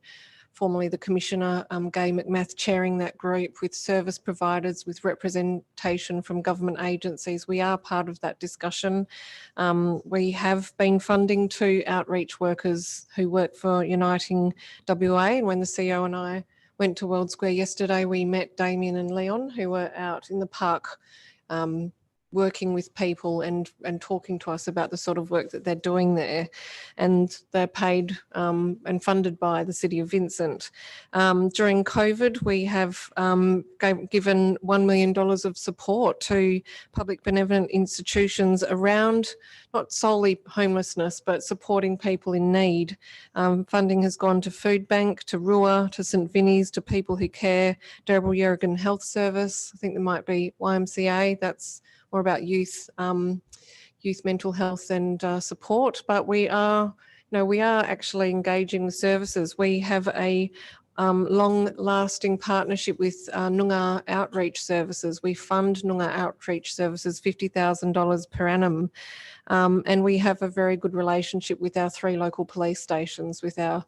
formerly the Commissioner, Gay McMath, chairing that group, with service providers, with representation from government agencies. We are part of that discussion. We have been funding to outreach workers who work for Uniting WA. And when the CEO and I went to World Square yesterday, we met Damien and Leon, who were out in the park working with people and talking to us about the sort of work that they're doing there. And they're paid and funded by the City of Vincent. During COVID, we have given $1 million of support to public benevolent institutions around not solely homelessness, but supporting people in need. Funding has gone to Food Bank, to Rua, to St Vinny's, to People Who Care, Darabal Yerrigan Health Service. I think there might be YMCA. That's more about youth mental health and support. But we are actually engaging with services. We have a long-lasting partnership with Noongar Outreach Services. We fund Noongar Outreach Services $50,000 per annum. And we have a very good relationship with our 3 local police stations, with our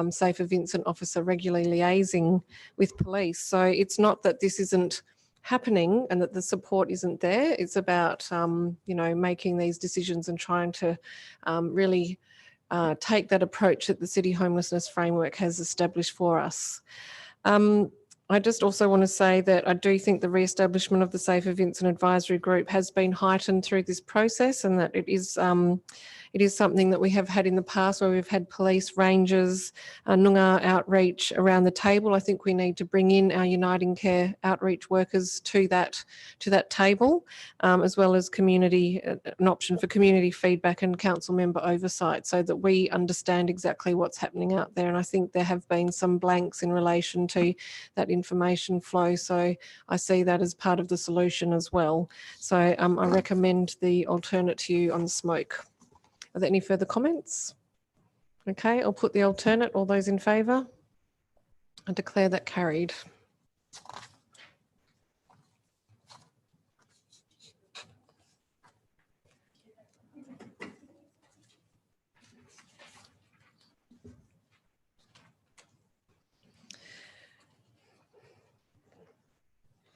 Safer Vincent officer regularly liaising with police. So it's not that this isn't happening and that the support isn't there. It's about, making these decisions and trying to really take that approach that the City Homelessness Framework has established for us. I just also want to say that I do think the re-establishment of the Safer Vincent Advisory Group has been heightened through this process, and that it is something that we have had in the past, where we've had police, rangers, Noongar outreach around the table. I think we need to bring in our Uniting Care outreach workers to that table, as well as an option for community feedback and council member oversight, so that we understand exactly what's happening out there. And I think there have been some blanks in relation to that information flow. So I see that as part of the solution as well. So I recommend the alternate to you on the smoke. Are there any further comments? Okay, I'll put the alternate. All those in favour? I declare that carried.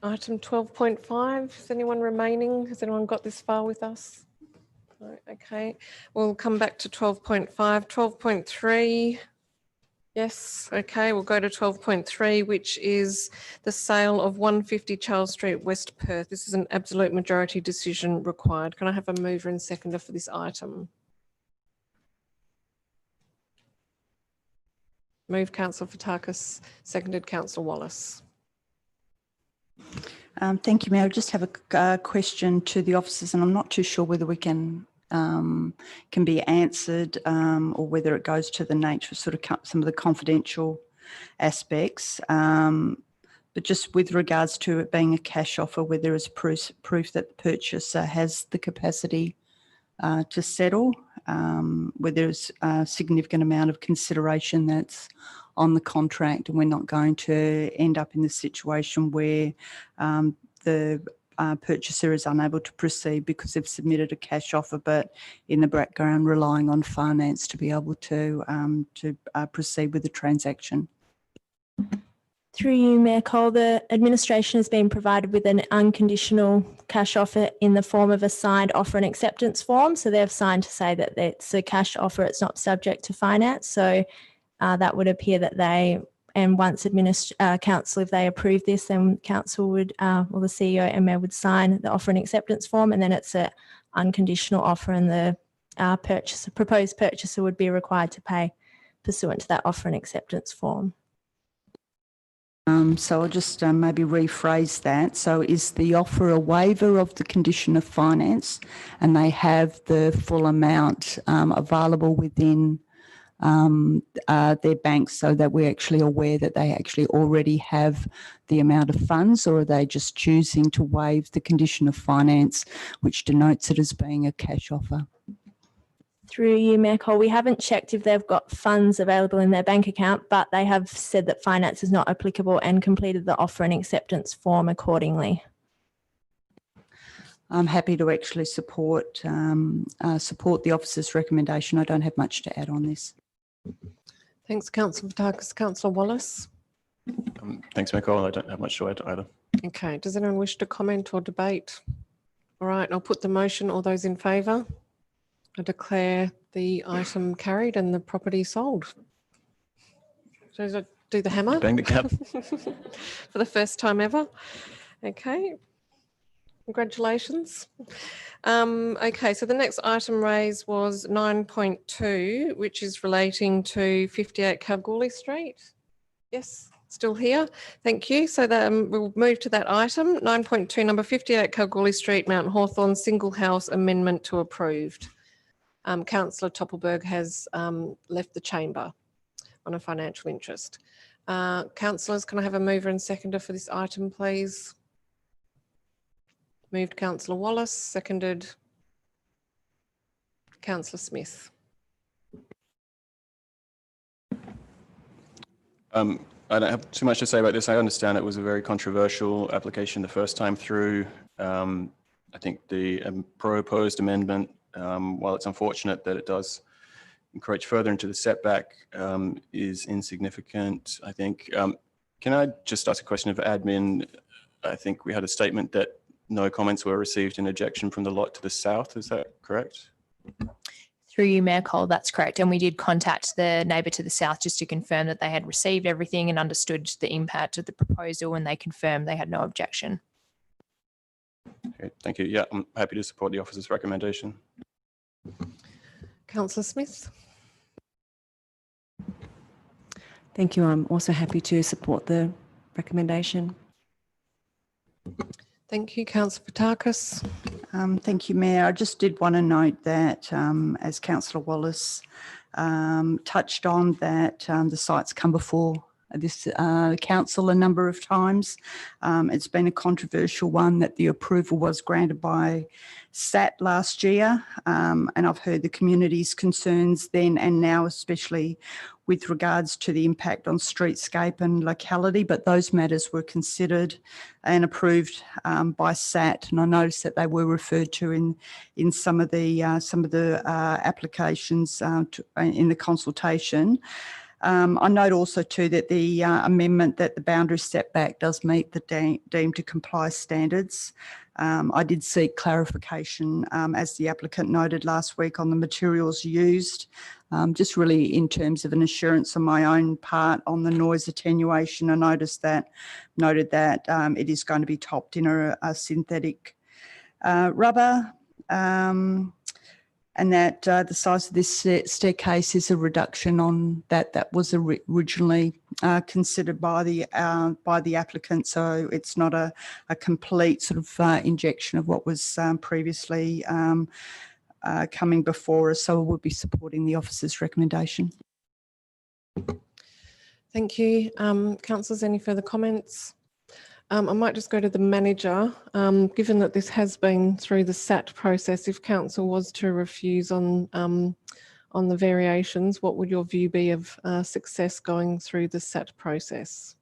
Item 12.5, is anyone remaining? Has anyone got this far with us? No, okay, we'll come back to 12.5. 12.3, yes, okay, we'll go to 12.3, which is the sale of 150 Charles Street, West Perth. This is an absolute majority decision required. Can I have a mover and seconder for this item? Move Councillor Fotakis, seconded Councillor Wallace. Thank you, Mayor. I just have a question to the officers, and I'm not too sure whether we can be answered or whether it goes to the nature of sort of some of the confidential aspects. But just with regards to it being a cash offer, where there is proof that the purchaser has the capacity to settle, where there's a significant amount of consideration that's on the contract, and we're not going to end up in the situation where the purchaser is unable to proceed because they've submitted a cash offer, but in the background relying on finance to be able to proceed with the transaction. Through you, Mayor Cole, the administration has been provided with an unconditional cash offer in the form of a signed offer and acceptance form. So they've signed to say that it's a cash offer, it's not subject to finance. So that would appear that they And once council, if they approve this, then council would, or the CEO and mayor would sign the offer and acceptance form, and then it's an unconditional offer, and the proposed purchaser would be required to pay pursuant to that offer and acceptance form. So I'll just maybe rephrase that. So is the offer a waiver of the condition of finance, and they have the full amount available within their banks, so that we're actually aware that they actually already have the amount of funds, or are they just choosing to waive the condition of finance, which denotes it as being a cash offer? Through you, Mayor Cole, we haven't checked if they've got funds available in their bank account, but they have said that finance is not applicable and completed the offer and acceptance form accordingly. I'm happy to actually support the officer's recommendation. I don't have much to add on this. Thanks, Councillor Fotakis. Councillor Wallace. Thanks, Mayor Cole. I don't have much to add either. Okay. Does anyone wish to comment or debate? All right. I'll put the motion. All those in favour? I declare the item carried and the property sold. Should I do the hammer? Bang the cap. For the first time ever. Okay. Congratulations. Okay, so the next item raised was 9.2, which is relating to 58 Kalgoorlie Street. Yes, still here. Thank you. So we'll move to that item. 9.2, number 58 Kalgoorlie Street, Mount Hawthorn, single house amendment to approved. Councillor Toppelberg has left the chamber on a financial interest. Councillors, can I have a mover and seconder for this item, please? Moved Councillor Wallace, seconded Councillor Smith. I don't have too much to say about this. I understand it was a very controversial application the first time through. I think the proposed amendment, while it's unfortunate that it does encroach further into the setback, is insignificant, I think. Can I just ask a question of admin? I think we had a statement that no comments were received in objection from the lot to the south. Is that correct? Through you, Mayor Cole, that's correct. And we did contact the neighbour to the south just to confirm that they had received everything and understood the impact of the proposal, and they confirmed they had no objection. Okay, thank you. Yeah, I'm happy to support the officer's recommendation. Councillor Smith. Thank you. I'm also happy to support the recommendation. Thank you, Councillor Fotakis. Thank you, Mayor. I just did want to note that, as Councillor Wallace touched on, that the site's come before this council a number of times. It's been a controversial one that the approval was granted by SAT last year, and I've heard the community's concerns then and now, especially with regards to the impact on streetscape and locality, but those matters were considered and approved by SAT, and I noticed that they were referred to in some of the applications in the consultation. I note also too that the amendment that the boundary setback does meet the deemed to comply standards. I did seek clarification, as the applicant noted last week, on the materials used, just really in terms of an assurance on my own part on the noise attenuation. I noted that it is going to be topped in a synthetic rubber. And that the size of this staircase is a reduction on that was originally considered by the applicant. So it's not a complete sort of injection of what was previously coming before us. So we'll be supporting the officer's recommendation. Thank you. Councillors, any further comments? I might just go to the manager. Given that this has been through the SAT process, if council was to refuse on the variations, what would your view be of success going through the SAT process?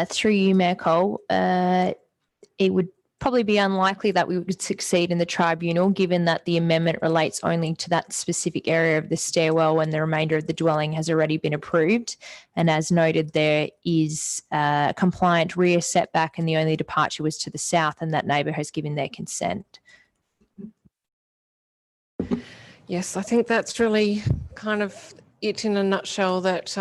Through you, Mayor Cole, it would probably be unlikely that we would succeed in the tribunal, given that the amendment relates only to that specific area of the stairwell and the remainder of the dwelling has already been approved. And as noted, there is a compliant rear setback and the only departure was to the south, and that neighbour has given their consent. Yes, I think that's really kind of it in a nutshell that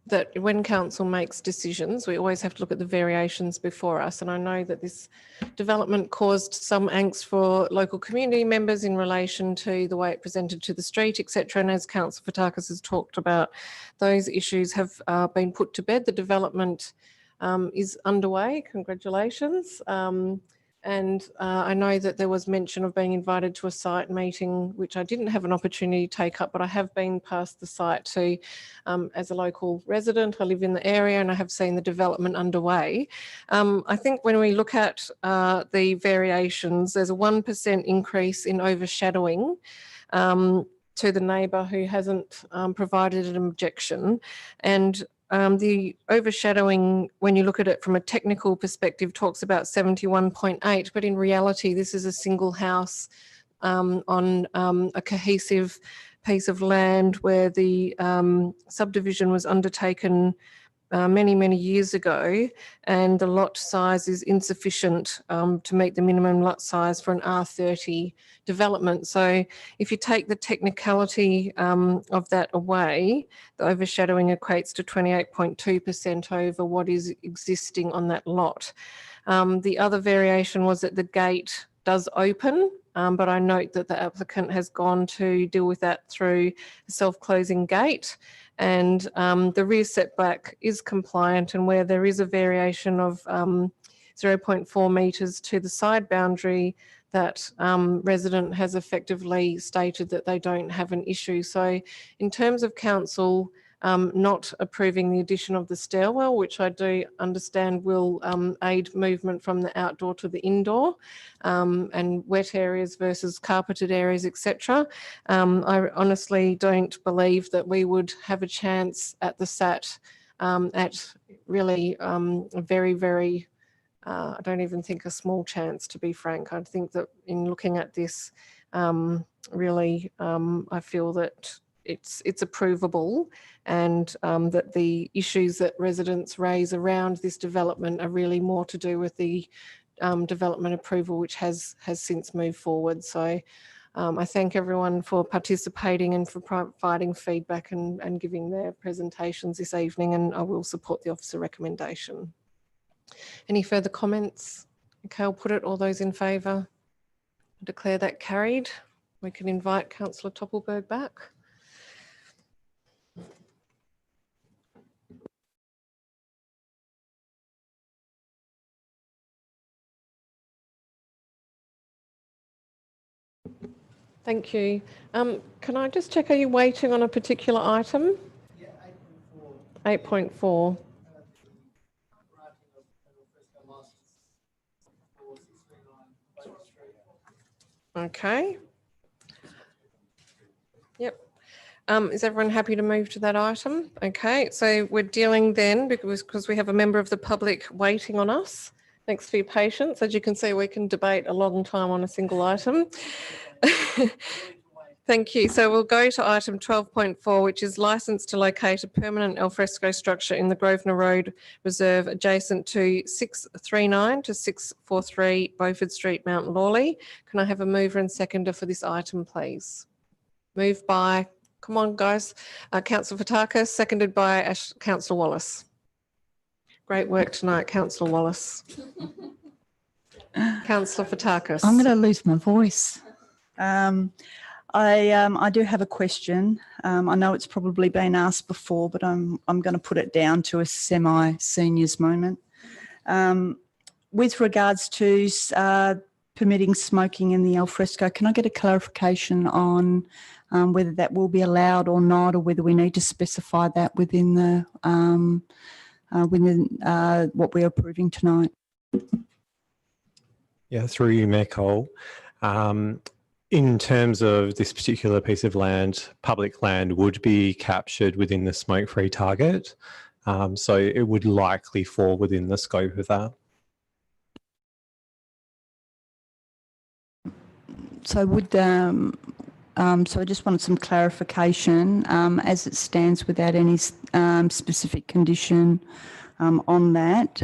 that when council makes decisions, we always have to look at the variations before us. And I know that this development caused some angst for local community members in relation to the way it presented to the street, etc. And as Councillor Fotakis has talked about, those issues have been put to bed. The development is underway. Congratulations. I know that there was mention of being invited to a site meeting, which I didn't have an opportunity to take up, but I have been past the site to, as a local resident, I live in the area and I have seen the development underway. I think when we look at the variations, there's a 1% increase in overshadowing to the neighbour who hasn't provided an objection. And the overshadowing, when you look at it from a technical perspective, talks about 71.8, but in reality, this is a single house on a cohesive piece of land where the subdivision was undertaken many, many years ago, and the lot size is insufficient to meet the minimum lot size for an R30 development. So if you take the technicality of that away, the overshadowing equates to 28.2% over what is existing on that lot. The other variation was that the gate does open, but I note that the applicant has gone to deal with that through a self-closing gate. And the rear setback is compliant, and where there is a variation of 0.4 metres to the side boundary, that resident has effectively stated that they don't have an issue. So in terms of council not approving the addition of the stairwell, which I do understand will aid movement from the outdoor to the indoor, and wet areas versus carpeted areas, etc. I honestly don't believe that we would have a chance at the SAT at really a very, very, I don't even think a small chance, to be frank. I think that in looking at this, really, I feel that it's approvable, and that the issues that residents raise around this development are really more to do with the development approval, which has since moved forward. So I thank everyone for participating and for providing feedback and giving their presentations this evening, and I will support the officer recommendation. Any further comments? Okay, I'll put it. All those in favour? Declare that carried. We can invite Councillor Toppelberg back. Thank you. Can I just check, are you waiting on a particular item? Yeah, 8.4. 8.4. Okay. Yep. Is everyone happy to move to that item? Okay, so we're dealing then, because we have a member of the public waiting on us. Thanks for your patience. As you can see, we can debate a long time on a single item. Thank you. So we'll go to item 12.4, which is licence to locate a permanent alfresco structure in the Grosvenor Road Reserve adjacent to 639 to 643 Beaufort Street, Mount Lawley. Can I have a mover and seconder for this item, please? Moved by, come on guys, Councillor Fotakis, seconded by Councillor Wallace. Great work tonight, Councillor Wallace. Councillor Fotakis. I'm going to lose my voice. I do have a question. I know it's probably been asked before, but I'm going to put it down to a semi-seniors moment. With regards to permitting smoking in the alfresco, can I get a clarification on whether that will be allowed or not, or whether we need to specify that within the what we're approving tonight? Yeah, through you, Mayor Cole. In terms of this particular piece of land, public land would be captured within the smoke-free target. So it would likely fall within the scope of that. So would, so I just wanted some clarification as it stands without any specific condition on that.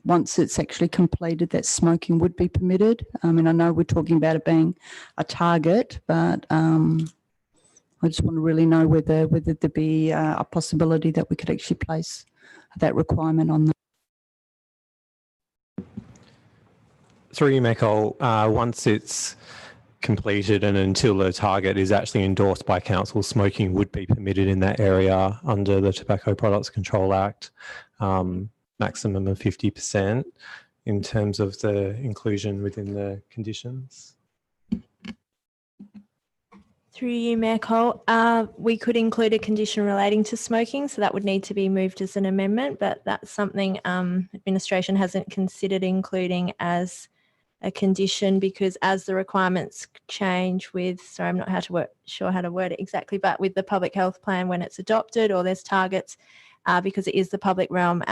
Once it's actually completed, that smoking would be permitted. I mean, I know we're talking about it being a target, but I I just want to really know whether there be a possibility that we could actually place that requirement on them. Through you, Nicole, once it's completed and until the target is actually endorsed by council, smoking would be permitted in that area under the Tobacco Products Control Act, maximum of 50% in terms of the inclusion within the conditions. Through you, Mayor Cole, we could include a condition relating to smoking, so that would need to be moved as an amendment, but that's something administration hasn't considered including as a condition, because as the requirements change with, sorry, I'm not sure how to word it exactly, but with the public health plan when it's adopted or there's targets, because it is the public realm,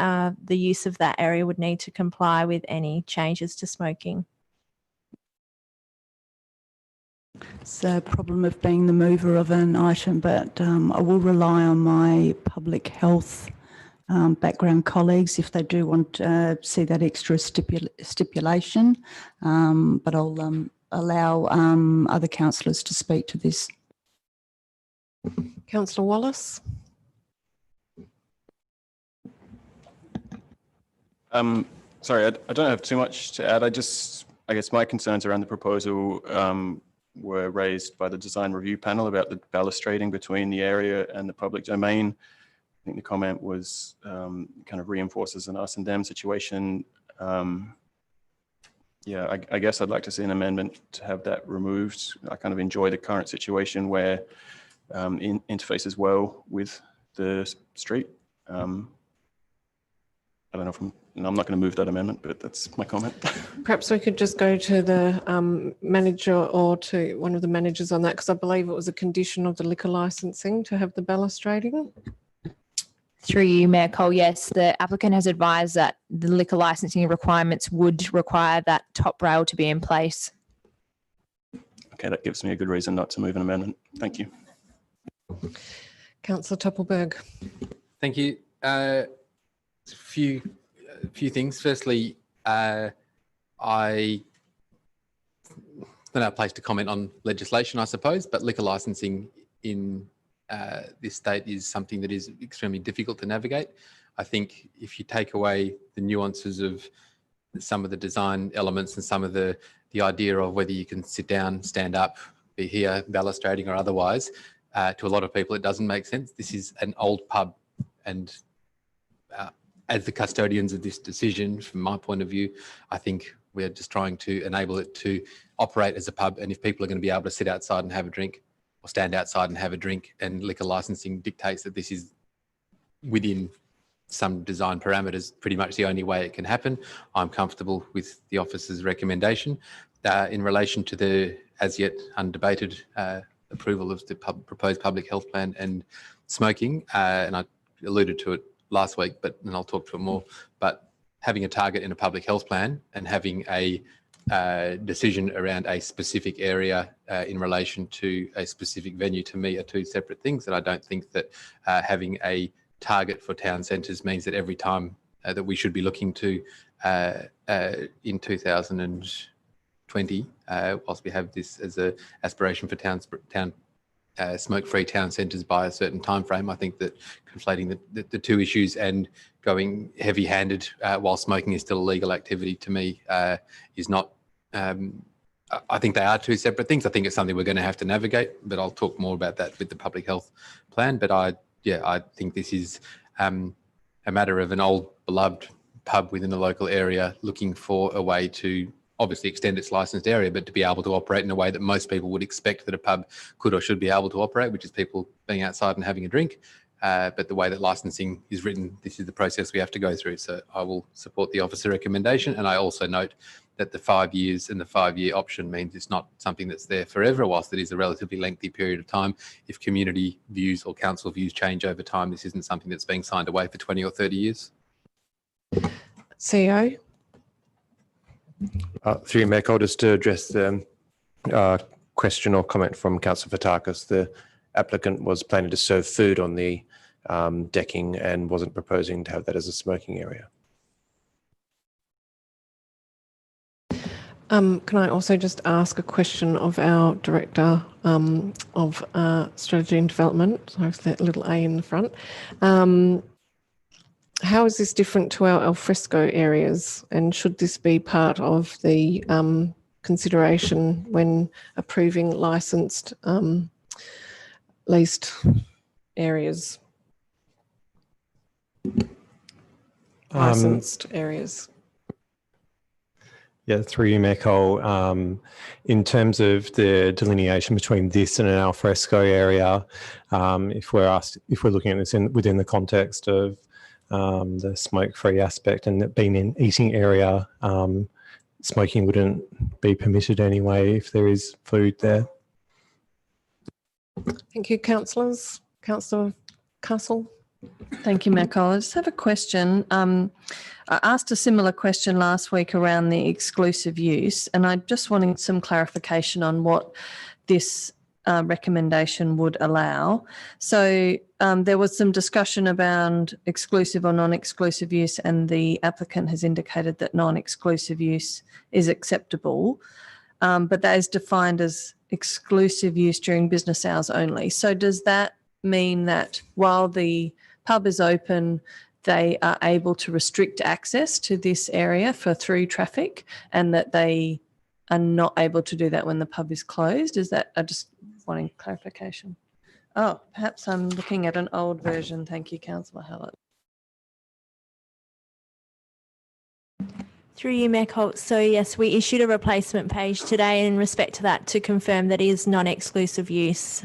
the use of that area would need to comply with any changes to smoking. It's a problem of being the mover of an item, but I will rely on my public health background colleagues if they do want to see that extra stipulation, but I'll allow other councillors to speak to this. Councillor Wallace. Sorry, I don't have too much to add. I guess my concerns around the proposal were raised by the design review panel about the balustrading between the area and the public domain. I think the comment was kind of reinforces an us and them situation. Yeah, I guess I'd like to see an amendment to have that removed. I kind of enjoy the current situation where it interfaces well with the street. I don't know if I'm not going to move that amendment, but that's my comment. Perhaps we could just go to the manager or to one of the managers on that, because I believe it was a condition of the liquor licensing to have the balustrading. Through you, Mayor Cole, yes, the applicant has advised that the liquor licensing requirements would require that top rail to be in place. Okay, that gives me a good reason not to move an amendment. Thank you. Councillor Toppelberg. Thank you. A few things. Firstly, I don't have a place to comment on legislation, I suppose, but liquor licensing in this state is something that is extremely difficult to navigate. I think if you take away the nuances of some of the design elements and some of the idea of whether you can sit down, stand up, be here, balustrading or otherwise, to a lot of people it doesn't make sense. This is an old pub, and as the custodians of this decision, from my point of view, I think we're just trying to enable it to operate as a pub. And if people are going to be able to sit outside and have a drink or stand outside and have a drink, and liquor licensing dictates that this is within some design parameters, pretty much the only way it can happen, I'm comfortable with the officer's recommendation. In relation to the as yet undebated approval of the proposed public health plan and smoking, and I alluded to it last week, and I'll talk to it more, but having a target in a public health plan and having a decision around a specific area in relation to a specific venue, to me, are two separate things. And I don't think that having a target for town centres means that every time that we should be looking to in 2020, whilst we have this as an aspiration for town smoke-free town centres by a certain time frame. I think that conflating the two issues and going heavy-handed while smoking is still a legal activity, to me, is not. I think they are two separate things. I think it's something we're going to have to navigate, but I'll talk more about that with the public health plan. But I think this is a matter of an old beloved pub within the local area looking for a way to obviously extend its licensed area, but to be able to operate in a way that most people would expect that a pub could or should be able to operate, which is people being outside and having a drink. But the way that licensing is written, this is the process we have to go through. So I will support the officer recommendation. And I also note that the 5 years and the 5-year option means it's not something that's there forever, whilst it is a relatively lengthy period of time. If community views or council views change over time, this isn't something that's being signed away for 20 or 30 years. CEO. Through you, Mayor Cole, just to address the question or comment from Councillor Fotakis, the applicant was planning to serve food on the decking and wasn't proposing to have that as a smoking area. Can I also just ask a question of our Director of Strategy and Development? So it's that little A in the front. How is this different to our alfresco areas, and should this be part of the consideration when approving licensed leased areas? Licensed areas. Yeah, through you, Mayor Cole. In terms of the delineation between this and an alfresco area, if we're looking at this within the context of the smoke-free aspect and it being an eating area, smoking wouldn't be permitted anyway if there is food there. Thank you, councillors. Councillor Castle. Thank you, Mayor Cole. I just have a question. I asked a similar question last week around the exclusive use, and I just wanted some clarification on what this recommendation would allow. So there was some discussion about exclusive or non-exclusive use, and the applicant has indicated that non-exclusive use is acceptable, but that is defined as exclusive use during business hours only. So does that mean that while the pub is open, they are able to restrict access to this area for through traffic, and that they are not able to do that when the pub is closed? Is that, I just wanting clarification. Oh, perhaps I'm looking at an old version. Thank you, Councillor Hallett. Through you, Mayor Colt. So yes, we issued a replacement page today in respect to that to confirm that is non-exclusive use.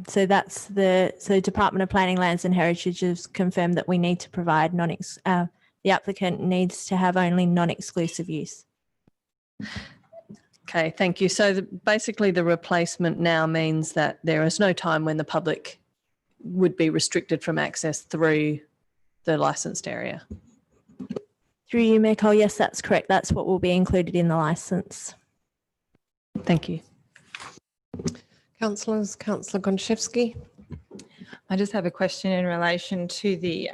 So that's so Department of Planning, Lands and Heritage has confirmed that we need to provide the applicant needs to have only non-exclusive use. Okay, thank you. So basically the replacement now means that there is no time when the public would be restricted from access through the licensed area. Through you, Mayor Cole. Yes, that's correct. That's what will be included in the licence. Thank you. Councillors, Councillor Gonchevsky. I just have a question in relation to the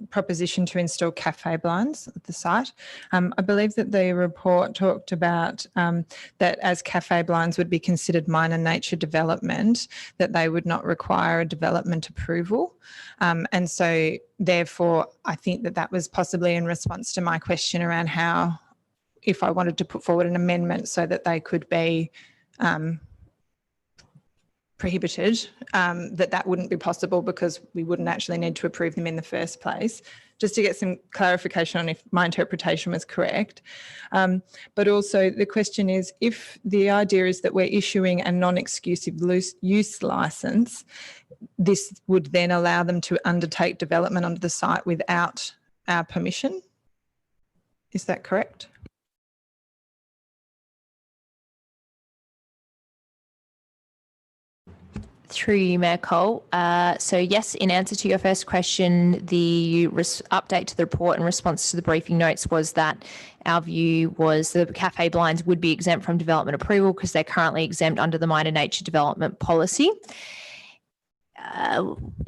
proposition to install cafe blinds at the site. I believe that the report talked about that as cafe blinds would be considered minor nature development, that they would not require a development approval. And so therefore, I think that that was possibly in response to my question around how, if I wanted to put forward an amendment so that they could be prohibited, that wouldn't be possible because we wouldn't actually need to approve them in the first place. Just to get some clarification on if my interpretation was correct. But also the question is, if the idea is that we're issuing a non-exclusive use licence, this would then allow them to undertake development onto the site without our permission. Is that correct? Through you, Mayor Cole. So yes, in answer to your first question, the update to the report in response to the briefing notes was that our view was the cafe blinds would be exempt from development approval because they're currently exempt under the minor nature development policy.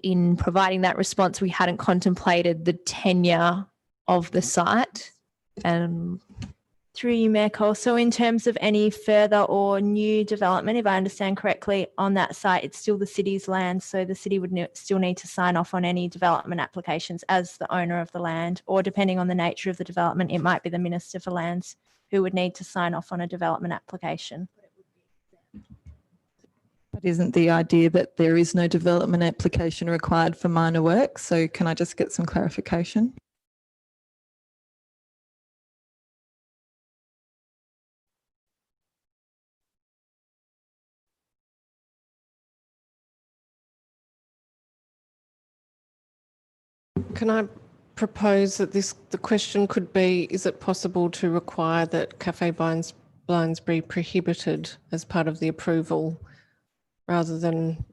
In providing that response, we hadn't contemplated the tenure of the site. Through you, Mayor Cole. So in terms of any further or new development, if I understand correctly, on that site, it's still the city's land. So the city would still need to sign off on any development applications as the owner of the land, or depending on the nature of the development, it might be the Minister for Lands who would need to sign off on a development application. But isn't the idea that there is no development application required for minor work? So can I just get some clarification? Can I propose that the question could be, is it possible to require that cafe blinds be prohibited as part of the approval rather than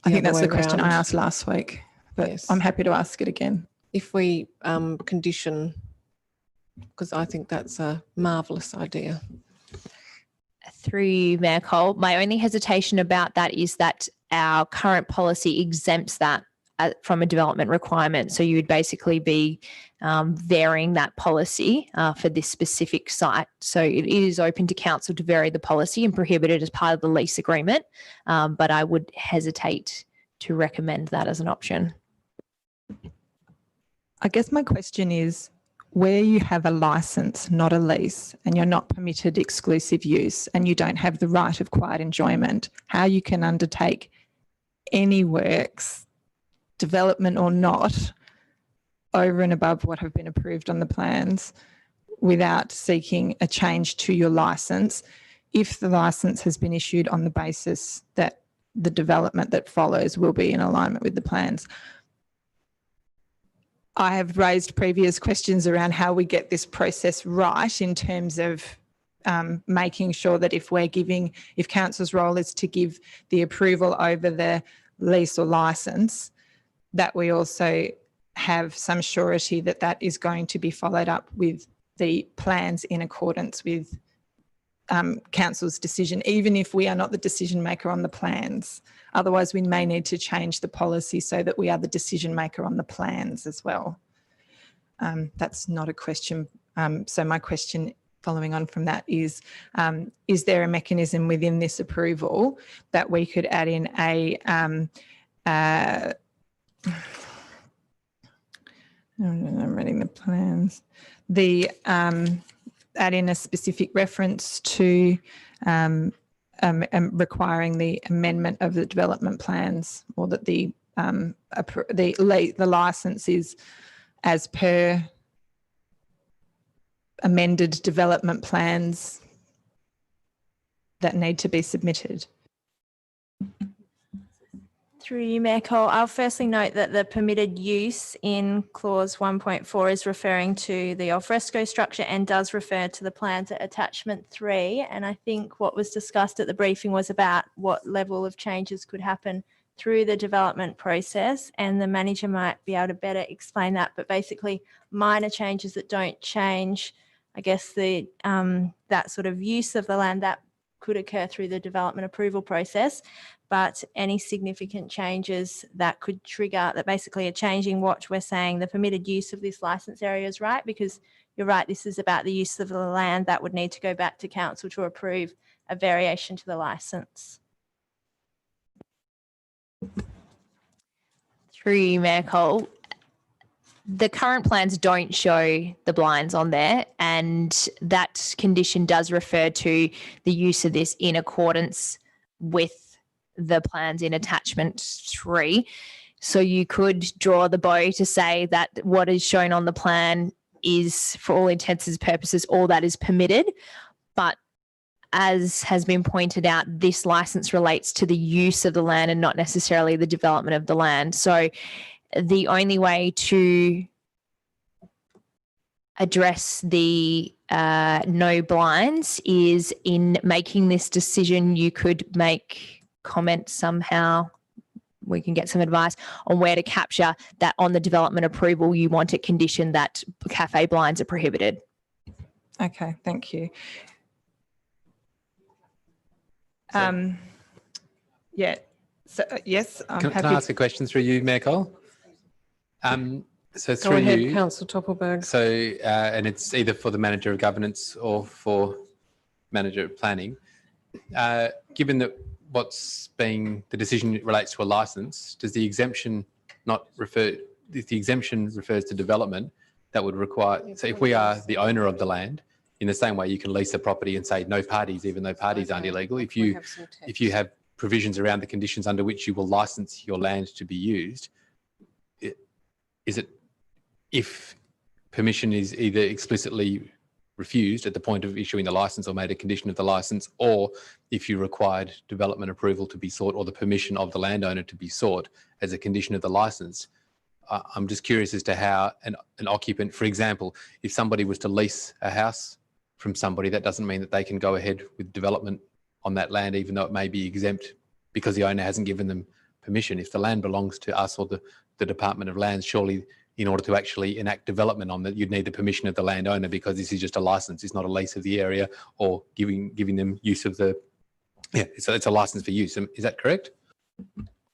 I think that's the question I asked last week, but yes. I'm happy to ask it again. If we condition, because I think that's a marvellous idea. Through you, Mayor Cole. My only hesitation about that is that our current policy exempts that from a development requirement. So you would basically be varying that policy for this specific site. So it is open to council to vary the policy and prohibit it as part of the lease agreement, but I would hesitate to recommend that as an option. I guess my question is, where you have a license, not a lease, and you're not permitted exclusive use and you don't have the right of quiet enjoyment, how you can undertake any works, development or not, over and above what have been approved on the plans without seeking a change to your license if the license has been issued on the basis that the development that follows will be in alignment with the plans. I have raised previous questions around how we get this process right in terms of making sure that if council's role is to give the approval over the lease or license, that we also have some surety that that is going to be followed up with the plans in accordance with council's decision, even if we are not the decision maker on the plans. Otherwise, we may need to change the policy so that we are the decision maker on the plans as well. That's not a question. So my question following on from that is there a mechanism within this approval that we could add in I'm reading the plans. Add in a specific reference to requiring the amendment of the development plans, or that the license is as per amended development plans that need to be submitted. Through you, Mayor Cole, I'll firstly note that the permitted use in clause 1.4 is referring to the alfresco structure and does refer to the plans at attachment 3. And I think what was discussed at the briefing was about what level of changes could happen through the development process, and the manager might be able to better explain that. But basically, minor changes that don't change, I guess, the that sort of use of the land, that could occur through the development approval process. But any significant changes that could trigger, that basically are changing what we're saying, the permitted use of this licence area is right, because you're right, this is about the use of the land that would need to go back to council to approve a variation to the licence. Through you, Mayor Cole, the current plans don't show the blinds on there, and that condition does refer to the use of this in accordance with the plans in attachment 3. So you could draw the bow to say that what is shown on the plan is, for all intents and purposes, all that is permitted. But as has been pointed out, this license relates to the use of the land and not necessarily the development of the land. So the only way to address the no blinds is in making this decision. You could make comment somehow, we can get some advice on where to capture that on the development approval. You want it conditioned that cafe blinds are prohibited. Okay, thank you. Yeah, so yes, I'm happy. Can I ask a question through you, Mayor Cole? So Go through ahead, you, Councillor Toppelberg. so and it's either for the manager of governance or for manager of planning. Given that what's being the decision relates to a license, does the exemption not refer? If the exemption refers to development, that would require. So if we are the owner of the land, in the same way you can lease a property and say no parties, even though parties aren't illegal. If you have provisions around the conditions under which you will license your land to be used, is it if permission is either explicitly refused at the point of issuing the license or made a condition of the license, or if you required development approval to be sought or the permission of the landowner to be sought as a condition of the license? I'm just curious as to how an occupant, for example, if somebody was to lease a house from somebody, that doesn't mean that they can go ahead with development on that land, even though it may be exempt because the owner hasn't given them permission. If the land belongs to us or the Department of Lands, surely in order to actually enact development on that, you'd need the permission of the landowner, because this is just a license. It's not a lease of the area or giving them use of the, it's a license for use. Is that correct?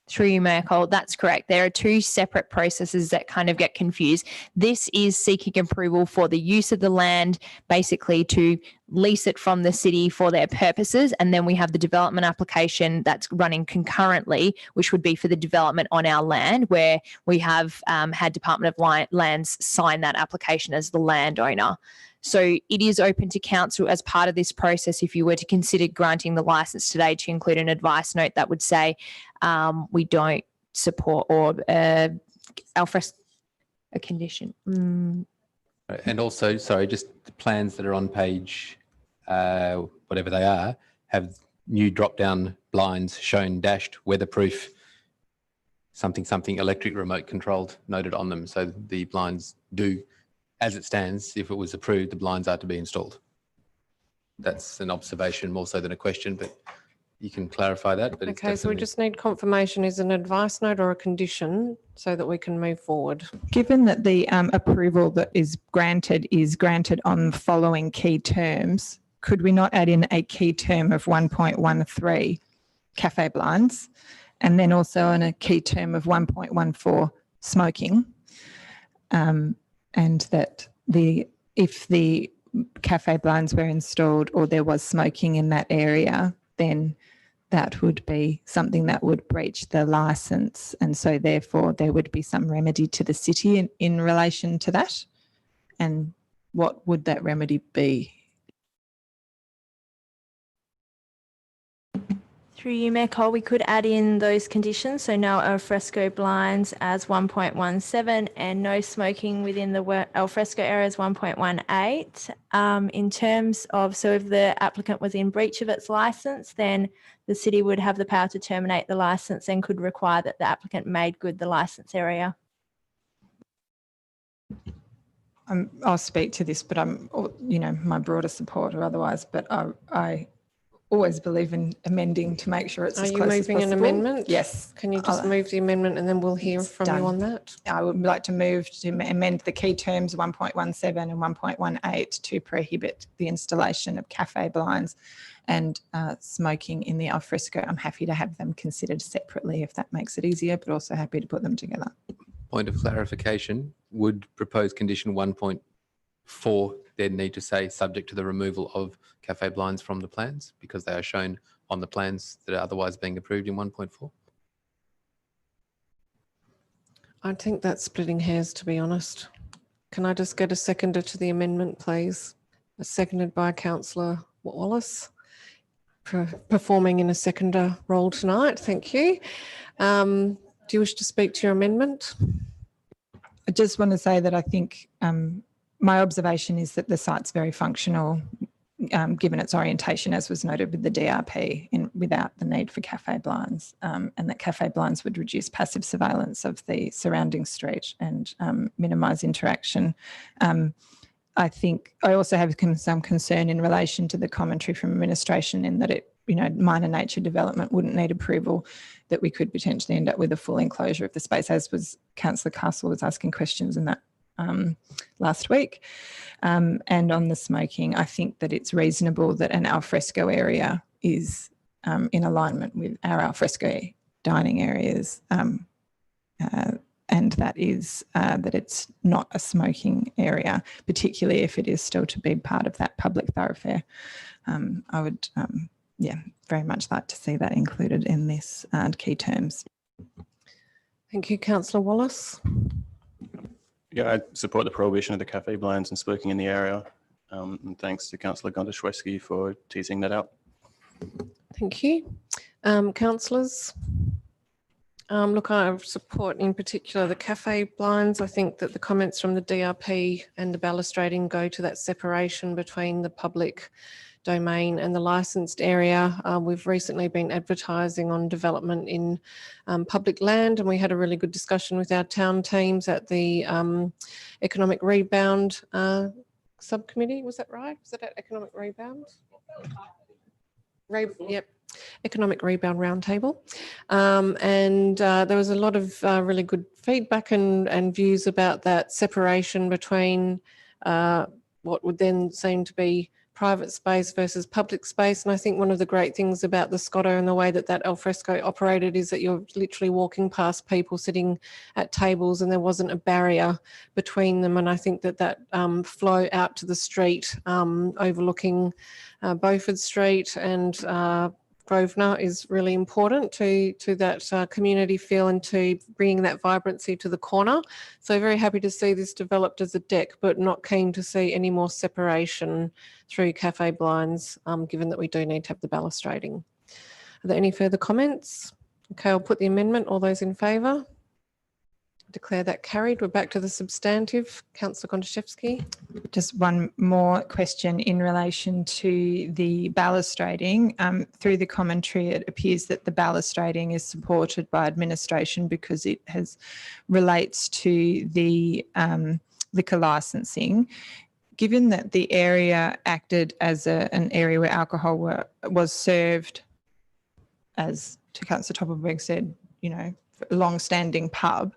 Through you, Mayor Cole, that's correct. There are two separate processes that kind of get confused. This is seeking approval for the use of the land, basically to lease it from the city for their purposes. And then we have the development application that's running concurrently, which would be for the development on our land, where we have had Department of Lands sign that application as the landowner. So it is open to council as part of this process if you were to consider granting the licence today to include an advice note that would say we don't support or a condition. And also, sorry, just the plans that are on page, whatever they are, have new drop-down blinds shown dashed, weatherproof, something electric remote controlled noted on them. So the blinds do, as it stands, if it was approved, the blinds are to be installed. That's an observation more so than a question, but you can clarify that. But Okay, so we just need confirmation. Is an advice note or a condition so that we can move forward? Given that the approval that is granted on the following key terms, could we not add in a key term of 1.13 cafe blinds and then also in a key term of 1.14 smoking? And that if the cafe blinds were installed or there was smoking in that area, then that would be something that would breach the licence. And so therefore there would be some remedy to the city in relation to that. And what would that remedy be? Through you, Mayor Cole, we could add in those conditions. So no al fresco blinds as 1.17 and no smoking within the al fresco area as 1.18. In terms of, so if the applicant was in breach of its licence, then the city would have the power to terminate the licence and could require that the applicant made good the licence area. I'll speak to this, but I'm, my broader support or otherwise, but I always believe in amending to make sure it's as close as possible. Are you moving an amendment? Yes. Can you just move the amendment and then we'll hear from you on that? I would like to move to amend the key terms 1.17 and 1.18 to prohibit the installation of cafe blinds and smoking in the alfresco. I'm happy to have them considered separately if that makes it easier, but also happy to put them together. Point of clarification, would proposed condition 1.4 then need to say subject to the removal of cafe blinds from the plans because they are shown on the plans that are otherwise being approved in 1.4? I think that's splitting hairs, to be honest. Can I just get a seconder to the amendment, please? Seconded by Councillor Wallace, performing in a seconder role tonight. Thank you. Do you wish to speak to your amendment? I just want to say that I think my observation is that the site's very functional, given its orientation, as was noted with the DRP, without the need for cafe blinds, and that cafe blinds would reduce passive surveillance of the surrounding street and minimise interaction. I think I also have some concern in relation to the commentary from administration in that it, minor nature development wouldn't need approval, that we could potentially end up with a full enclosure of the space, as was Councillor Castle was asking questions in that last week. And on the smoking, I think that it's reasonable that an alfresco area is in alignment with our alfresco dining areas, and that is that it's not a smoking area, particularly if it is still to be part of that public thoroughfare. I would, very much like to see that included in this key terms. Thank you, Councillor Wallace. Yeah, I support the prohibition of the cafe blinds and smoking in the area. And thanks to Councillor Gondashewski for teasing that out. Thank you. Councillors? Look, I support in particular the cafe blinds. I think that the comments from the DRP and the balustrading go to that separation between the public domain and the licensed area. We've recently been advertising on development in public land, and we had a really good discussion with our town teams at the Economic Rebound subcommittee. Was that right? Was that at Economic Rebound? Yep. Economic Rebound Roundtable. And there was a lot of really good feedback and views about that separation between what would then seem to be private space versus public space. And I think one of the great things about the Scotto and the way that that alfresco operated is that you're literally walking past people sitting at tables and there wasn't a barrier between them. And I think that that flow out to the street overlooking Beaufort Street and Grosvenor is really important to that community feel and to bringing that vibrancy to the corner. So very happy to see this developed as a deck, but not keen to see any more separation through cafe blinds, given that we do need to have the balustrading. Are there any further comments? Okay, I'll put the amendment. All those in favour? Declare that carried. We're back to the substantive. Councillor Gontaszewski. Just one more question in relation to the balustrading. Through the commentary, it appears that the balustrading is supported by administration because it relates to the liquor licensing. Given that the area acted as an area where alcohol was served, as to Councillor Topelberg said, you know, a long-standing pub,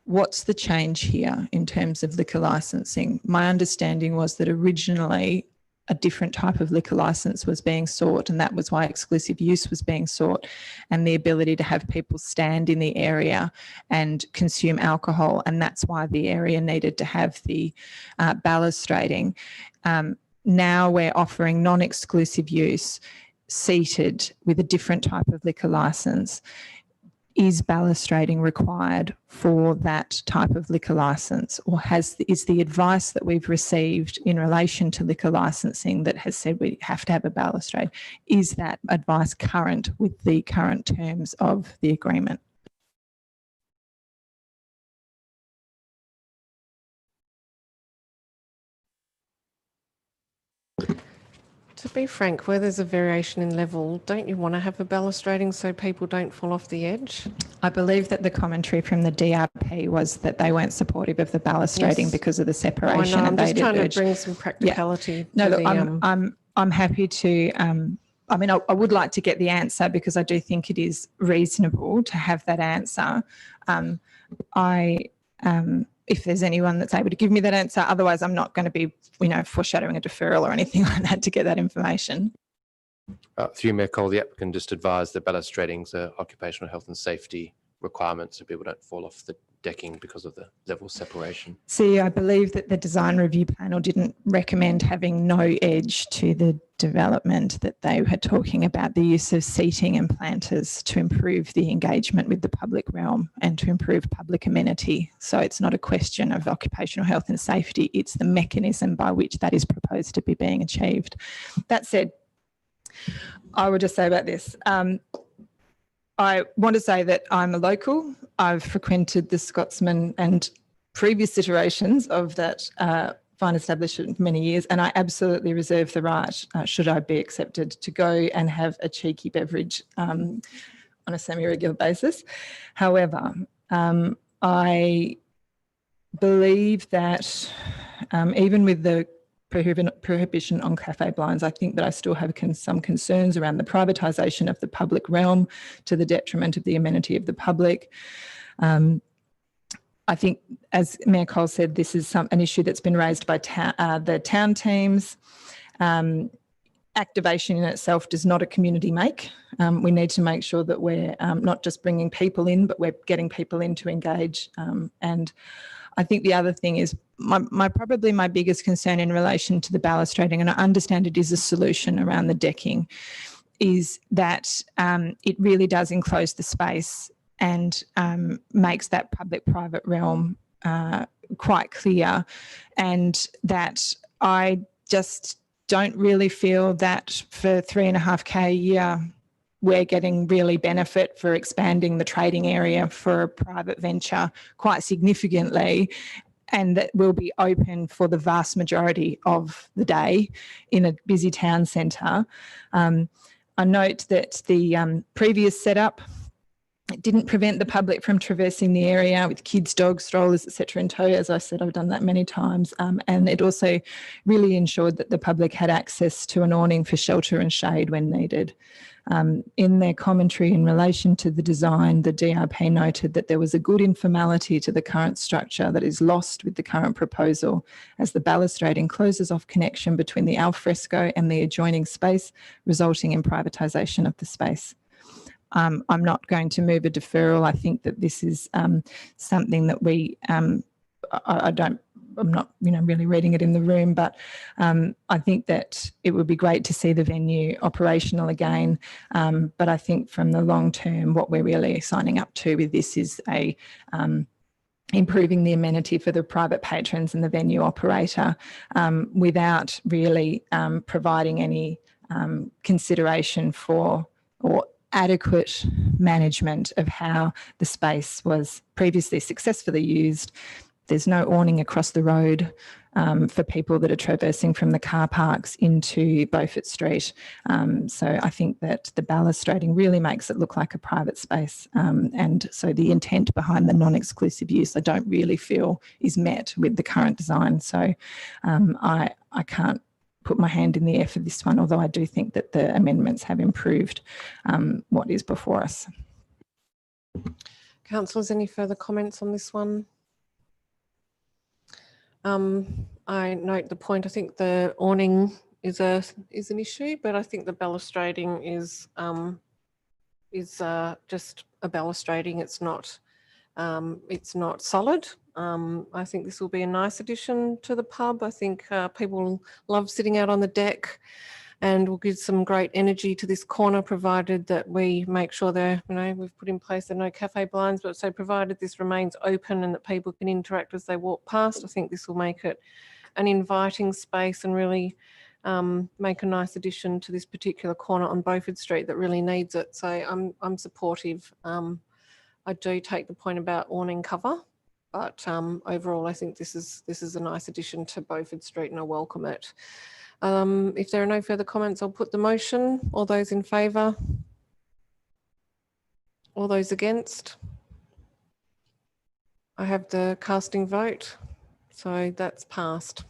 what's the change here in terms of liquor licensing? My understanding was that originally a different type of liquor license was being sought, and that was why exclusive use was being sought, and the ability to have people stand in the area and consume alcohol, and that's why the area needed to have the balustrading. Now we're offering non-exclusive use seated with a different type of liquor license. Is balustrading required for that type of liquor licence, or is the advice that we've received in relation to liquor licensing that has said we have to have a balustrade, is that advice current with the current terms of the agreement? To be frank, where there's a variation in level, don't you want to have a balustrading so people don't fall off the edge? I believe that the commentary from the DRP was that they weren't supportive of the balustrading because of the separation. I know, I'm and just they'd trying to urged- bring some practicality. No, to look, the, I'm happy to. I mean, I would like to get the answer because I do think it is reasonable to have that answer. If there's anyone that's able to give me that answer, otherwise I'm not going to be, you know, foreshadowing a deferral or anything like that to get that information. Through Mayor Cole, the applicant just advised that balustrading's occupational health and safety requirements so people don't fall off the decking because of the level separation. See, I believe that the design review panel didn't recommend having no edge to the development, that they were talking about the use of seating and planters to improve the engagement with the public realm and to improve public amenity. So it's not a question of occupational health and safety, it's the mechanism by which that is proposed to be being achieved. That said, I would just say about this. I want to say that I'm a local. I've frequented the Scotsman and previous iterations of that fine establishment for many years, and I absolutely reserve the right, should I be accepted, to go and have a cheeky beverage on a semi-regular basis. However, I believe that even with the prohibition on cafe blinds, I think that I still have some concerns around the privatisation of the public realm to the detriment of the amenity of the public. I think, as Mayor Cole said, this is an issue that's been raised by the town teams. Activation in itself does not a community make. We need to make sure that we're not just bringing people in, but we're getting people in to engage. And I think the other thing is probably my biggest concern in relation to the balustrading, and I understand it is a solution around the decking, is that it really does enclose the space and makes that public-private realm quite clear, and that I just don't really feel that for $3.5K a year we're getting really benefit for expanding the trading area for a private venture quite significantly, and that will be open for the vast majority of the day in a busy town centre. I note that the previous setup It didn't prevent the public from traversing the area with kids, dogs, strollers, etc. in tow. As I said, I've done that many times. And it also really ensured that the public had access to an awning for shelter and shade when needed. In their commentary in relation to the design, the DRP noted that there was a good informality to the current structure that is lost with the current proposal, as the balustrading closes off connection between the alfresco and the adjoining space, resulting in privatisation of the space. I'm not going to move a deferral. I think that this is something that we, I'm not, really reading it in the room, but I think that it would be great to see the venue operational again. But I think from the long term, what we're really signing up to with this is improving the amenity for the private patrons and the venue operator without really providing any consideration for or adequate management of how the space was previously successfully used. There's no awning across the road for people that are traversing from the car parks into Beaufort Street. So I think that the balustrading really makes it look like a private space. And so the intent behind the non-exclusive use, I don't really feel is met with the current design. So I can't put my hand in the air for this one, although I do think that the amendments have improved what is before us. Councillors, any further comments on this one? I note the point. I think the awning is an issue, but I think the balustrading is just a balustrading. It's not solid. I think this will be a nice addition to the pub. I think people love sitting out on the deck, and will give some great energy to this corner, provided that we make sure we've put in place the no cafe blinds, but so provided this remains open and that people can interact as they walk past, I think this will make it an inviting space and really make a nice addition to this particular corner on Beaufort Street that really needs it. So I'm supportive. I do take the point about awning cover, but overall I think this is a nice addition to Beaufort Street and I welcome it. If there are no further comments, I'll put the motion. All those in favour? All those against? I have the casting vote, so that's passed.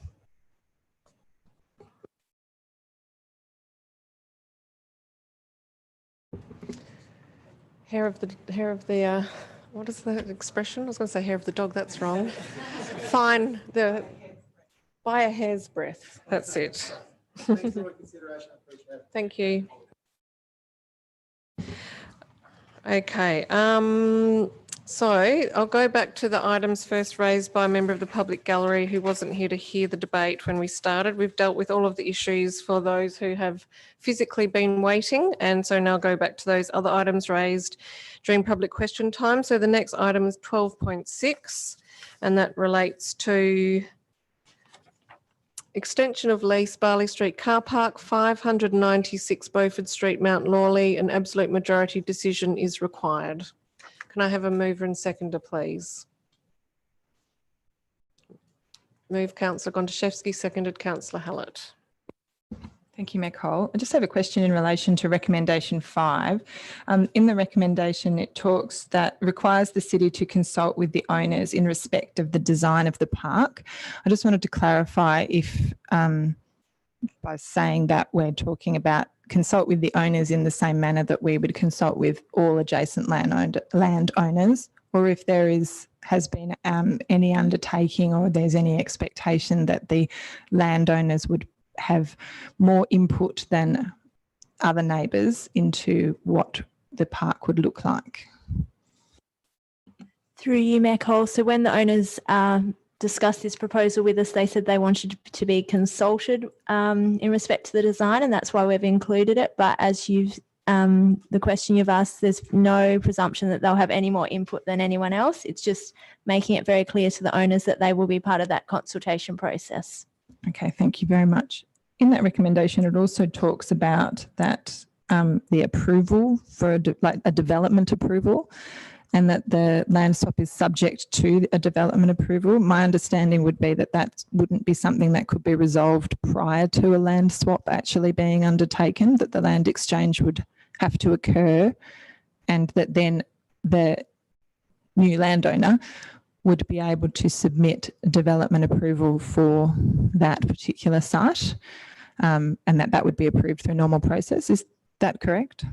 Hair of the what is the expression? I was going to say hair of the dog. That's wrong. Fine. By a hair's breadth. That's it. Thank you. Okay. So I'll go back to the items first raised by a member of the public gallery who wasn't here to hear the debate when we started. We've dealt with all of the issues for those who have physically been waiting, and so now go back to those other items raised during public question time. So the next item is 12.6, and that relates to extension of lease, Barley Street Car Park, 596 Beaufort Street, Mount Lawley. An absolute majority decision is required. Can I have a mover and seconder, please? Move Councillor Gontaszewski, seconded Councillor Hallett. Thank you, Mayor Cole. I just have a question in relation to recommendation 5. In the recommendation, it talks that requires the city to consult with the owners in respect of the design of the park. I just wanted to clarify if by saying that we're talking about consult with the owners in the same manner that we would consult with all adjacent landowners, or if there has been any undertaking or there's any expectation that the landowners would have more input than other neighbours into what the park would look like. Through you, Mayor Cole. So when the owners discussed this proposal with us, they said they wanted to be consulted in respect to the design, and that's why we've included it. But as you've the question you've asked, there's no presumption that they'll have any more input than anyone else. It's just making it very clear to the owners that they will be part of that consultation process. Okay, thank you very much. In that recommendation, it also talks about that the approval for a development approval, and that the land swap is subject to a development approval. My understanding would be that that wouldn't be something that could be resolved prior to a land swap actually being undertaken, that the land exchange would have to occur, and that then the new landowner would be able to submit development approval for that particular site, and that would be approved through normal process. Is that correct?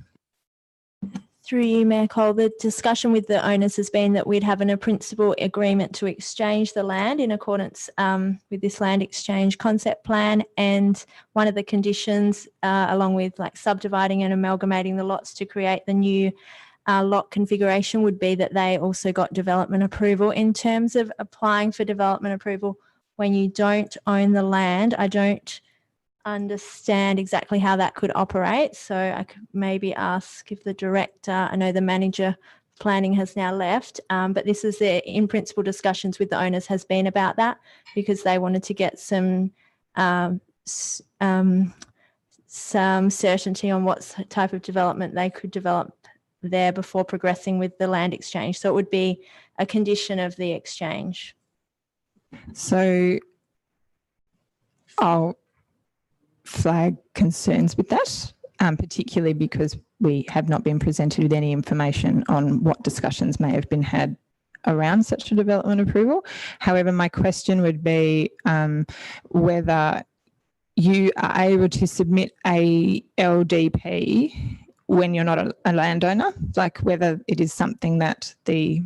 Through you, Mayor Cole, the discussion with the owners has been that we'd have a principal agreement to exchange the land in accordance with this land exchange concept plan. And one of the conditions, along with like subdividing and amalgamating the lots to create the new lot configuration, would be that they also got development approval. In terms of applying for development approval when you don't own the land, I don't understand exactly how that could operate. So I could maybe ask if the director, I know the manager planning has now left, but this is the in principle discussions with the owners has been about that, because they wanted to get some certainty on what type of development they could develop there before progressing with the land exchange. So it would be a condition of the exchange. So I'll flag concerns with that, particularly because we have not been presented with any information on what discussions may have been had around such a development approval. However, my question would be whether you are able to submit a LDP when you're not a landowner, like whether it is something that the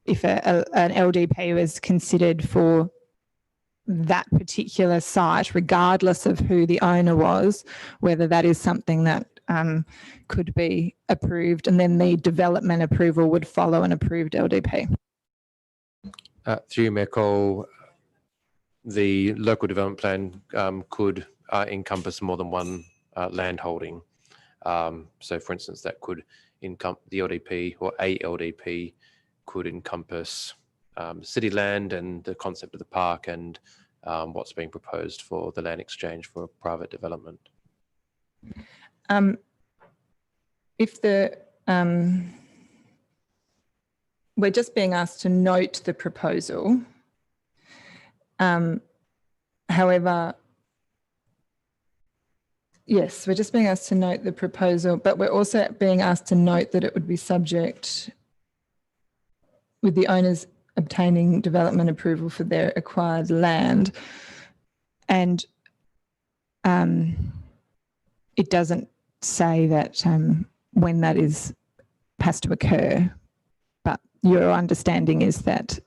if an LDP was considered for that particular site, regardless of who the owner was, whether that is something that could be approved, and then the development approval would follow an approved LDP. Through you, Mayor Cole, the local development plan could encompass more than one land holding. So for instance, that could encompass the LDP, or a LDP could encompass city land and the concept of the park and what's being proposed for the land exchange for private development. If the we're just being asked to note the proposal. However, yes, we're just being asked to note the proposal, but we're also being asked to note that it would be subject with the owners obtaining development approval for their acquired land. And it doesn't say that when that has to occur, but your understanding is that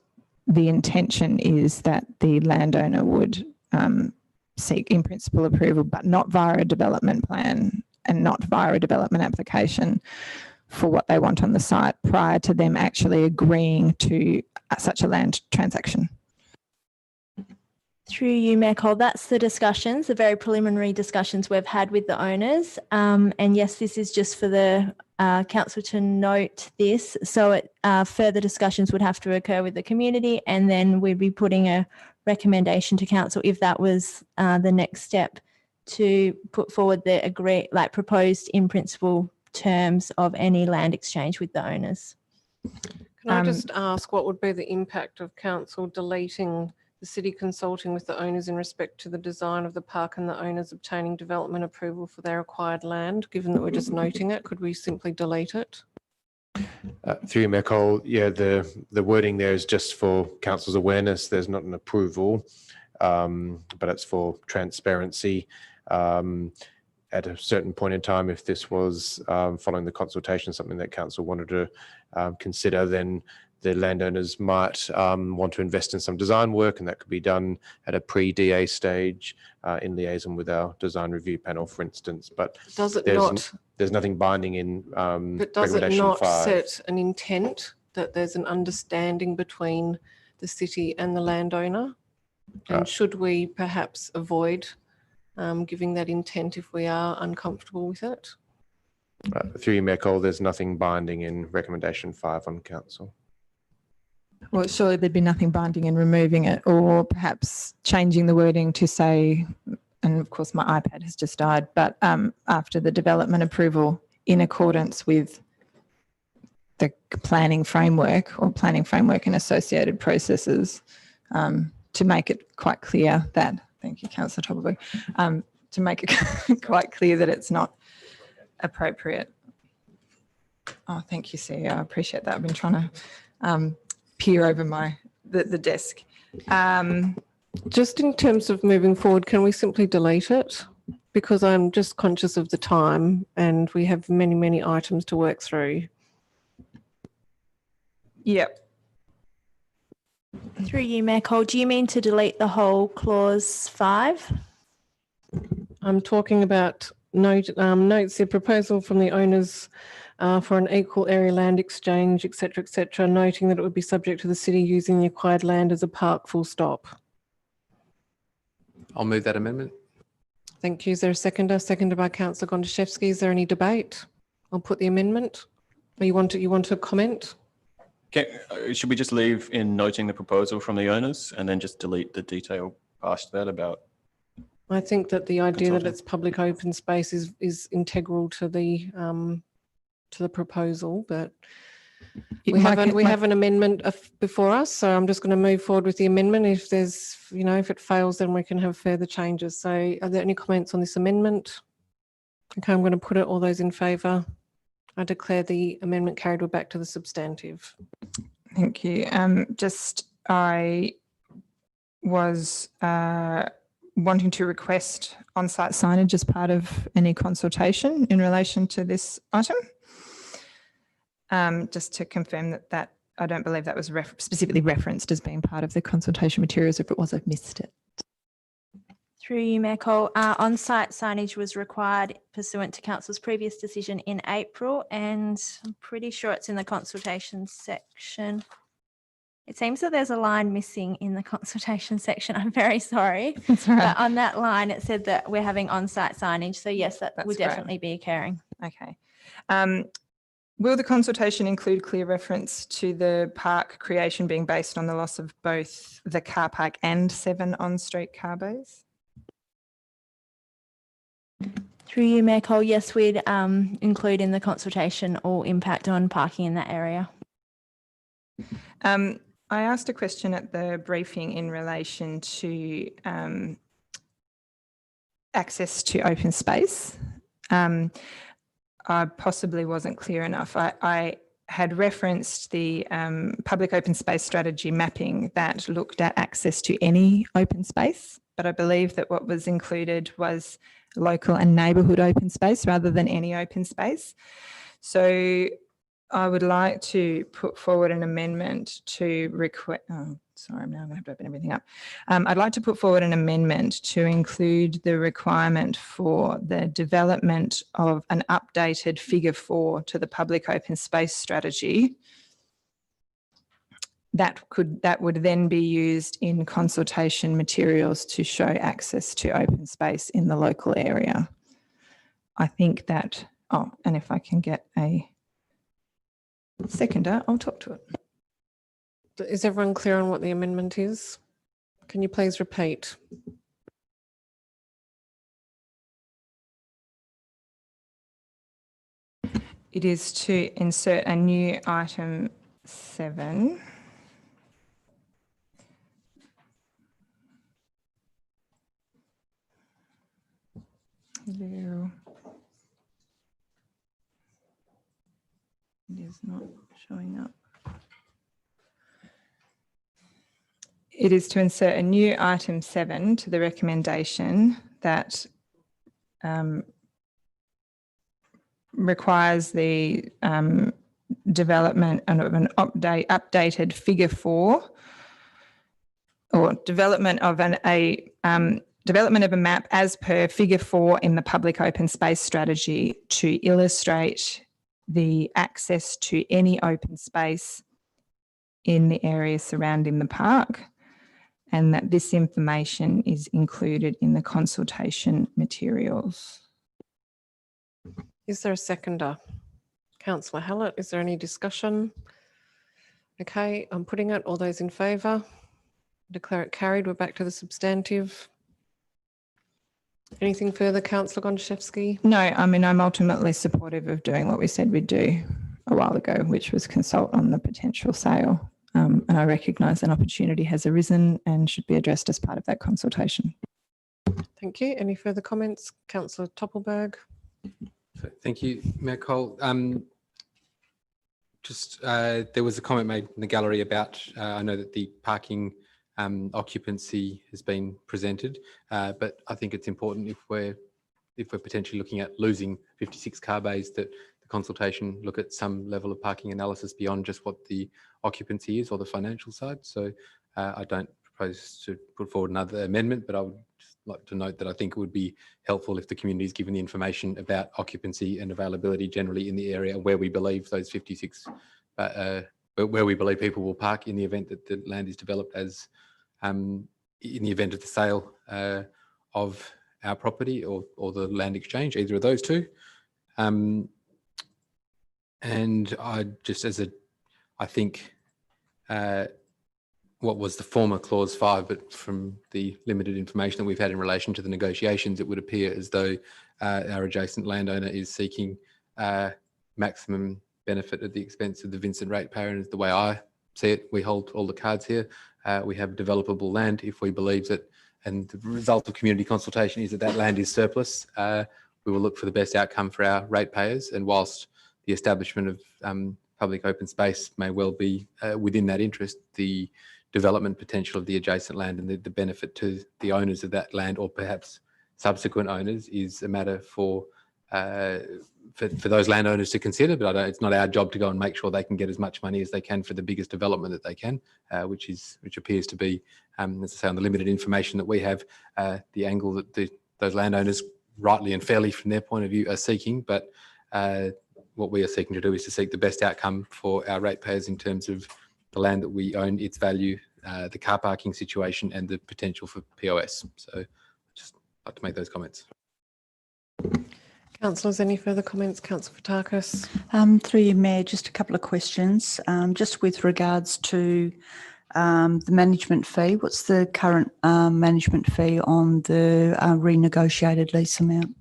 the intention is that the landowner would seek in principle approval, but not via a development plan and not via a development application for what they want on the site prior to them actually agreeing to such a land transaction. Through you, Mayor Cole, that's the discussions, the very preliminary discussions we've had with the owners. And yes, this is just for the council to note this. So further discussions would have to occur with the community, and then we'd be putting a recommendation to council if that was the next step, to put forward the proposed in principle terms of any land exchange with the owners. Can I just ask what would be the impact of council deleting the city consulting with the owners in respect to the design of the park and the owners obtaining development approval for their acquired land, given that we're just noting it? Could we simply delete it? Through you, Mayor Cole, yeah, the wording there is just for council's awareness. There's not an approval, but it's for transparency. At a certain point in time, if this was following the consultation, something that council wanted to consider, then the landowners might want to invest in some design work, and that could be done at a pre-DA stage in liaison with our design review panel, for instance. But does it there's nothing binding in but does it Recommendation not 5. set an intent that there's an understanding between the city and the landowner? And should we perhaps avoid giving that intent if we are uncomfortable with it? Through you, Mayor Cole, there's nothing binding in Recommendation 5 on council. Well, surely there'd be nothing binding in removing it, or perhaps changing the wording to say, and of course my iPad has just died, but after the development approval in accordance with the planning framework or planning framework and associated processes, to make it quite clear that, thank you, Councillor Topelberg, to make it quite clear that it's not appropriate. Oh, thank you, CEO. I appreciate that. I've been trying to peer over the desk. Just in terms of moving forward, can we simply delete it? Because I'm just conscious of the time and we have many, many items to work through. Yep. Through you, Mayor Cole, do you mean to delete the whole clause 5? I'm talking about notes the proposal from the owners for an equal area land exchange, etc., noting that it would be subject to the city using the acquired land as a park, full stop. I'll move that amendment. Thank you. Is there a seconder? Seconded by Councillor Gondaszewski. Is there any debate? I'll put the amendment. Or you want to comment? Should we just leave in noting the proposal from the owners and then just delete the detail past that about? I think that the idea that it's public open space is integral to the proposal, but we have an amendment before us, so I'm just going to move forward with the amendment. If there's, if it fails, then we can have further changes. So are there any comments on this amendment? Okay, I'm going to put it. All those in favour? I declare the amendment carried. We're back to the substantive. Thank you. I was wanting to request on-site signage as part of any consultation in relation to this item. Just to confirm that I don't believe that was specifically referenced as being part of the consultation materials. If it was, I've missed it. Through you, Mayor Cole, on-site signage was required pursuant to Council's previous decision in April, and I'm pretty sure it's in the consultation section. It seems that there's a line missing in the consultation section. I'm very sorry. That's all right. But on that line, it said that we're having on-site signage. So yes, that would great. definitely be occurring. Okay. Will the consultation include clear reference to the park creation being based on the loss of both the car park and 7 on-street car bays? Through you, Mayor Cole, yes, we'd include in the consultation all impact on parking in that area. I asked a question at the briefing in relation to access to open space. I possibly wasn't clear enough. I had referenced the public open space strategy mapping that looked at access to any open space, but I believe that what was included was local and neighbourhood open space rather than any open space. So I would like to put forward an amendment to request, sorry, I'm now going to have to open everything up. I'd like to put forward an amendment to include the requirement for the development of an updated figure 4 to the public open space strategy. That would then be used in consultation materials to show access to open space in the local area. I think that, and if I can get a seconder, I'll talk to it. Is everyone clear on what the amendment is? Can you please repeat? It is to insert a new item 7. Hello. It is not showing up. It is to insert a new item 7 to the recommendation that requires the development of an updated figure 4 or development of development of a map as per figure 4 in the public open space strategy to illustrate the access to any open space in the area surrounding the park, and that this information is included in the consultation materials. Is there a seconder? Councillor Hallett, is there any discussion? Okay, I'm putting it. All those in favour? Declare it carried. We're back to the substantive. Anything further, Councillor Gondaszewski? No, I mean, I'm ultimately supportive of doing what we said we'd do a while ago, which was consult on the potential sale. And I recognise an opportunity has arisen and should be addressed as part of that consultation. Thank you. Any further comments? Councillor Toppelberg. Thank you, Mayor Cole. Just there was a comment made in the gallery about, I know that the parking occupancy has been presented, but I think it's important if we're potentially looking at losing 56 car bays, that the consultation look at some level of parking analysis beyond just what the occupancy is or the financial side. So I don't propose to put forward another amendment, but I would just like to note that I think it would be helpful if the community is given the information about occupancy and availability generally in the area where we believe those 56, where we believe people will park in the event that the land is developed as, in the event of the sale of our property or the land exchange, either of those two. And I just I think what was the former clause 5, but from the limited information that we've had in relation to the negotiations, it would appear as though our adjacent landowner is seeking maximum benefit at the expense of the Vincent ratepayer. And the way I see it, we hold all the cards here. We have developable land. If we believe that, and the result of community consultation is that that land is surplus, we will look for the best outcome for our ratepayers. And whilst the establishment of public open space may well be within that interest, the development potential of the adjacent land and the benefit to the owners of that land, or perhaps subsequent owners, is a matter for those landowners to consider. But it's not our job to go and make sure they can get as much money as they can for the biggest development that they can, which appears to be, as I say, on the limited information that we have, the angle that those landowners, rightly and fairly from their point of view, are seeking. But what we are seeking to do is to seek the best outcome for our ratepayers in terms of the land that we own, its value, the car parking situation, and the potential for POS. So I'd just like to make those comments. Councillors, any further comments? Councillor Fotakis. Through you, Mayor, just a couple of questions. Just with regards to the management fee, what's the current management fee on the renegotiated lease amount?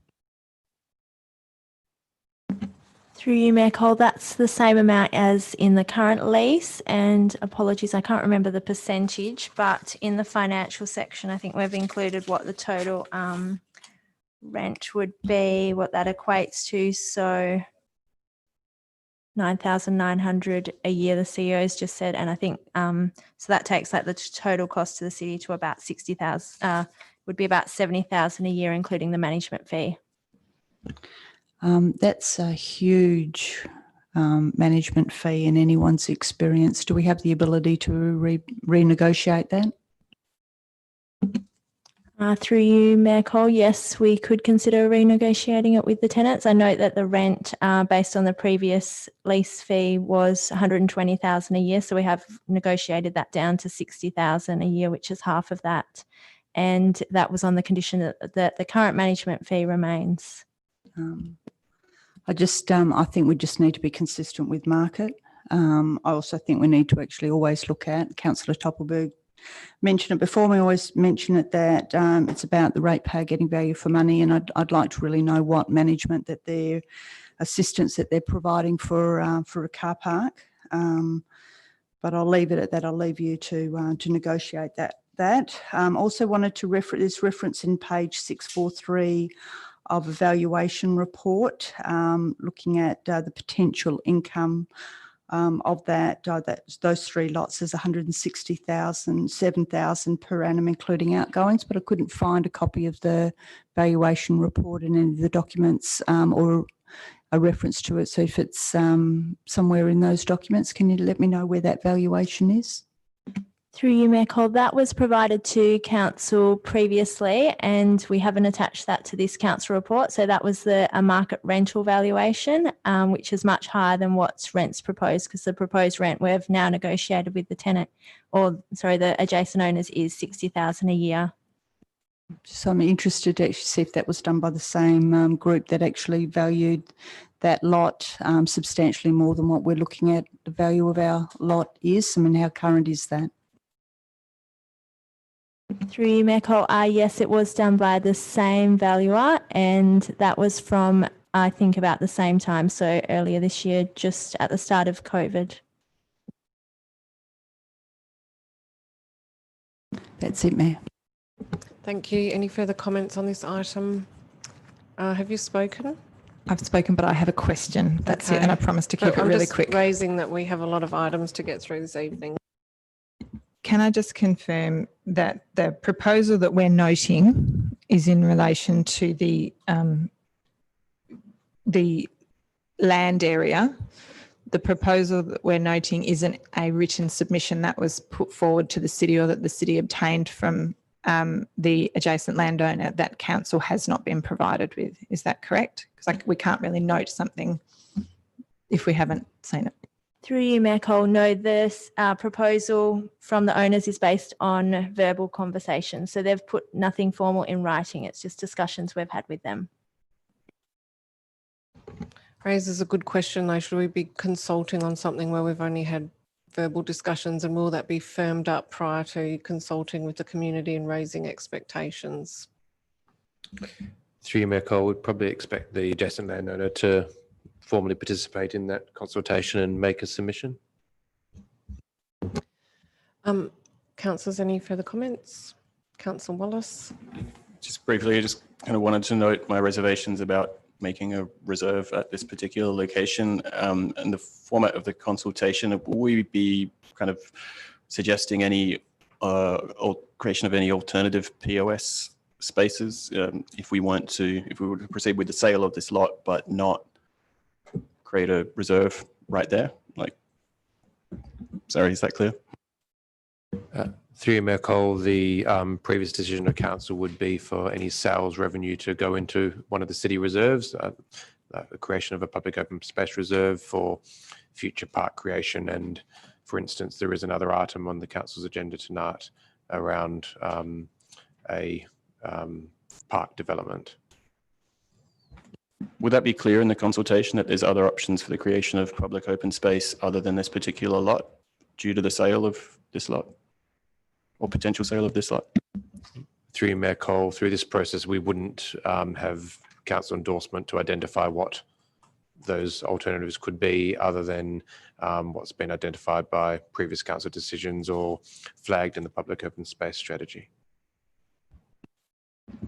Through you, Mayor Cole, that's the same amount as in the current lease. And apologies, I can't remember the percentage, but in the financial section, I think we've included what the total rent would be, what that equates to. So 9,900 a year, the CEO's just said. And I think, so that takes like the total cost to the city to about 60,000, would be about 70,000 a year, including the management fee. That's a huge management fee in anyone's experience. Do we have the ability to renegotiate that? Through you, Mayor Cole, yes, we could consider renegotiating it with the tenants. I note that the rent based on the previous lease fee was 120,000 a year. So we have negotiated that down to 60,000 a year, which is half of that. And that was on the condition that the current management fee remains. I think we just need to be consistent with market. I also think we need to actually always look at, Councillor Toppelberg mentioned it before, we always mention it, that it's about the ratepayer getting value for money, and I'd like to really know what management that their assistance that they're providing for a car park. But I'll leave it at that. I'll leave you to negotiate that. Also wanted to reference in page 643 of evaluation report, looking at the potential income of those three lots is 160,000, 7,000 per annum, including outgoings, but I couldn't find a copy of the valuation report in any of the documents or a reference to it. So if it's somewhere in those documents, can you let me know where that valuation is? Through you, Mayor Cole, that was provided to council previously, and we haven't attached that to this council report. So that was a market rental valuation, which is much higher than what's rents proposed, because the proposed rent we've now negotiated with the tenant, the adjacent owners, is 60,000 a year. So I'm interested to actually see if that was done by the same group that actually valued that lot substantially more than what we're looking at the value of our lot is. I mean, how current is that? Through you, Mayor Cole, yes, it was done by the same valuer, and that was from, I think, about the same time, so earlier this year, just at the start of COVID. That's it, Mayor. Thank you. Any further comments on this item? Have you spoken? I've spoken, but I have a question. That's it. Okay. And I promise to keep But it I'm really just quick. raising that we have a lot of items to get through this evening. Can I just confirm that the proposal that we're noting is in relation to the land area? The proposal that we're noting isn't a written submission that was put forward to the city or that the city obtained from the adjacent landowner that council has not been provided with. Is that correct? Because we can't really note something if we haven't seen it. Through you, Mayor Cole, no, this proposal from the owners is based on verbal conversations. So they've put nothing formal in writing. It's just discussions we've had with them. Raises a good question though. Should we be consulting on something where we've only had verbal discussions, and will that be firmed up prior to consulting with the community and raising expectations? Through you, Mayor Cole, we'd probably expect the adjacent landowner to formally participate in that consultation and make a submission. Councillors, any further comments? Councillor Wallace. Just briefly, I just kind of wanted to note my reservations about making a reserve at this particular location and the format of the consultation. Will we be kind of suggesting any creation of any alternative POS spaces if we were to proceed with the sale of this lot, but not create a reserve right there? Sorry, is that clear? Through you, Mayor Cole, the previous decision of council would be for any sales revenue to go into one of the city reserves, the creation of a public open space reserve for future park creation. And for instance, there is another item on the council's agenda tonight around a park development. Would that be clear in the consultation that there's other options for the creation of public open space other than this particular lot due to the sale of this lot or potential sale of this lot? Through you, Mayor Cole, through this process, we wouldn't have council endorsement to identify what those alternatives could be other than what's been identified by previous council decisions or flagged in the public open space strategy.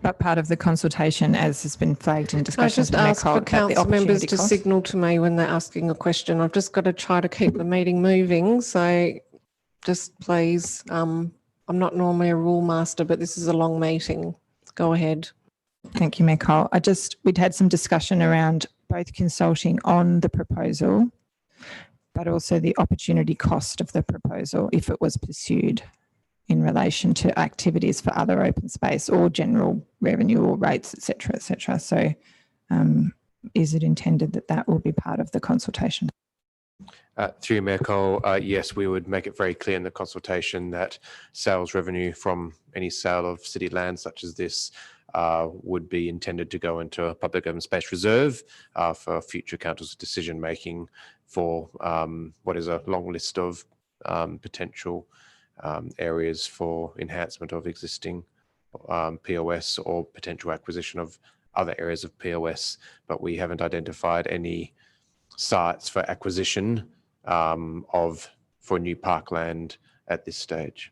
But part of the consultation, as has been flagged in I discussions just with Mayor ask Cole, for about the council members opportunity to cost. signal to me when they're asking a question. I've just got to try to keep the meeting moving. So just please, I'm not normally a rule master, but this is a long meeting. Go ahead. Thank you, Mayor Cole. We'd had some discussion around both consulting on the proposal, but also the opportunity cost of the proposal if it was pursued in relation to activities for other open space or general revenue or rates, et cetera, So is it intended that that will be part of the consultation? Through you, Mayor Cole, yes, we would make it very clear in the consultation that sales revenue from any sale of city land such as this would be intended to go into a public open space reserve for future council's decision making for what is a long list of potential areas for enhancement of existing POS or potential acquisition of other areas of POS, but we haven't identified any sites for acquisition for new parkland at this stage.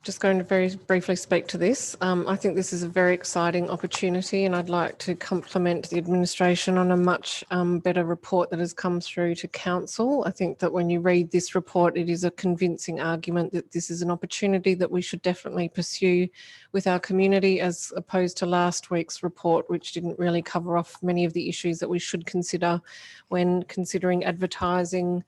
Just going to very briefly speak to this. I think this is a very exciting opportunity, and I'd like to compliment the administration on a much better report that has come through to council. I think that when you read this report, it is a convincing argument that this is an opportunity that we should definitely pursue with our community, as opposed to last week's report, which didn't really cover off many of the issues that we should consider when considering advertising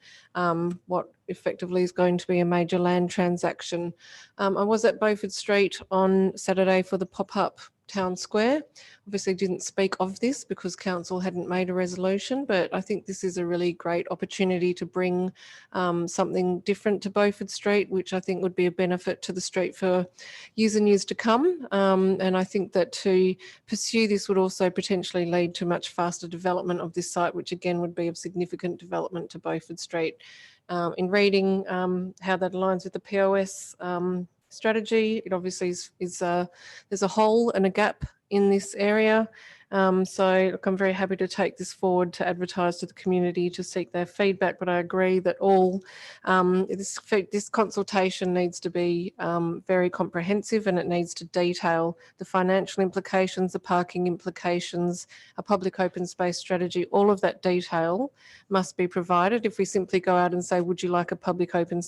what effectively is going to be a major land transaction. I was at Beaufort Street on Saturday for the pop-up town square. Obviously didn't speak of this because council hadn't made a resolution, but I think this is a really great opportunity to bring something different to Beaufort Street, which I think would be a benefit to the street for years and years to come. And I think that to pursue this would also potentially lead to much faster development of this site, which again would be of significant development to Beaufort Street. In reading how that aligns with the POS strategy, it obviously is there's a hole and a gap in this area. So look, I'm very happy to take this forward to advertise to the community to seek their feedback, but I agree that this consultation needs to be very comprehensive, and it needs to detail the financial implications, the parking implications, a public open space strategy. All of that detail must be provided. If we simply go out and say, would you like a public open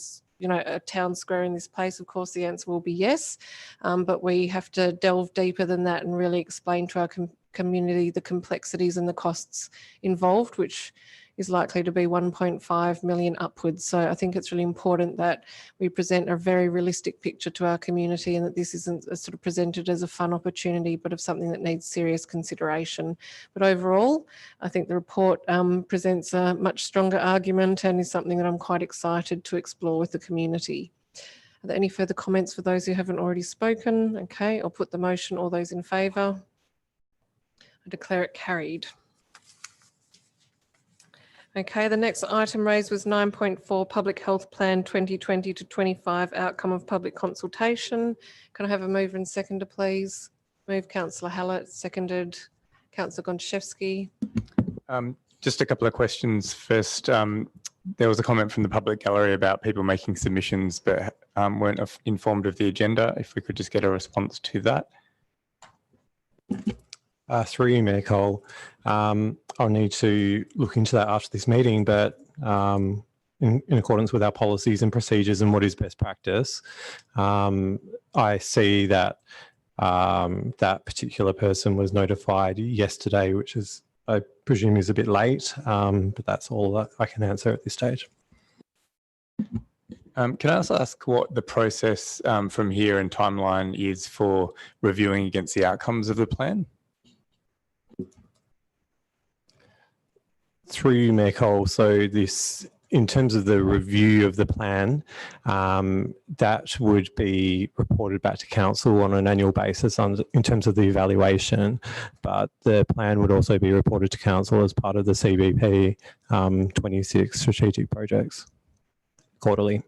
a town square in this place, of course the answer will be yes, but we have to delve deeper than that and really explain to our community the complexities and the costs involved, which is likely to be 1.5 million upwards. So I think it's really important that we present a very realistic picture to our community, and that this isn't sort of presented as a fun opportunity, but of something that needs serious consideration. But overall, I think the report presents a much stronger argument and is something that I'm quite excited to explore with the community. Are there any further comments for those who haven't already spoken? Okay, I'll put the motion. All those in favour? I declare it carried. Okay, the next item raised was 9.4 Public Health Plan 2020 to 25 outcome of public consultation. Can I have a mover and seconder, please? Move Councillor Hallett, seconded Councillor Gontszewski. Just a couple of questions first. There was a comment from the public gallery about people making submissions but weren't informed of the agenda. If we could just get a response to that. Through you, Mayor Cole, I'll need to look into that after this meeting, but in accordance with our policies and procedures and what is best practice, I see that that particular person was notified yesterday, which is, I presume, is a bit late, but that's all that I can answer at this stage. Can I also ask what the process from here and timeline is for reviewing against the outcomes of the plan? Through you, Mayor Cole, so this, in terms of the review of the plan, that would be reported back to council on an annual basis in terms of the evaluation, but the plan would also be reported to council as part of the CBP 26 strategic projects quarterly.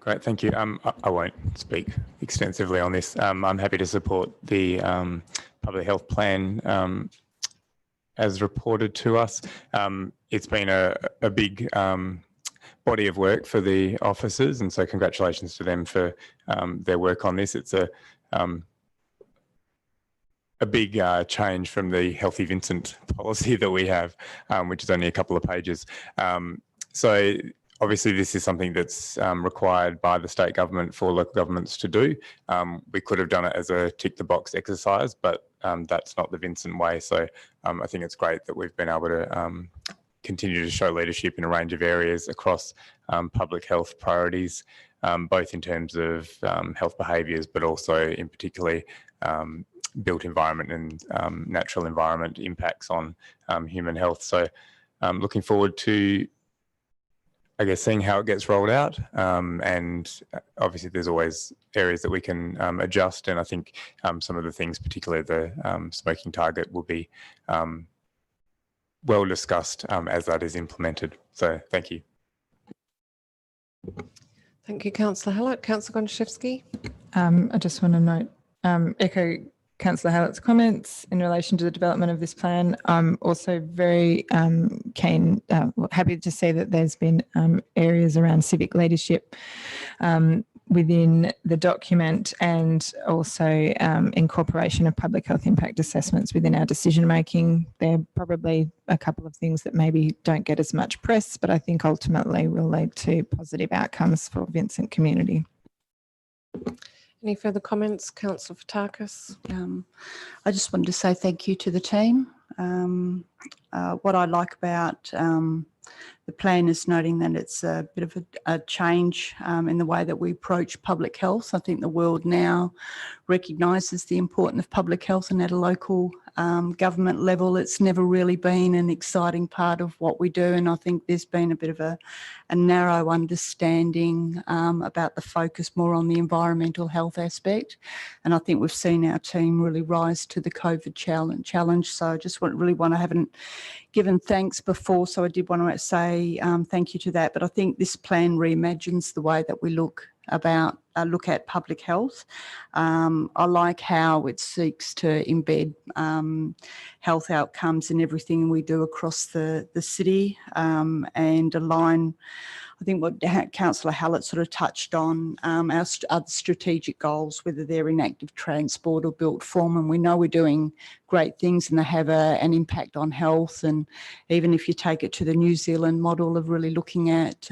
Great, thank you. I won't speak extensively on this. I'm happy to support the public health plan as reported to us. It's been a big body of work for the officers, and so congratulations to them for their work on this. It's a big change from the Healthy Vincent policy that we have, which is only a couple of pages. So obviously this is something that's required by the state government for local governments to do. We could have done it as a tick the box exercise, but that's not the Vincent way. So I think it's great that we've been able to continue to show leadership in a range of areas across public health priorities, both in terms of health behaviours, but also in particularly built environment and natural environment impacts on human health. So looking forward to, I guess, seeing how it gets rolled out, and obviously there's always areas that we can adjust, and I think some of the things, particularly the smoking target, will be well discussed as that is implemented. So thank you. Thank you, Councillor Hallett. Councillor Gontszewski. I just want to note, echo Councillor Hallett's comments in relation to the development of this plan. I'm also very happy to see that there's been areas around civic leadership within the document, and also incorporation of public health impact assessments within our decision making. There are probably a couple of things that maybe don't get as much press, but I think ultimately will lead to positive outcomes for Vincent community. Any further comments, Councillor Fotakis? I just wanted to say thank you to the team. What I like about the plan is noting that it's a bit of a change in the way that we approach public health. I think the world now recognises the importance of public health, and at a local government level, it's never really been an exciting part of what we do. And I think there's been a bit of a narrow understanding about the focus more on the environmental health aspect. And I think we've seen our team really rise to the COVID challenge. So I just haven't given thanks before, so I did want to say thank you to that. But I think this plan reimagines the way that we look about look at public health. I like how it seeks to embed health outcomes in everything we do across the city and align, I think, what Councillor Hallett sort of touched on, our other strategic goals, whether they're in active transport or built form. And we know we're doing great things and they have an impact on health. And even if you take it to the New Zealand model of really looking at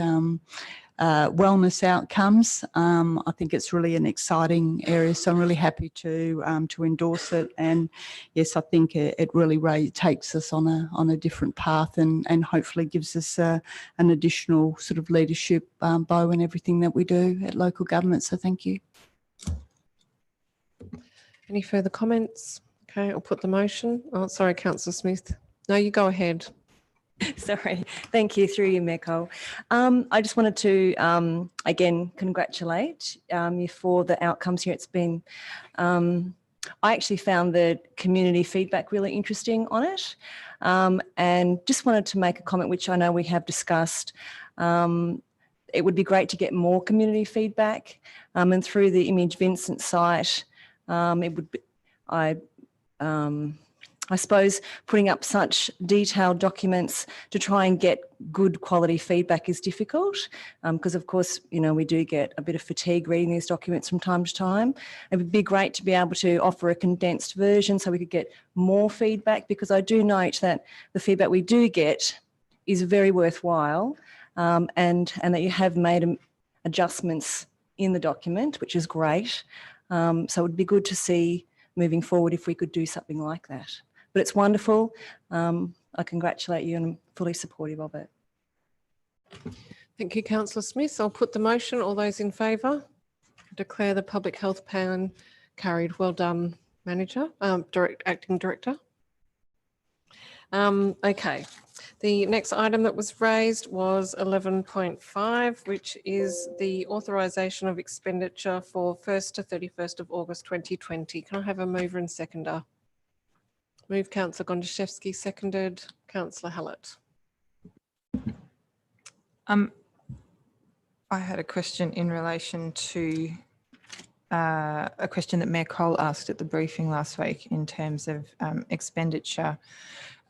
wellness outcomes, I think it's really an exciting area. So I'm really happy to endorse it. And yes, I think it really takes us on a different path and hopefully gives us an additional sort of leadership bow in everything that we do at local government. So thank you. Any further comments? Okay, I'll put the motion. Oh, sorry, Councillor Smith. No, you go ahead. Sorry. Thank you, through you, Mayor Cole. I just wanted to, again, congratulate you for the outcomes here. It's been, I actually found the community feedback really interesting on it, and just wanted to make a comment, which I know we have discussed. It would be great to get more community feedback, and through the Image Vincent site, it would be, I suppose putting up such detailed documents to try and get good quality feedback is difficult because, of course, you know, we do get a bit of fatigue reading these documents from time to time. It would be great to be able to offer a condensed version so we could get more feedback, because I do note that the feedback we do get is very worthwhile, and that you have made adjustments in the document, which is great. So it would be good to see moving forward if we could do something like that. But it's wonderful. I congratulate you and I'm fully supportive of it. Thank you, Councillor Smith. I'll put the motion. All those in favour? Declare the public health plan carried. Well done, Manager, Acting Director. Okay. The next item that was raised was 11.5, which is the authorisation of expenditure for 1st to 31st of August 2020. Can I have a mover and seconder? Moved Councillor Gontaszewski, seconded Councillor Hallett. I had a question in relation to a question that Mayor Cole asked at the briefing last week in terms of expenditure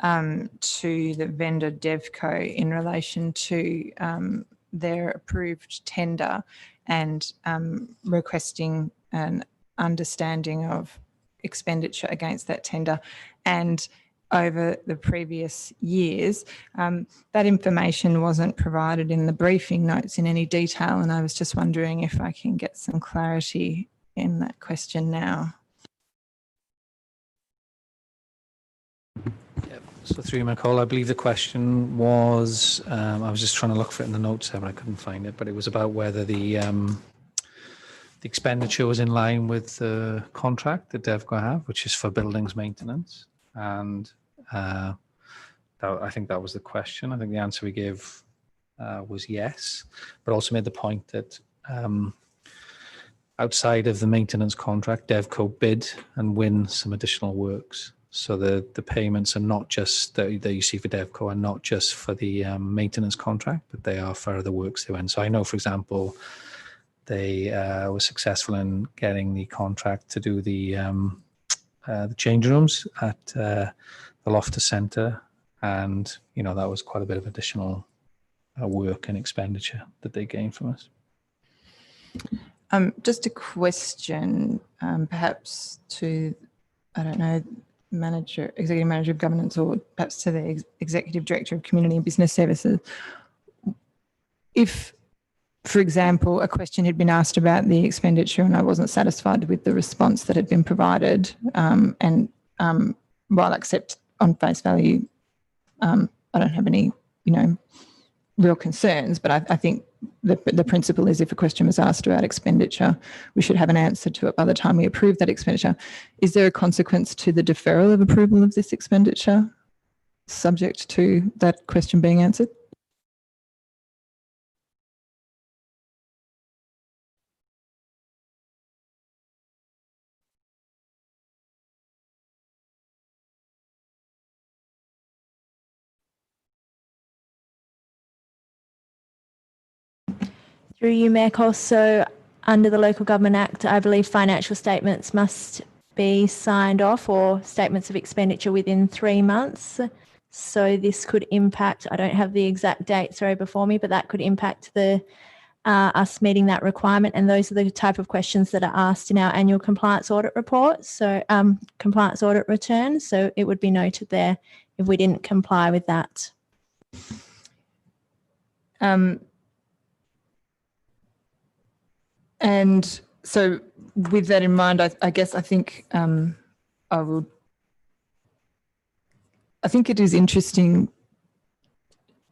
to the vendor Devco in relation to their approved tender and requesting an understanding of expenditure against that tender. And over the previous years, that information wasn't provided in the briefing notes in any detail. And I was just wondering if I can get some clarity in that question now. So through you, Nicole, I believe the question was, I was just trying to look for it in the notes there, but I couldn't find it, but it was about whether the expenditure was in line with the contract that Devco have, which is for buildings maintenance. And I think that was the question. I think the answer we gave was yes, but also made the point that outside of the maintenance contract, Devco bid and win some additional works. So the payments are not just that you see for Devco are not just for the maintenance contract, but they are for other works they win. So I know, for example, they were successful in getting the contract to do the change rooms at the Loftus Centre, and you know that was quite a bit of additional work and expenditure that they gained from us. Just a question, perhaps to, I don't know, executive manager of governance, or perhaps to the executive director of community and business services. If, for example, a question had been asked about the expenditure and I wasn't satisfied with the response that had been provided, and while I accept on face value, I don't have any, real concerns, but I think the principle is if a question was asked about expenditure, we should have an answer to it by the time we approve that expenditure. Is there a consequence to the deferral of approval of this expenditure subject to that question being answered? Through you, Mayor Cole. So under the Local Government Act, I believe financial statements must be signed off or statements of expenditure within 3 months. So this could impact, I don't have the exact date, sorry, before me, but that could impact the us meeting that requirement. And those are the type of questions that are asked in our annual compliance audit report. So compliance audit return. So it would be noted there if we didn't comply with that. And so with that in mind, I guess I think I think it is interesting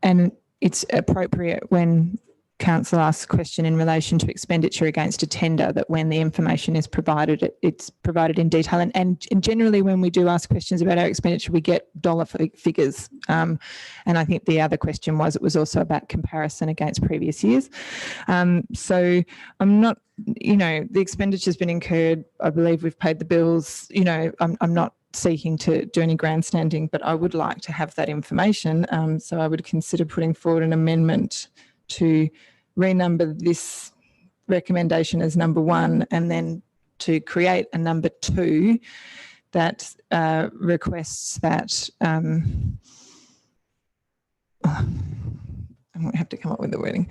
and it's appropriate when council asks a question in relation to expenditure against a tender, that when the information is provided, it's provided in detail. And generally when we do ask questions about our expenditure, we get dollar figures. And I think the other question was, it was also about comparison against previous years. So I'm not, the expenditure's been incurred. I believe we've paid the bills. I'm not seeking to do any grandstanding, but I would like to have that information. So I would consider putting forward an amendment to renumber this recommendation as number 1 and then to create a number 2 that requests that I might have to come up with the wording.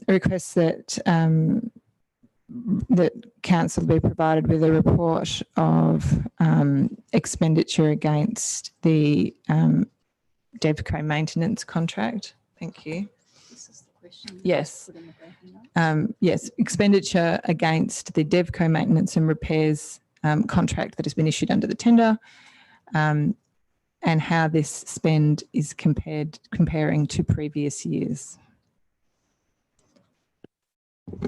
Requests that that council be provided with a report of expenditure against the DevCo maintenance contract. Thank you. Yes. Yes, expenditure against the DevCo maintenance and repairs contract that has been issued under the tender, and how this spend is comparing to previous years.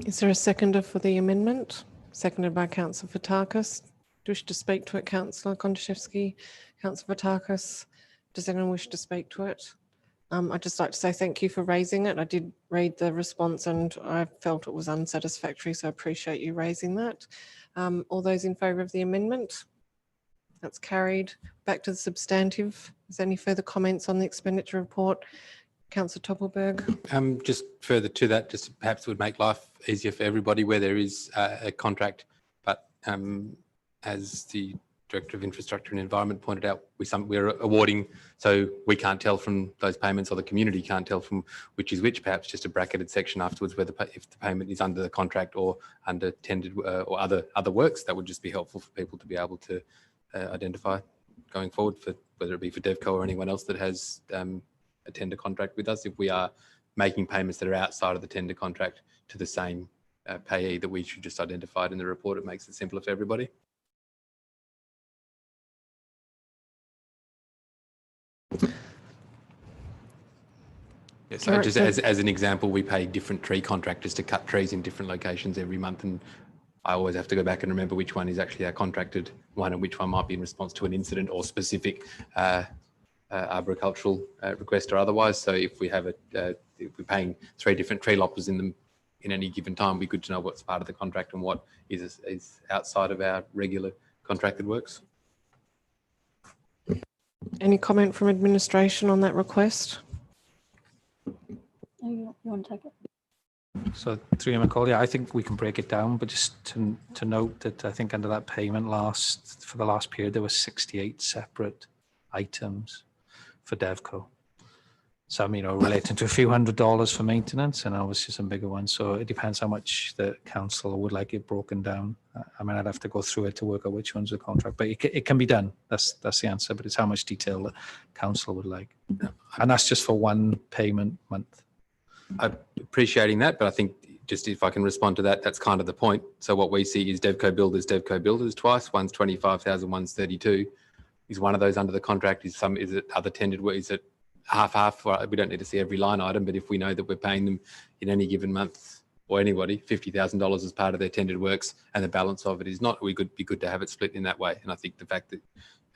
Is there a seconder for the amendment? Seconded by Councillor Fotakis. Do you wish to speak to it, Councillor Kondrashevsky? Councillor Fotakis, does anyone wish to speak to it? I'd just like to say thank you for raising it. I did read the response and I felt it was unsatisfactory, so I appreciate you raising that. All those in favour of the amendment? That's carried. Back to the substantive. Is there any further comments on the expenditure report? Councillor Toppelberg. Just further to that, just perhaps would make life easier for everybody where there is a contract, but as the Director of Infrastructure and Environment pointed out, we're awarding, so we can't tell from those payments, or the community can't tell from which is which. Perhaps just a bracketed section afterwards where if the payment is under the contract or under tendered or other works, that would just be helpful for people to be able to identify going forward, for whether it be for DevCo or anyone else that has a tender contract with us. If we are making payments that are outside of the tender contract to the same payee that we should just identified in the report, it makes it simpler for everybody. Yes, so just as an example, we pay different tree contractors to cut trees in different locations every month, and I always have to go back and remember which one is actually our contracted one and which one might be in response to an incident or specific arboricultural request or otherwise. So if we have if we're paying 3 different tree loppers in any given time, it'd be good to know what's part of the contract and what is outside of our regular contracted works. Any comment from administration on that request? You want to take it? So through you, McCall, I think we can break it down, but just to note that I think under that payment for the last period, there were 68 separate items for DevCo. Some, relating to a few $100s for maintenance and obviously some bigger ones. So it depends how much the council would like it broken down. I mean, I'd have to go through it to work out which one's the contract, but it can be done. That's the answer, but it's how much detail the council would like. And that's just for one payment month. I'm appreciating that, but I think just if I can respond to that, that's kind of the point. So what we see is DevCo builders twice. One's 25,000, one's 32. Is one of those under the contract? Is it other tendered work? Is it half? Well, we don't need to see every line item, but if we know that we're paying them in any given month, or anybody, $50,000 as part of their tendered works, and the balance of it is not, we could be good to have it split in that way. And I think the fact that,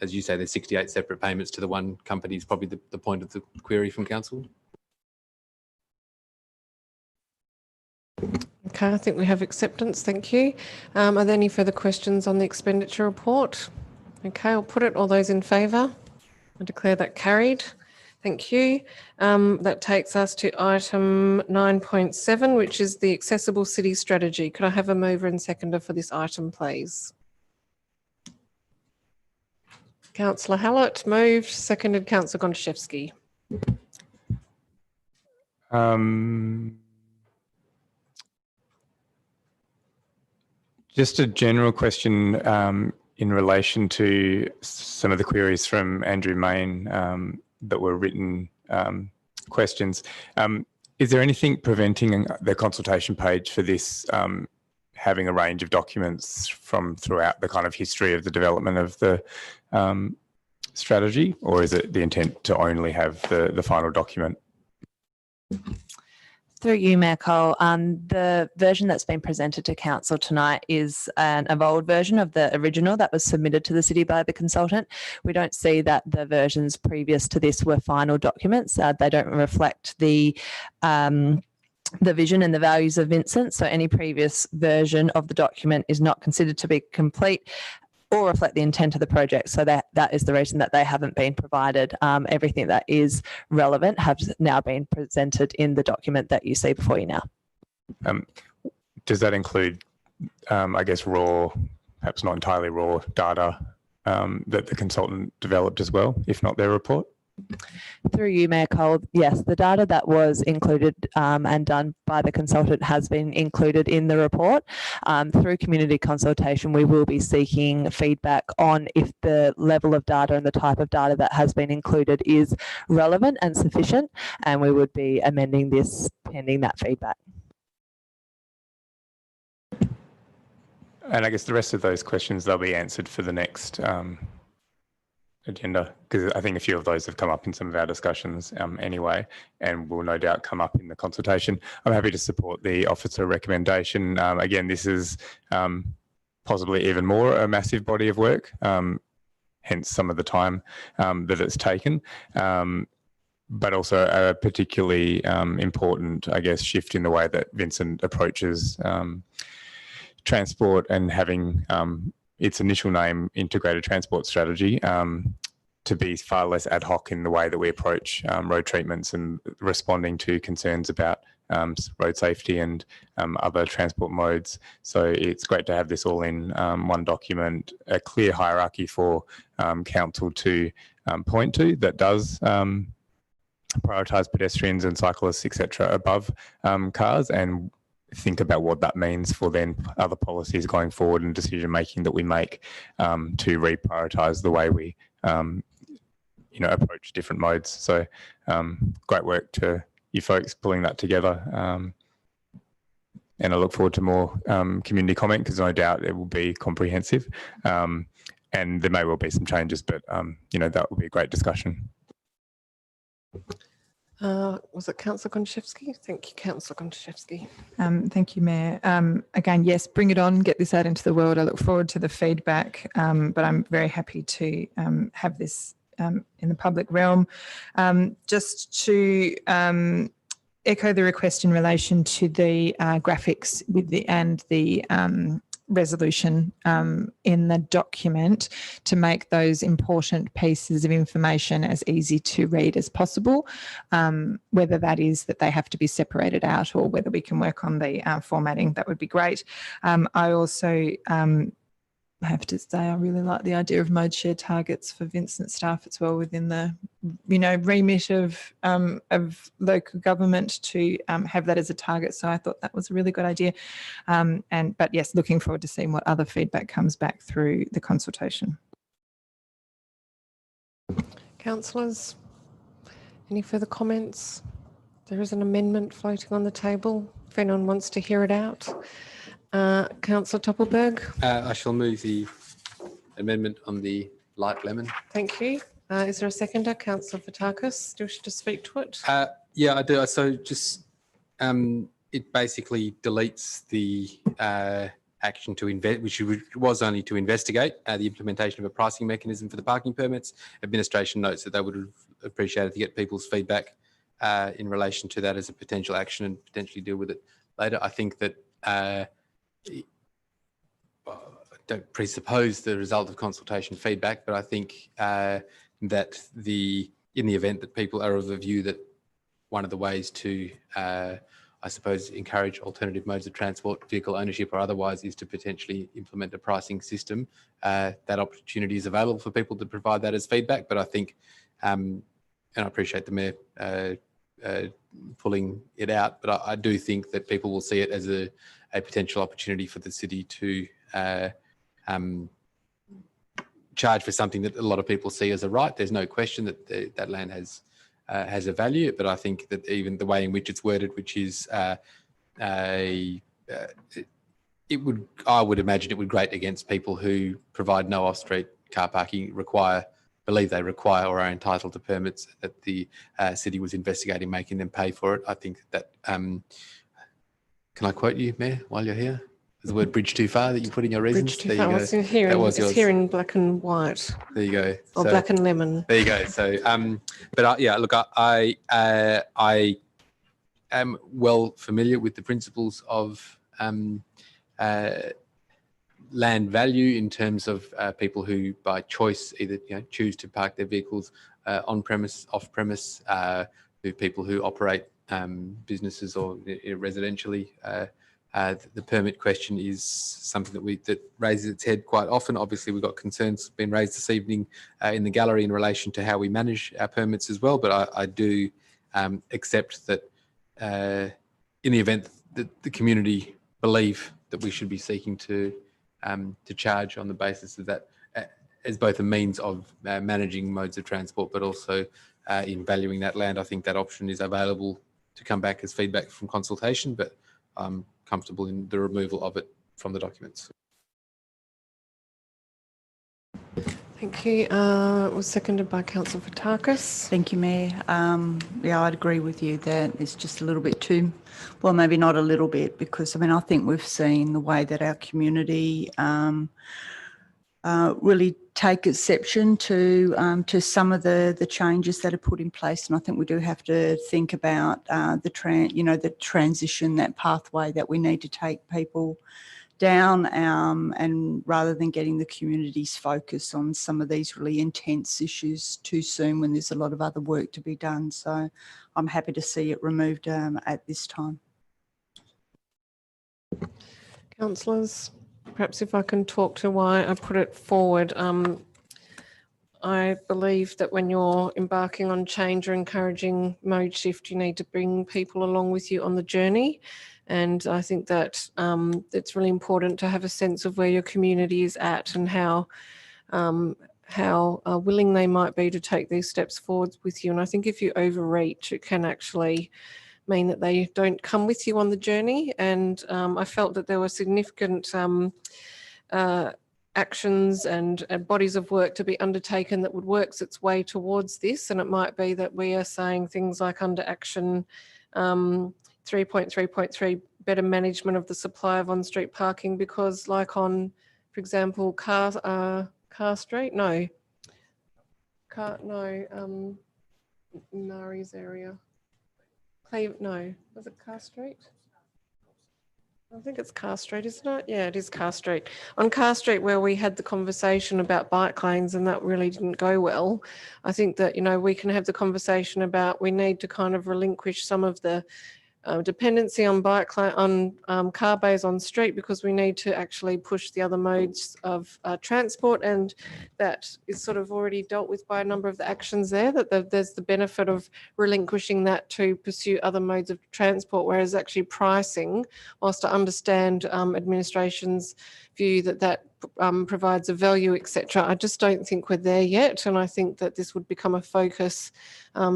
as you say, there's 68 separate payments to the one company is probably the point of the query from council. Okay, I think we have acceptance. Thank you. Are there any further questions on the expenditure report? Okay, I'll put it. All those in favour? I declare that carried. Thank you. That takes us to item 9.7, which is the Accessible City Strategy. Could I have a mover and seconder for this item, please? Councillor Hallett moved, seconded Councillor Gontaszewski. Just a general question in relation to some of the queries from Andrew Main that were written questions. Is there anything preventing the consultation page for this having a range of documents from throughout the kind of history of the development of the strategy, or is it the intent to only have the final document? Through you, Mayor Cole, the version that's been presented to Council tonight is an evolved version of the original that was submitted to the City by the consultant. We don't see that the versions previous to this were final documents. They don't reflect the vision and the values of Vincent, so any previous version of the document is not considered to be complete or reflect the intent of the project. So that is the reason that they haven't been provided. Everything that is relevant has now been presented in the document that you see before you now. Does that include, I guess, raw, perhaps not entirely raw data that the consultant developed as well, if not their report? Through you, Mayor Cole, yes, the data that was included and done by the consultant has been included in the report. Through community consultation, we will be seeking feedback on if the level of data and the type of data that has been included is relevant and sufficient, and we would be amending this pending that feedback. And I guess the rest of those questions, they'll be answered for the next agenda, because I think a few of those have come up in some of our discussions anyway, and will no doubt come up in the consultation. I'm happy to support the officer recommendation. Again, this is possibly even more a massive body of work, hence some of the time that it's taken, but also a particularly important, I guess, shift in the way that Vincent approaches transport, and having its initial name, Integrated Transport Strategy, to be far less ad hoc in the way that we approach road treatments and responding to concerns about road safety and other transport modes. So it's great to have this all in one document, a clear hierarchy for council to point to that does prioritise pedestrians and cyclists, etc., above cars, and think about what that means for then other policies going forward and decision making that we make to reprioritise the way we approach different modes. So great work to you folks pulling that together, and I look forward to more community comment, because no doubt it will be comprehensive, and there may well be some changes, but that will be a great discussion. Was it Councillor Gontaszewski? Thank you, Councillor Gontaszewski. Thank you, Mayor. Again, yes, bring it on, get this out into the world. I look forward to the feedback, but I'm very happy to have this in the public realm. Just to echo the request in relation to the graphics with the resolution in the document, to make those important pieces of information as easy to read as possible, whether that is that they have to be separated out or whether we can work on the formatting, that would be great. I also have to say I really like the idea of mode share targets for Vincent staff as well, within the remit of local government to have that as a target. So I thought that was a really good idea. But yes, looking forward to seeing what other feedback comes back through the consultation. Councillors, any further comments? There is an amendment floating on the table if anyone wants to hear it out. Councillor Toppelberg. I shall move the amendment on the light lemon. Thank you. Is there a seconder? Councillor Fotakis, do you wish to speak to it? Yeah, I do. So just it basically deletes the action to invest, which was only to investigate the implementation of a pricing mechanism for the parking permits. Administration notes that they would have appreciated to get people's feedback in relation to that as a potential action and potentially deal with it later. I think that I don't presuppose the result of consultation feedback, but I think that the in the event that people are of the view that one of the ways to, I suppose, encourage alternative modes of transport, vehicle ownership or otherwise, is to potentially implement a pricing system, that opportunity is available for people to provide that as feedback. But I think, and I appreciate the Mayor pulling it out, but I do think that people will see it as a potential opportunity for the city to charge for something that a lot of people see as a right. There's no question that that land has a value, but I think that even the way in which it's worded, which is I would imagine it would grate against people who provide no off-street car parking, believe they require or are entitled to permits that the city was investigating making them pay for it. I think that, can I quote you, Mayor, while you're here? Is the word bridge too far that you put in your reasons? Bridge too far. It's here in black and white. There you go. Or black and lemon. There you go. So, but yeah, look, I am well familiar with the principles of land value in terms of people who, by choice, either choose to park their vehicles on premise, off premise, people who operate businesses or residentially. The permit question is something that raises its head quite often. Obviously, we've got concerns being raised this evening in the gallery in relation to how we manage our permits as well. But I do accept that in the event that the community believe that we should be seeking to charge on the basis of that as both a means of managing modes of transport, but also in valuing that land, I think that option is available to come back as feedback from consultation, but I'm comfortable in the removal of it from the documents. Thank you. It was seconded by Councillor Fotakis. Thank you, Mayor. Yeah, I'd agree with you that it's just a little bit too, well, maybe not a little bit, because I think we've seen the way that our community really take exception to some of the changes that are put in place, and I think we do have to think about the transition, that pathway that we need to take people down, and rather than getting the community's focus on some of these really intense issues too soon when there's a lot of other work to be done. So I'm happy to see it removed at this time. Councillors, perhaps if I can talk to why I put it forward. I believe that when you're embarking on change or encouraging mode shift, you need to bring people along with you on the journey. And I think that it's really important to have a sense of where your community is at and how willing they might be to take these steps forward with you. And I think if you overreach, it can actually mean that they don't come with you on the journey. And I felt that there were significant actions and bodies of work to be undertaken that would work its way towards this. And it might be that we are saying things like under action 3.3.3, better management of the supply of on-street parking, because like on, for example, Nari's area. Was it Car Street? I think it's Car Street, isn't it? Yeah, it is Car Street. On Car Street, where we had the conversation about bike lanes and that really didn't go well, I think that, we can have the conversation about we need to kind of relinquish some of the dependency on car bays on street, because we need to actually push the other modes of transport, and that is sort of already dealt with by a number of the actions there, that there's the benefit of relinquishing that to pursue other modes of transport, whereas actually pricing, whilst I understand administration's view that provides a value, etc. I just don't think we're there yet, and I think that this would become a focus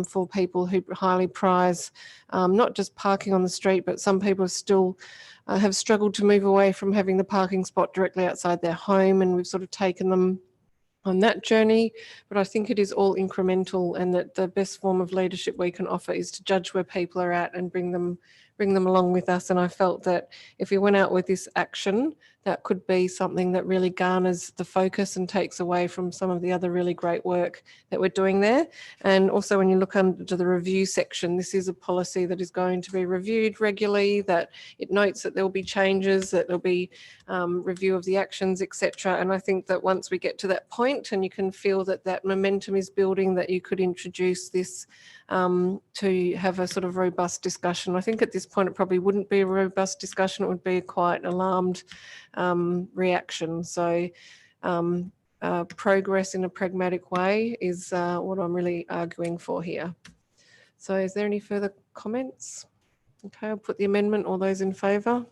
for people who highly prize not just parking on the street, but some people still have struggled to move away from having the parking spot directly outside their home, and we've sort of taken them on that journey. But I think it is all incremental, and that the best form of leadership we can offer is to judge where people are at and bring them bring them along with us. And I felt that if we went out with this action, that could be something that really garners the focus and takes away from some of the other really great work that we're doing there. And also when you look under the review section, this is a policy that is going to be reviewed regularly, that it notes that there will be changes, that there'll be review of the actions, etc. And I think that once we get to that point and you can feel that that momentum is building, that you could introduce this to have a sort of robust discussion. I think at this point it probably wouldn't be a robust discussion, it would be quite an alarmed reaction. So progress in a pragmatic way is what I'm really arguing for here. So is there any further comments? Okay, I'll put the amendment. All those in favour?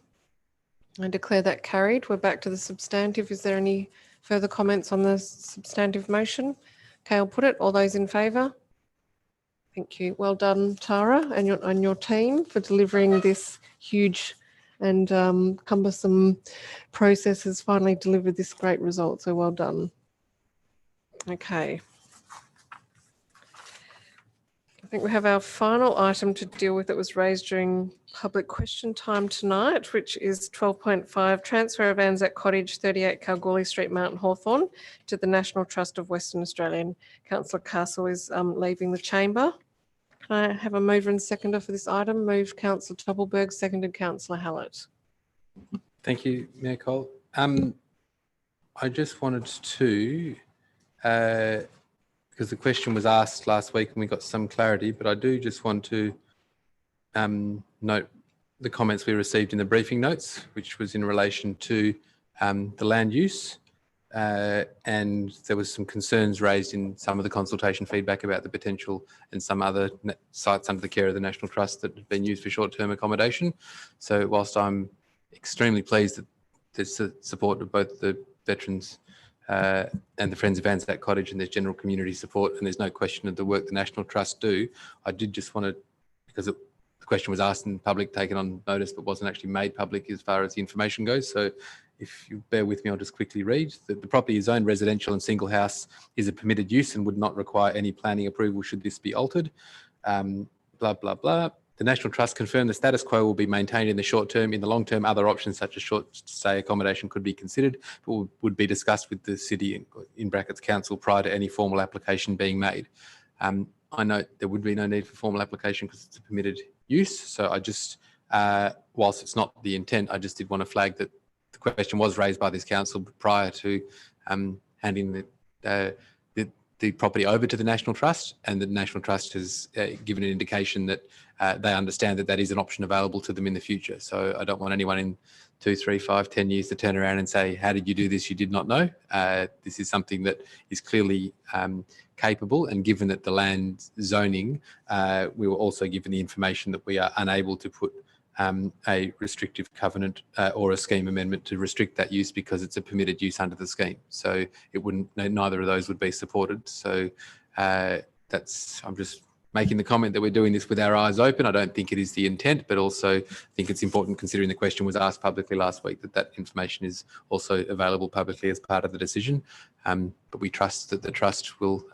I declare that carried. We're back to the substantive. Is there any further comments on the substantive motion? Okay, I'll put it. All those in favour? Thank you. Well done, Tara, and your team for delivering this huge and cumbersome process has finally delivered this great result. So well done. Okay. I think we have our final item to deal with that was raised during public question time tonight, which is 12.5, transfer of Anzac Cottage, 38 Kalgoorlie Street, Mount Hawthorn, to the National Trust of Western Australia. And Councillor Castle is leaving the chamber. Can I have a mover and seconder for this item? Moved Councillor Toppelberg, seconded Councillor Hallett. Thank you, Mayor Cole. I just wanted to, because the question was asked last week and we got some clarity, but I do just want to note the comments we received in the briefing notes, which was in relation to the land use. And there was some concerns raised in some of the consultation feedback about the potential and some other sites under the care of the National Trust that have been used for short-term accommodation. So whilst I'm extremely pleased that there's support of both the veterans and the Friends of Anzac Cottage and there's general community support, and there's no question of the work the National Trust do, I did just want to, because the question was asked in public, taken on notice, but wasn't actually made public as far as the information goes. So if you bear with me, I'll just quickly read. The property is zoned residential and single house is a permitted use and would not require any planning approval should this be altered. Blah, blah, blah. The National Trust confirmed the status quo will be maintained in the short term. In the long term, other options such as short stay accommodation could be considered, but would be discussed with the city, in brackets council, prior to any formal application being made. I note there would be no need for formal application because it's a permitted use. So I just, whilst it's not the intent, I just did want to flag that the question was raised by this council prior to handing the property over to the National Trust, and the National Trust has given an indication that they understand that that is an option available to them in the future. So I don't want anyone in 2, 3, 5, 10 years to turn around and say, how did you do this? You did not know. This is something that is clearly capable, and given that the land zoning, we were also given the information that we are unable to put a restrictive covenant or a scheme amendment to restrict that use because it's a permitted use under the scheme. So it wouldn't, neither of those would be supported. So that's, I'm just making the comment that we're doing this with our eyes open. I don't think it is the intent, but also think it's important, considering the question was asked publicly last week, that that information is also available publicly as part of the decision. But we trust that the trust will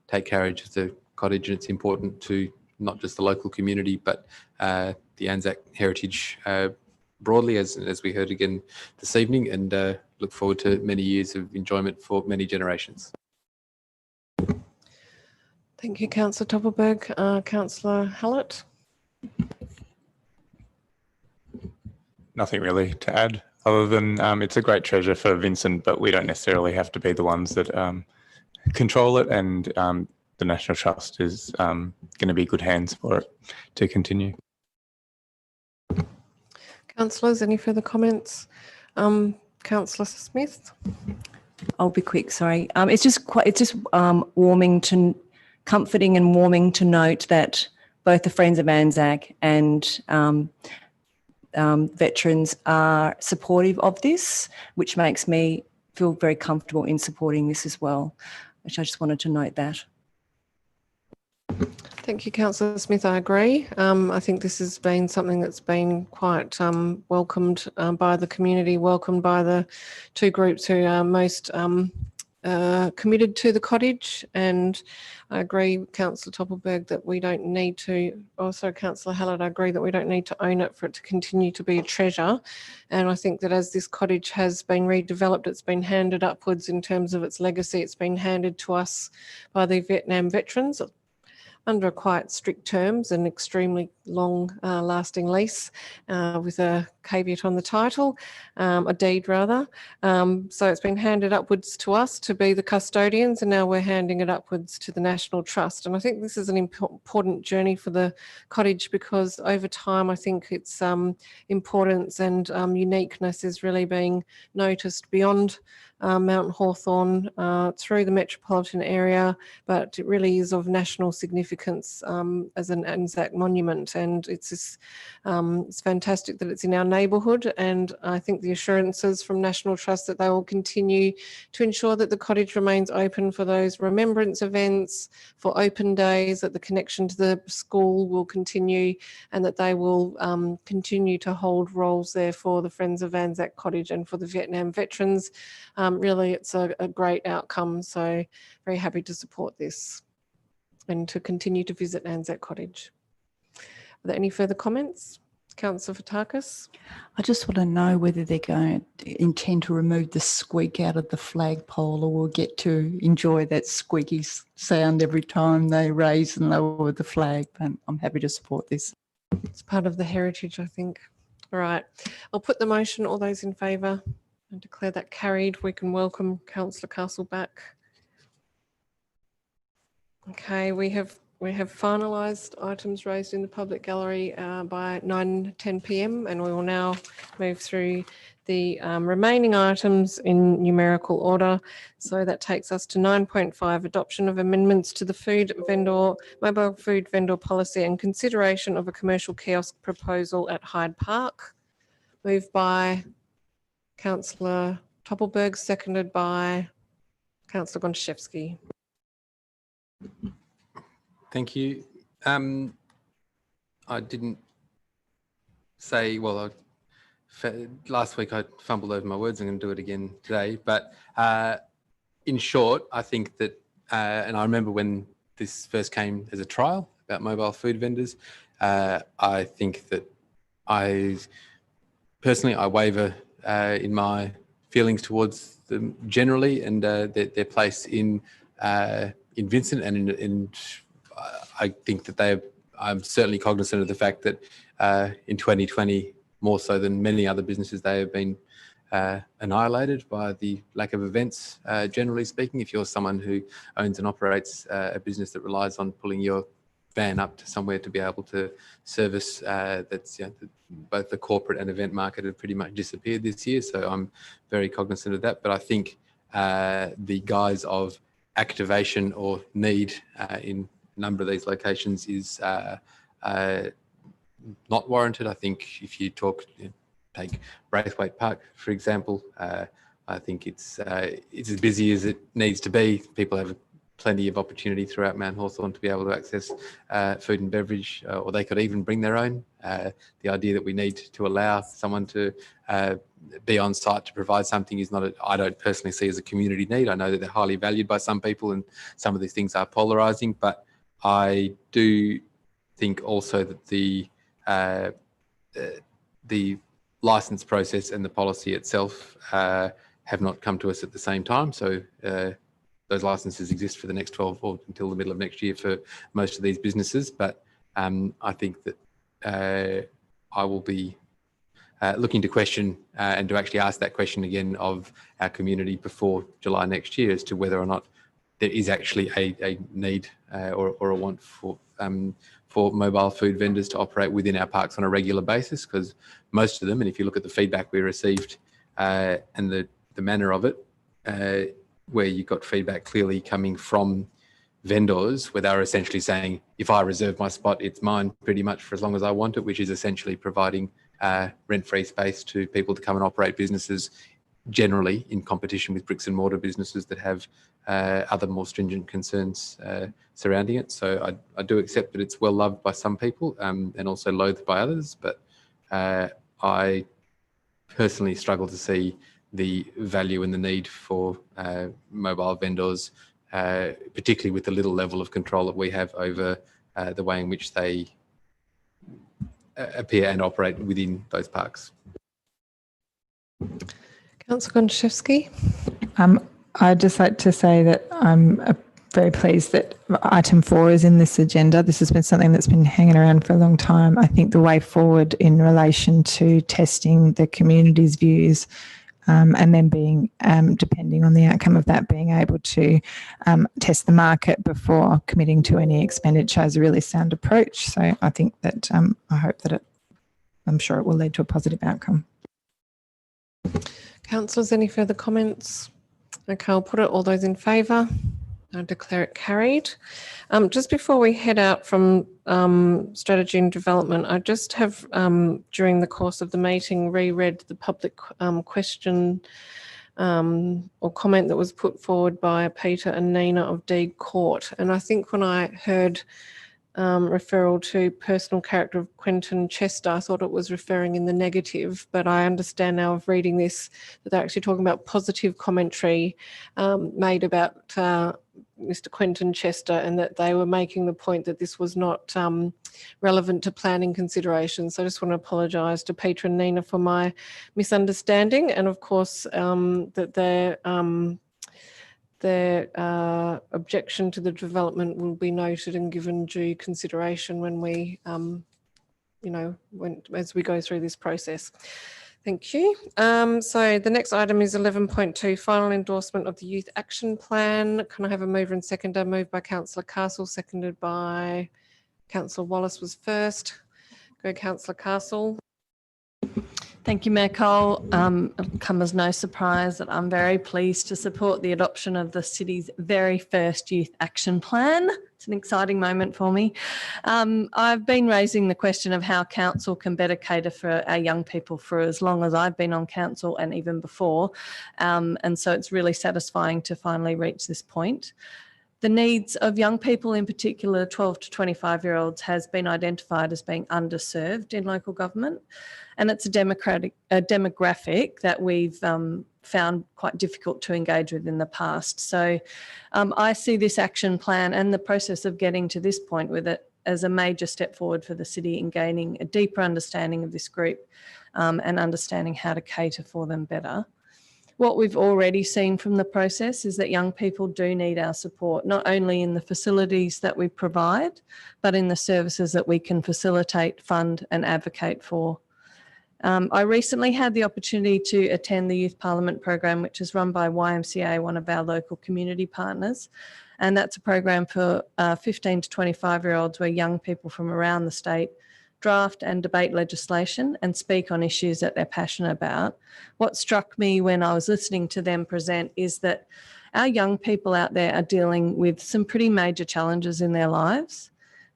take carriage of the cottage, and it's important to not just the local community, but the Anzac heritage broadly, as we heard again this evening, and look forward to many years of enjoyment for many generations. Thank you, Councillor Toppelberg. Councillor Hallett? Nothing really to add, other than it's a great treasure for Vincent, but we don't necessarily have to be the ones that control it, and the National Trust is going to be good hands for it to continue. Councillors, any further comments? Councillor Smith? I'll be quick, sorry. It's just warming to, comforting and warming to note that both the Friends of Anzac and veterans are supportive of this, which makes me feel very comfortable in supporting this as well, which I just wanted to note that. Thank you, Councillor Smith. I agree. I think this has been something that's been quite welcomed by the community, welcomed by the two groups who are most committed to the cottage, and I agree with Councillor Toppelberg that we don't need to, also Councillor Hallett, I agree that we don't need to own it for it to continue to be a treasure. And I think that as this cottage has been redeveloped, it's been handed upwards in terms of its legacy. It's been handed to us by the Vietnam veterans under quite strict terms, an extremely long lasting lease with a caveat on the title, a deed rather. So it's been handed upwards to us to be the custodians, and now we're handing it upwards to the National Trust. And I think this is an important journey for the cottage, because over time I think its importance and uniqueness is really being noticed beyond Mount Hawthorn through the metropolitan area, but it really is of national significance as an Anzac monument, and it's fantastic that it's in our neighbourhood. And I think the assurances from National Trust that they will continue to ensure that the cottage remains open for those remembrance events, for open days, that the connection to the school will continue, and that they will continue to hold roles there for the Friends of Anzac Cottage and for the Vietnam veterans. Really, it's a great outcome. So very happy to support this and to continue to visit Anzac Cottage. Are there any further comments? Councillor Fotakis. I just want to know whether they're going to intend to remove the squeak out of the flagpole, or we'll get to enjoy that squeaky sound every time they raise and lower the flag. But I'm happy to support this. It's part of the heritage, I think. All right, I'll put the motion. All those in favour? And declare that carried. We can welcome Councillor Castle back. Okay, we have finalised items raised in the public gallery by 9:10 p.m. and we will now move through the remaining items in numerical order. So that takes us to 9.5, adoption of amendments to the mobile food vendor policy and consideration of a commercial kiosk proposal at Hyde Park. Moved by Councillor Toppelberg, seconded by Councillor Gontaszewski. Thank you. I didn't say, well, last week I fumbled over my words. I'm going to do it again today. But in short, I think that, and I remember when this first came as a trial about mobile food vendors, I think that I waver in my feelings towards them generally, and their place in Vincent, and I think that I'm certainly cognizant of the fact that in 2020, more so than many other businesses, they have been annihilated by the lack of events, generally speaking. If you're someone who owns and operates a business that relies on pulling your van up to somewhere to be able to service, that's both the corporate and event market have pretty much disappeared this year. So I'm very cognizant of that. But I think the guise of activation or need in a number of these locations is not warranted. I think if you take Braithwaite Park, for example, I think it's as busy as it needs to be. People have plenty of opportunity throughout Mount Hawthorn to be able to access food and beverage, or they could even bring their own. The idea that we need to allow someone to be on site to provide something is not, I don't personally see as a community need. I know that they're highly valued by some people, and some of these things are polarising, but I do think also that the licence process and the policy itself have not come to us at the same time. So those licenses exist for the next 12 or until the middle of next year for most of these businesses. But I think that I will be looking to question and to actually ask that question again of our community before July next year as to whether or not there is actually a need or a want for mobile food vendors to operate within our parks on a regular basis, because most of them, and if you look at the feedback we received and the manner of it, where you got feedback clearly coming from vendors where they were essentially saying, if I reserve my spot, it's mine pretty much for as long as I want it, which is essentially providing rent-free space to people to come and operate businesses generally in competition with bricks and mortar businesses that have other more stringent concerns surrounding it. So I do accept that it's well loved by some people and also loathed by others, but I personally struggle to see the value and the need for mobile vendors, particularly with the little level of control that we have over the way in which they appear and operate within those parks. Councillor Gontaszewski. I'd just like to say that I'm very pleased that item 4 is in this agenda. This has been something that's been hanging around for a long time. I think the way forward in relation to testing the community's views and then being, depending on the outcome of that, being able to test the market before committing to any expenditure is a really sound approach. So I think that I hope that I'm sure it will lead to a positive outcome. Councillors, any further comments? Okay, I'll put it. All those in favour? I declare it carried. Just before we head out from strategy and development, I just have, during the course of the meeting, reread the public question or comment that was put forward by Peter and Nina of Deed Court. And I think when I heard referral to personal character of Quentin Chester, I thought it was referring in the negative, but I understand now of reading this that they're actually talking about positive commentary made about Mr. Quentin Chester, and that they were making the point that this was not relevant to planning considerations. So I just want to apologise to Peter and Nina for my misunderstanding, and of course that their objection to the development will be noted and given due consideration when we, as we go through this process. Thank you. So the next item is 11.2, final endorsement of the Youth Action Plan. Can I have a mover and seconder? Moved by Councillor Castle, seconded by Councillor Wallace was first. Go Councillor Castle. Thank you, Mayor Cole. It'll come as no surprise that I'm very pleased to support the adoption of the city's very first youth action plan. It's an exciting moment for me. I've been raising the question of how council can better cater for our young people for as long as I've been on council and even before. And so it's really satisfying to finally reach this point. The needs of young people, in particular 12 to 25-year-olds, has been identified as being underserved in local government. And it's a demographic that we've found quite difficult to engage with in the past. So I see this action plan and the process of getting to this point with it as a major step forward for the city in gaining a deeper understanding of this group and understanding how to cater for them better. What we've already seen from the process is that young people do need our support, not only in the facilities that we provide, but in the services that we can facilitate, fund and advocate for. I recently had the opportunity to attend the Youth Parliament program, which is run by YMCA, one of our local community partners. And that's a program for 15 to 25-year-olds where young people from around the state draft and debate legislation and speak on issues that they're passionate about. What struck me when I was listening to them present is that our young people out there are dealing with some pretty major challenges in their lives,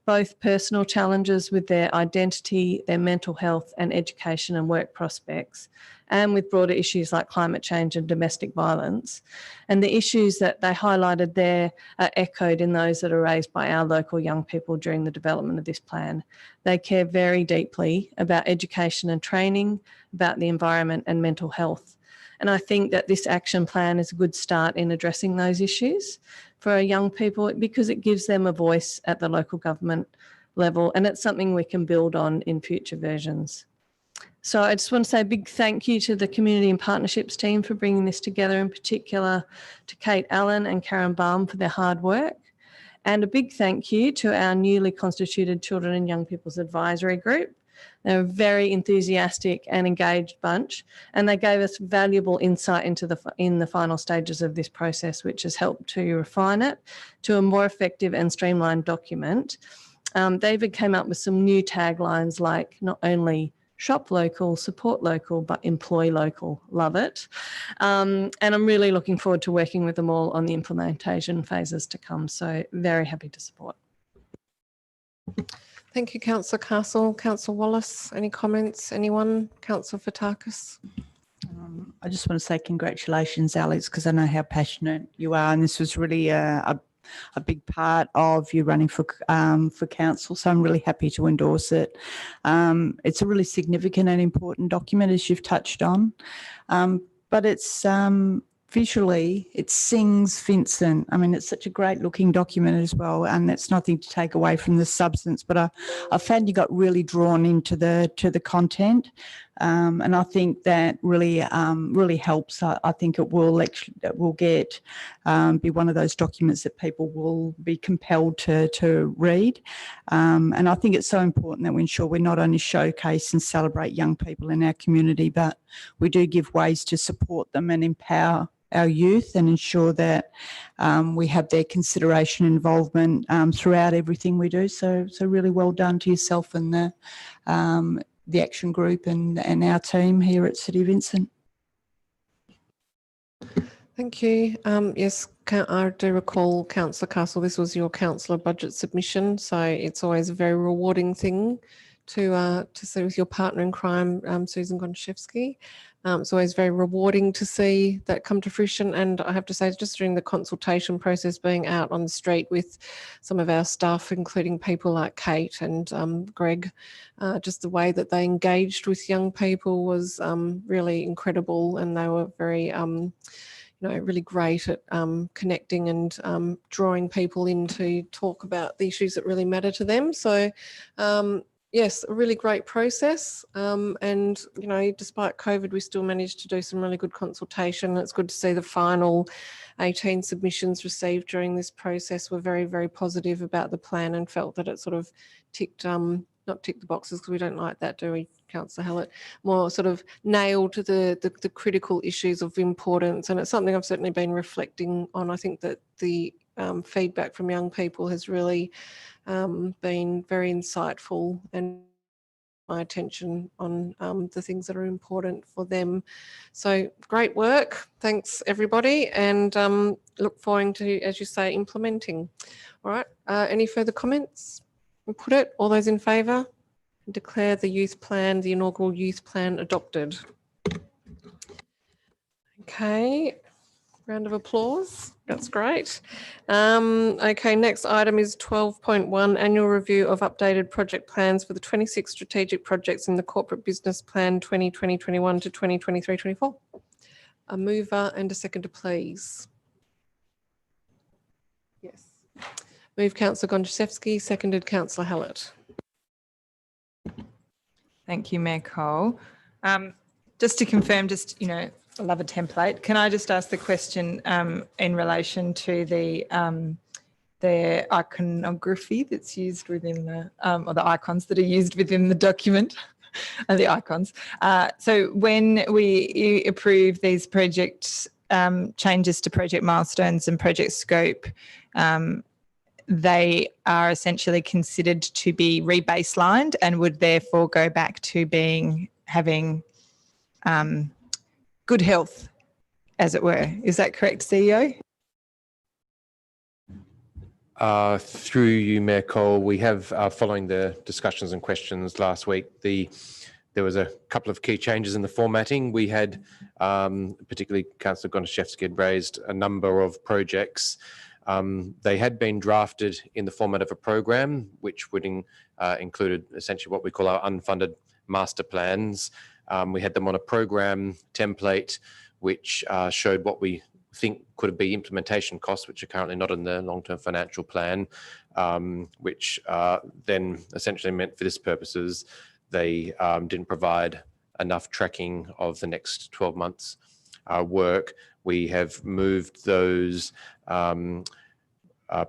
both personal challenges with their identity, their mental health and education and work prospects, and with broader issues like climate change and domestic violence. And the issues that they highlighted there are echoed in those that are raised by our local young people during the development of this plan. They care very deeply about education and training, about the environment and mental health. And I think that this action plan is a good start in addressing those issues for our young people because it gives them a voice at the local government level, and it's something we can build on in future versions. So I just want to say a big thank you to the Community and Partnerships team for bringing this together, in particular to Kate Allen and Karen Baum for their hard work. And a big thank you to our newly constituted Children and Young People's Advisory Group. They're a very enthusiastic and engaged bunch, and they gave us valuable insight into the final stages of this process, which has helped to refine it to a more effective and streamlined document. They even came up with some new taglines like not only shop local, support local, but employ local. Love it. And I'm really looking forward to working with them all on the implementation phases to come. So very happy to support. Thank you, Councillor Castle. Councillor Wallace, any comments? Anyone? Councillor Fotakis. I just want to say congratulations, Alex, because I know how passionate you are, and this was really a big part of you running for council. So I'm really happy to endorse it. It's a really significant and important document, as you've touched on. but it's visually, it sings Vincent. I mean, it's such a great looking document as well, and that's nothing to take away from the substance, but I found you got really drawn into the content. And I think that really helps. I think it will be one of those documents that people will be compelled to read. And I think it's so important that we ensure we not only showcase and celebrate young people in our community, but we do give ways to support them and empower our youth and ensure that we have their consideration and involvement throughout everything we do. So really well done to yourself and the action group and our team here at City of Vincent. Thank you. Yes, I do recall, Councillor Castle, this was your councillor budget submission, so it's always a very rewarding thing to see with your partner in crime, Susan Gonchevsky. It's always very rewarding to see that come to fruition, and I have to say, just during the consultation process, being out on the street with some of our staff, including people like Kate and Greg, just the way that they engaged with young people was really incredible, and they were very really great at connecting and drawing people in to talk about the issues that really matter to them. So yes, a really great process. And, despite COVID, we still managed to do some really good consultation. It's good to see the final 18 submissions received during this process were very, very positive about the plan and felt that it sort of ticked, not ticked the boxes because we don't like that, do we, Councillor Hallett? More sort of nailed the critical issues of importance. And it's something I've certainly been reflecting on. I think that the feedback from young people has really been very insightful and my attention on the things that are important for them. So great work. Thanks, everybody. And look forward to, as you say, implementing. All right. Any further comments? Put it. All those in favour? Declare the youth plan, the inaugural youth plan, adopted. Okay. Round of applause. That's great. Okay, next item is 12.1, annual review of updated project plans for the 26 strategic projects in the corporate business plan 2020-21 to 2023-24. A mover and a seconder, please. Yes. Move Councillor Gonchevsky, seconded Councillor Hallett. Thank you, Mayor Cole. Just to confirm, I love a template. Can I just ask the question in relation to the iconography that's used within the, or the icons that are used within the document, the icons. So when we approve these project changes to project milestones and project scope, they are essentially considered to be rebaselined and would therefore go back to having good health, as it were. Is that correct, CEO? Through you, Mayor Cole, we have, following the discussions and questions last week, there was a couple of key changes in the formatting. We had, particularly Councillor Gonchevsky had raised a number of projects. They had been drafted in the format of a program, which would included essentially what we call our unfunded master plans. We had them on a program template, which showed what we think could be implementation costs, which are currently not in the long-term financial plan, which then essentially meant for this purposes, they didn't provide enough tracking of the next 12 months work. We have moved those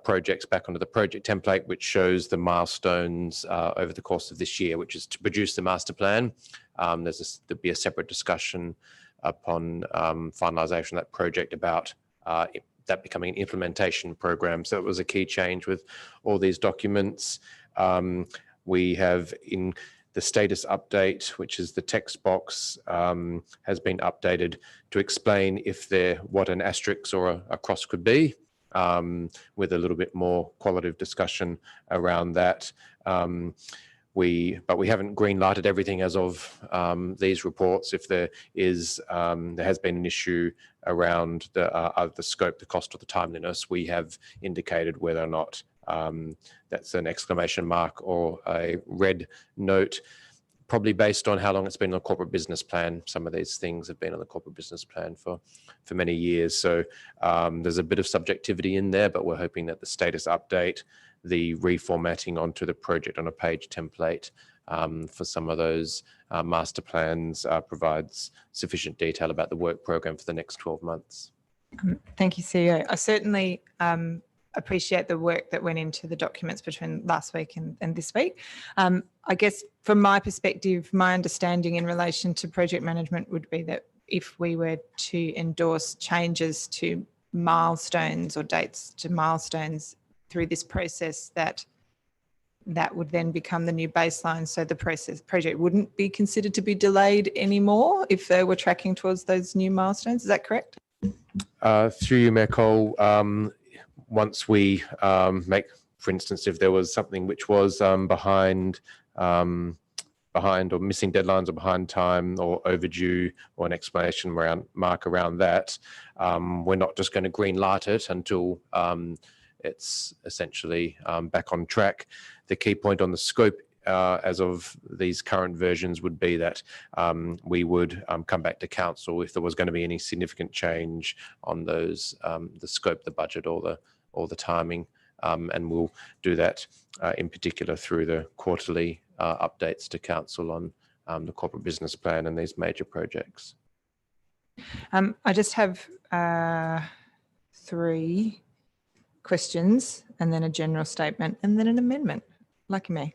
projects back onto the project template, which shows the milestones over the course of this year, which is to produce the master plan. There'll be a separate discussion upon finalisation of that project about that becoming an implementation program. So it was a key change with all these documents. We have in the status update, which is the text box, has been updated to explain what an asterisk or a cross could be, with a little bit more qualitative discussion around that. But we haven't green lighted everything as of these reports. If there has been an issue around the scope, the cost, or the timeliness, we have indicated whether or not that's an exclamation mark or a red note. probably based on how long it's been on the corporate business plan. Some of these things have been on the corporate business plan for many years. So there's a bit of subjectivity in there, but we're hoping that the status update, the reformatting onto the project on a page template for some of those master plans provides sufficient detail about the work program for the next 12 months. Thank you, CEO. I certainly appreciate the work that went into the documents between last week and this week. I guess from my perspective, my understanding in relation to project management would be that if we were to endorse changes to milestones or dates to milestones through this process, that would then become the new baseline. So the project wouldn't be considered to be delayed anymore if they were tracking towards those new milestones. Is that correct? Through you, Mayor Cole, once we make, for instance, if there was something which was behind or missing deadlines or behind time or overdue, or an explanation around that, we're not just going to green light it until it's essentially back on track. The key point on the scope as of these current versions would be that we would come back to council if there was going to be any significant change on those, the scope, the budget, or the timing, and we'll do that in particular through the quarterly updates to council on the corporate business plan and these major projects. I just have 3 questions and then a general statement and then an amendment. Lucky me.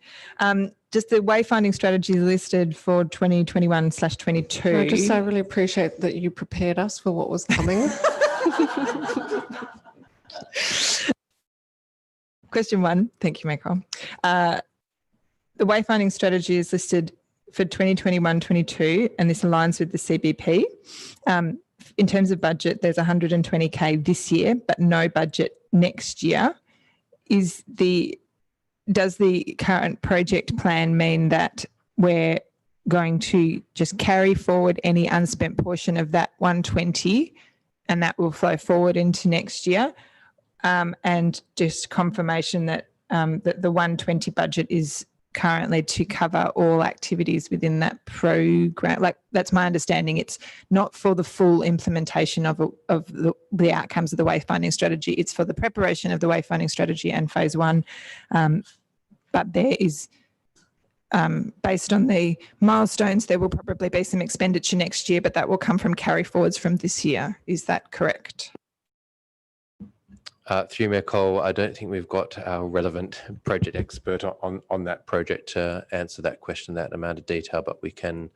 Just the wayfinding strategy listed for 2021/22. I just I really appreciate that you prepared us for what was coming. Question 1. Thank you, Michael. The wayfinding strategy is listed for 2021/22, and this aligns with the CBP. In terms of budget, there's 120K this year, but no budget next year. Does the current project plan mean that we're going to just carry forward any unspent portion of that 120 and that will flow forward into next year? And just confirmation that that the 120 budget is currently to cover all activities within that program. Like, that's my understanding. It's not for the full implementation of the outcomes of the wayfinding strategy. It's for the preparation of the wayfinding strategy and phase 1. But there is, based on the milestones, there will probably be some expenditure next year, but that will come from carry forwards from this year. Is that correct? Through Mayor Cole, I don't think we've got our relevant project expert on that project to answer that question, that amount of detail, but we can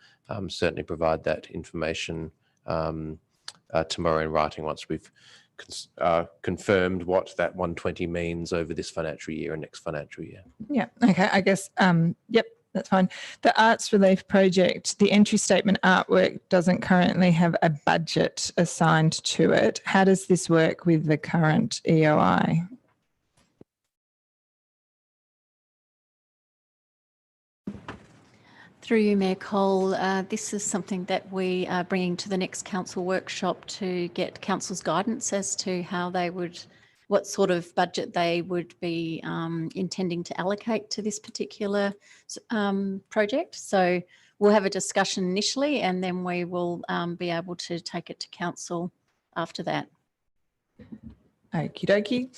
certainly provide that information tomorrow in writing once we've confirmed what that 120 means over this financial year and next financial year. Yeah, okay, I guess, yep, that's fine. The Arts Relief Project, the entry statement artwork doesn't currently have a budget assigned to it. How does this work with the current EOI? Through you, Mayor Cole, this is something that we are bringing to the next council workshop to get council's guidance as to how they would, what sort of budget they would be intending to allocate to this particular project. So we'll have a discussion initially and then we will be able to take it to council after that. Okie dokie.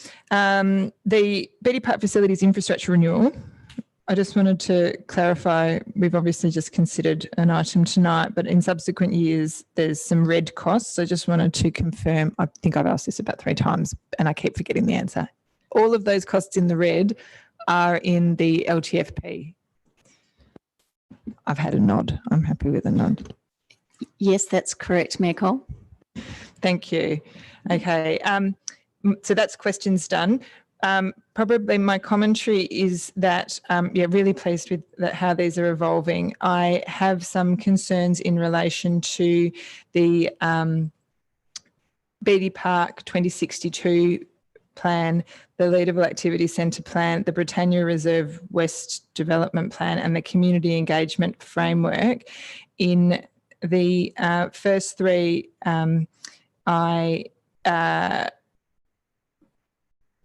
The Beatty Park Facilities Infrastructure Renewal. I just wanted to clarify, we've obviously just considered an item tonight, but in subsequent years, there's some red costs. I just wanted to confirm, I think I've asked this about 3 times and I keep forgetting the answer. All of those costs in the red are in the LTFP. I've had a nod. I'm happy with a nod. Yes, that's correct, Mayor Cole. Thank you. Okay, so that's questions done. Probably my commentary is that, really pleased with how these are evolving. I have some concerns in relation to the Beatty Park 2062 plan, the Leederville Activity Centre plan, the Britannia Reserve West Development Plan and the Community Engagement Framework. In the first 3,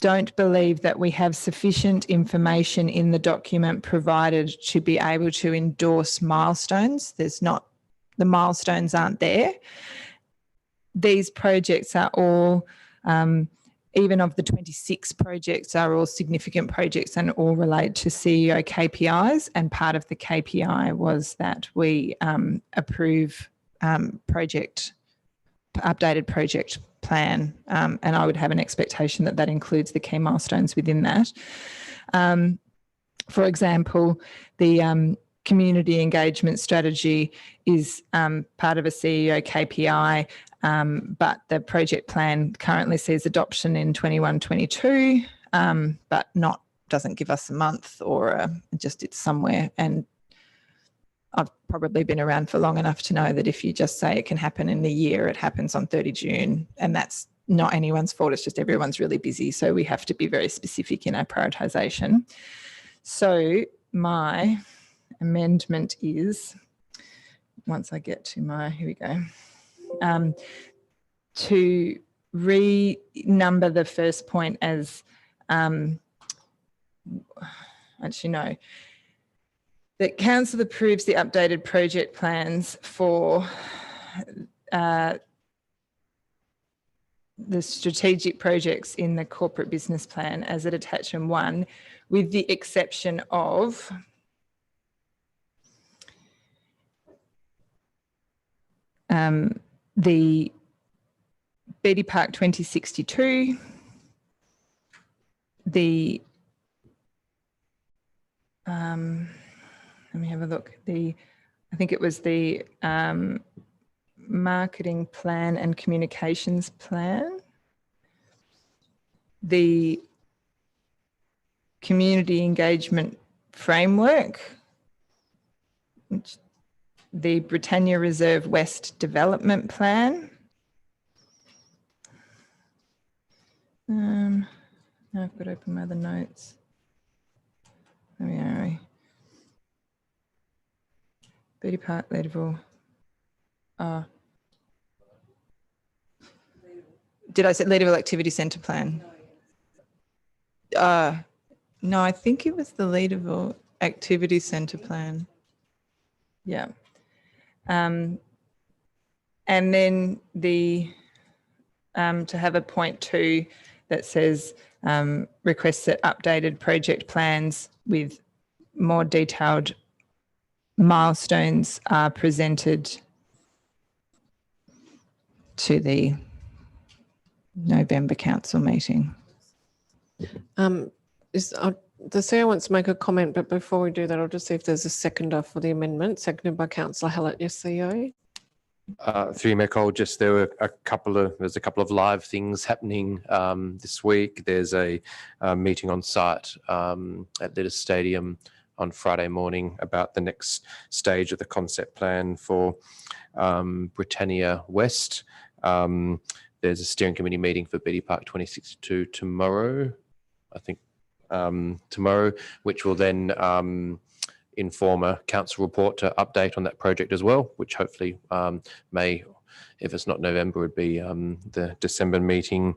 don't believe that we have sufficient information in the document provided to be able to endorse milestones. The milestones aren't there. These projects are all, even of the 26 projects, are all significant projects and all relate to CEO KPIs. And part of the KPI was that we approve updated project plan. And I would have an expectation that that includes the key milestones within that. For example, the community engagement strategy is part of a CEO KPI, but the project plan currently sees adoption in 21-22, but doesn't give us a month or just it's somewhere. And I've probably been around for long enough to know that if you just say it can happen in a year, it happens on 30 June, and that's not anyone's fault. It's just everyone's really busy. So we have to be very specific in our prioritisation. So my amendment is, once I get to here we go, to renumber the first point as, actually no, that council approves the updated project plans for the strategic projects in the corporate business plan as at attachment 1, with the exception of the Beatty Park 2062, the let me have a look. I think it was the marketing plan and communications plan, the community engagement framework, the Britannia Reserve West development plan. Now I've got to open my other notes. There we are. Beatty Park, Leederville. Did I say Leederville Activity Centre plan? No, I think it was the Leederville Activity Centre plan. Yeah. And then to have a point 2 that says requests that updated project plans with more detailed milestones are presented to the November council meeting. The CEO wants to make a comment, but before we do that, I'll just see if there's a seconder for the amendment. Seconded by Councillor Hallett. Yes, CEO. Through you, Mayor Cole, just there's a couple of live things happening this week. There's a meeting on site at Lidders Stadium on Friday morning about the next stage of the concept plan for Britannia West. There's a steering committee meeting for Beatty Park 2062 tomorrow, I think tomorrow, which will then inform a council report to update on that project as well, which hopefully may, if it's not November, would be the December meeting.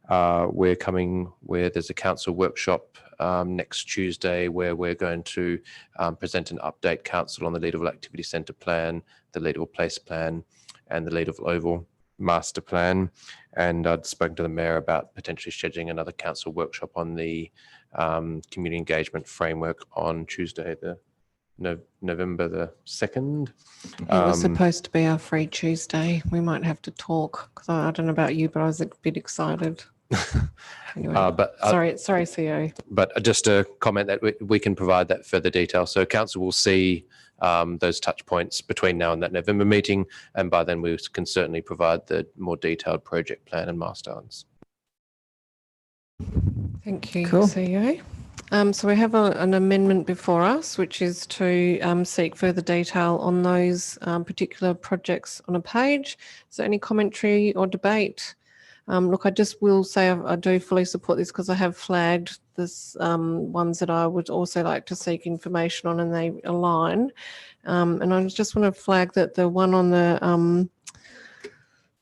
Where there's a council workshop next Tuesday where we're going to present an update council on the Leederville Activity Centre plan, the Leederville Place plan, and the Leederville Oval Master Plan. And I'd spoken to the Mayor about potentially scheduling another council workshop on the community engagement framework on Tuesday, November the 2nd. It was supposed to be our free Tuesday. We might have to talk because I don't know about you, but I was a bit excited. Anyway, sorry, CEO. But just a comment that we can provide that further detail. So council will see those touch points between now and that November meeting, and by then we can certainly provide the more detailed project plan and milestones. Thank you, CEO. So we have an amendment before us, which is to seek further detail on those particular projects on a page. Is there any commentary or debate? Look, I just will say I do fully support this because I have flagged this ones that I would also like to seek information on, and they align. And I just want to flag that the one on the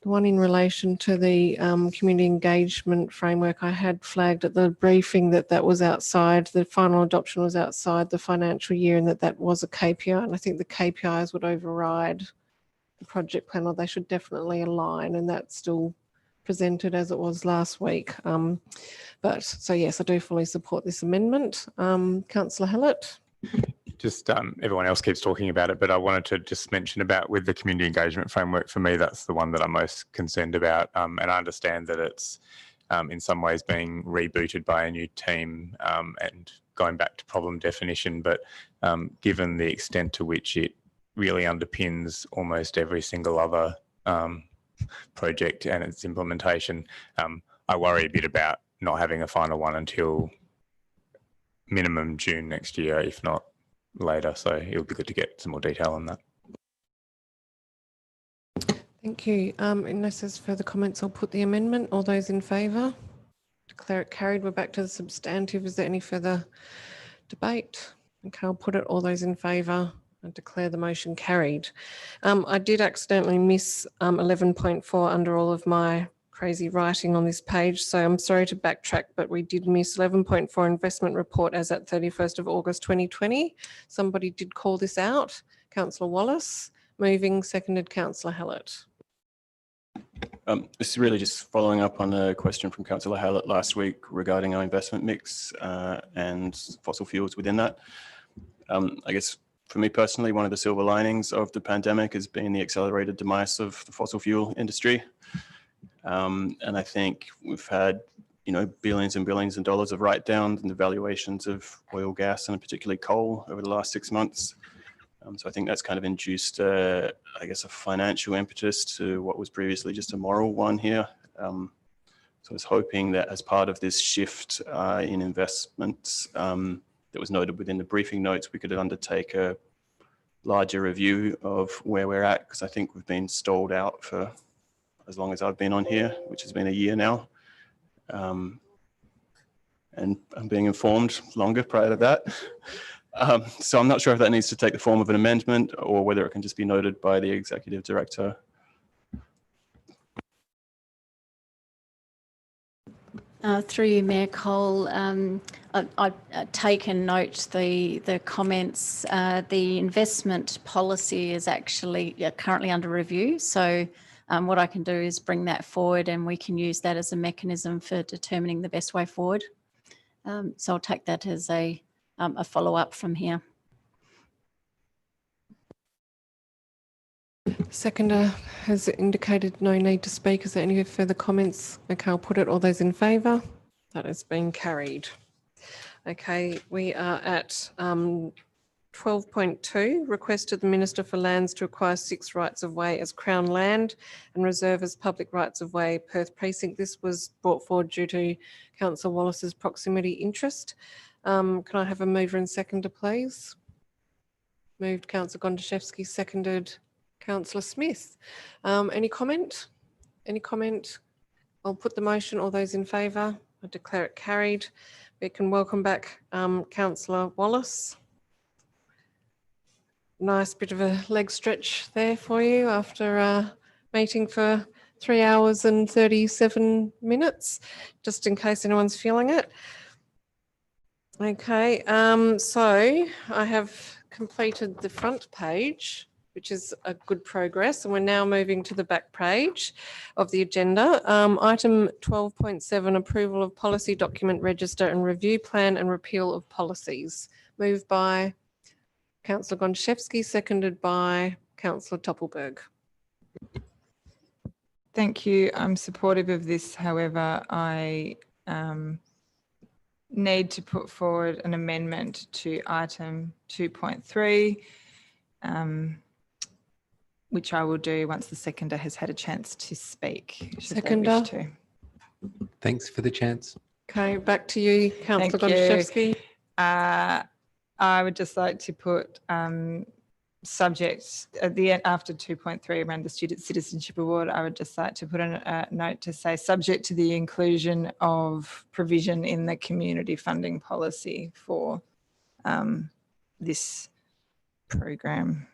The one in relation to the community engagement framework, I had flagged at the briefing that was outside, the final adoption was outside the financial year, and that was a KPI. And I think the KPIs would override the project plan, or they should definitely align, and that's still presented as it was last week. So yes, I do fully support this amendment. Councillor Hallett. Just everyone else keeps talking about it, but I wanted to just mention about with the community engagement framework, for me, that's the one that I'm most concerned about. And I understand that it's in some ways being rebooted by a new team and going back to problem definition. But given the extent to which it really underpins almost every single other project and its implementation, I worry a bit about not having a final one until minimum June next year, if not later. So it would be good to get some more detail on that. Thank you. Unless there's further comments, I'll put the amendment. All those in favour? Declare it carried. We're back to the substantive. Is there any further debate? Okay, I'll put it. All those in favour? I declare the motion carried. I did accidentally miss 11.4 under all of my crazy writing on this page, so I'm sorry to backtrack, but we did miss 11.4 investment report as at 31st of August 2020. Somebody did call this out. Councillor Wallace, moving, seconded Councillor Hallett. This is really just following up on a question from Councillor Hallett last week regarding our investment mix and fossil fuels within that. I guess for me personally, one of the silver linings of the pandemic has been the accelerated demise of the fossil fuel industry. And I think we've had, billions and billions of dollars of write-downs and the valuations of oil, gas, and particularly coal over the last 6 months. So I think that's kind of induced, I guess, a financial impetus to what was previously just a moral one here. So I was hoping that as part of this shift in investments that was noted within the briefing notes, we could undertake a larger review of where we're at, because I think we've been stalled out for as long as I've been on here, which has been a year now. And I'm being informed longer prior to that. So I'm not sure if that needs to take the form of an amendment or whether it can just be noted by the Executive Director. Through you, Mayor Cole, I take and note the comments. The investment policy is actually currently under review. So what I can do is bring that forward and we can use that as a mechanism for determining the best way forward. So I'll take that as a follow-up from here. Seconder has indicated no need to speak. Is there any further comments? Okay, I'll put it. All those in favour? That has been carried. Okay, we are at 12.2, request to the Minister for Lands to acquire 6 rights of way as Crown land and reserve as public rights of way, Perth Precinct. This was brought forward due to Councillor Wallace's proximity interest. Can I have a mover and seconder, please? Moved Councillor Gontaszewski, seconded Councillor Smith. Any comment? Any comment? I'll put the motion. All those in favour? I declare it carried. We can welcome back Councillor Wallace. Nice bit of a leg stretch there for you after meeting for 3 hours and 37 minutes, just in case anyone's feeling it. Okay, so I have completed the front page, which is a good progress, and we're now moving to the back page of the agenda. Item 12.7, approval of policy document register and review plan and repeal of policies. Moved by Councillor Gontaszewski, seconded by Councillor Toppelberg. Thank you. I'm supportive of this. However, I need to put forward an amendment to item 2.3, which I will do once the seconder has had a chance to speak. Seconder. Thanks for the chance. Okay, back to you, Councillor Gontaszewski. I would just like to put subject at the end after 2.3 around the Student Citizenship Award. I would just like to put a note to say subject to the inclusion of provision in the community funding policy for this program.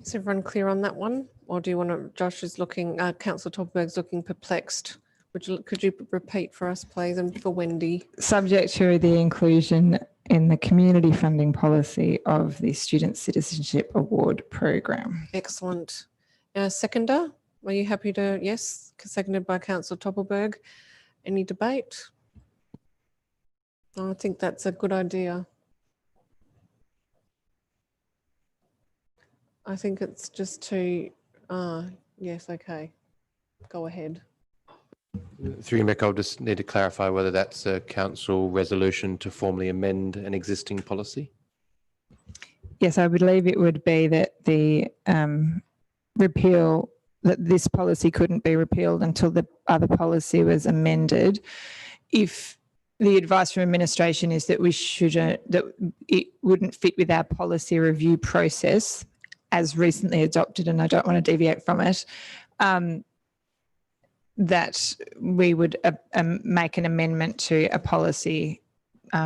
Is everyone clear on that one? Or do you want to, Josh is looking, Councillor Topberg's looking perplexed. Could you repeat for us, please, and for Wendy? Subject to the inclusion in the community funding policy of the Student Citizenship Award program. Excellent. Seconder, are you happy to, yes, seconded by Councillor Topberg. Any debate? I think that's a good idea. I think it's just to, yes, okay, go ahead. Through you, Mick, I'll just need to clarify whether that's a council resolution to formally amend an existing policy. Yes, I believe it would be that the that this policy couldn't be repealed until the other policy was amended. If the advice from administration is that that it wouldn't fit with our policy review process as recently adopted, and I don't want to deviate from it, that we would make an amendment to a policy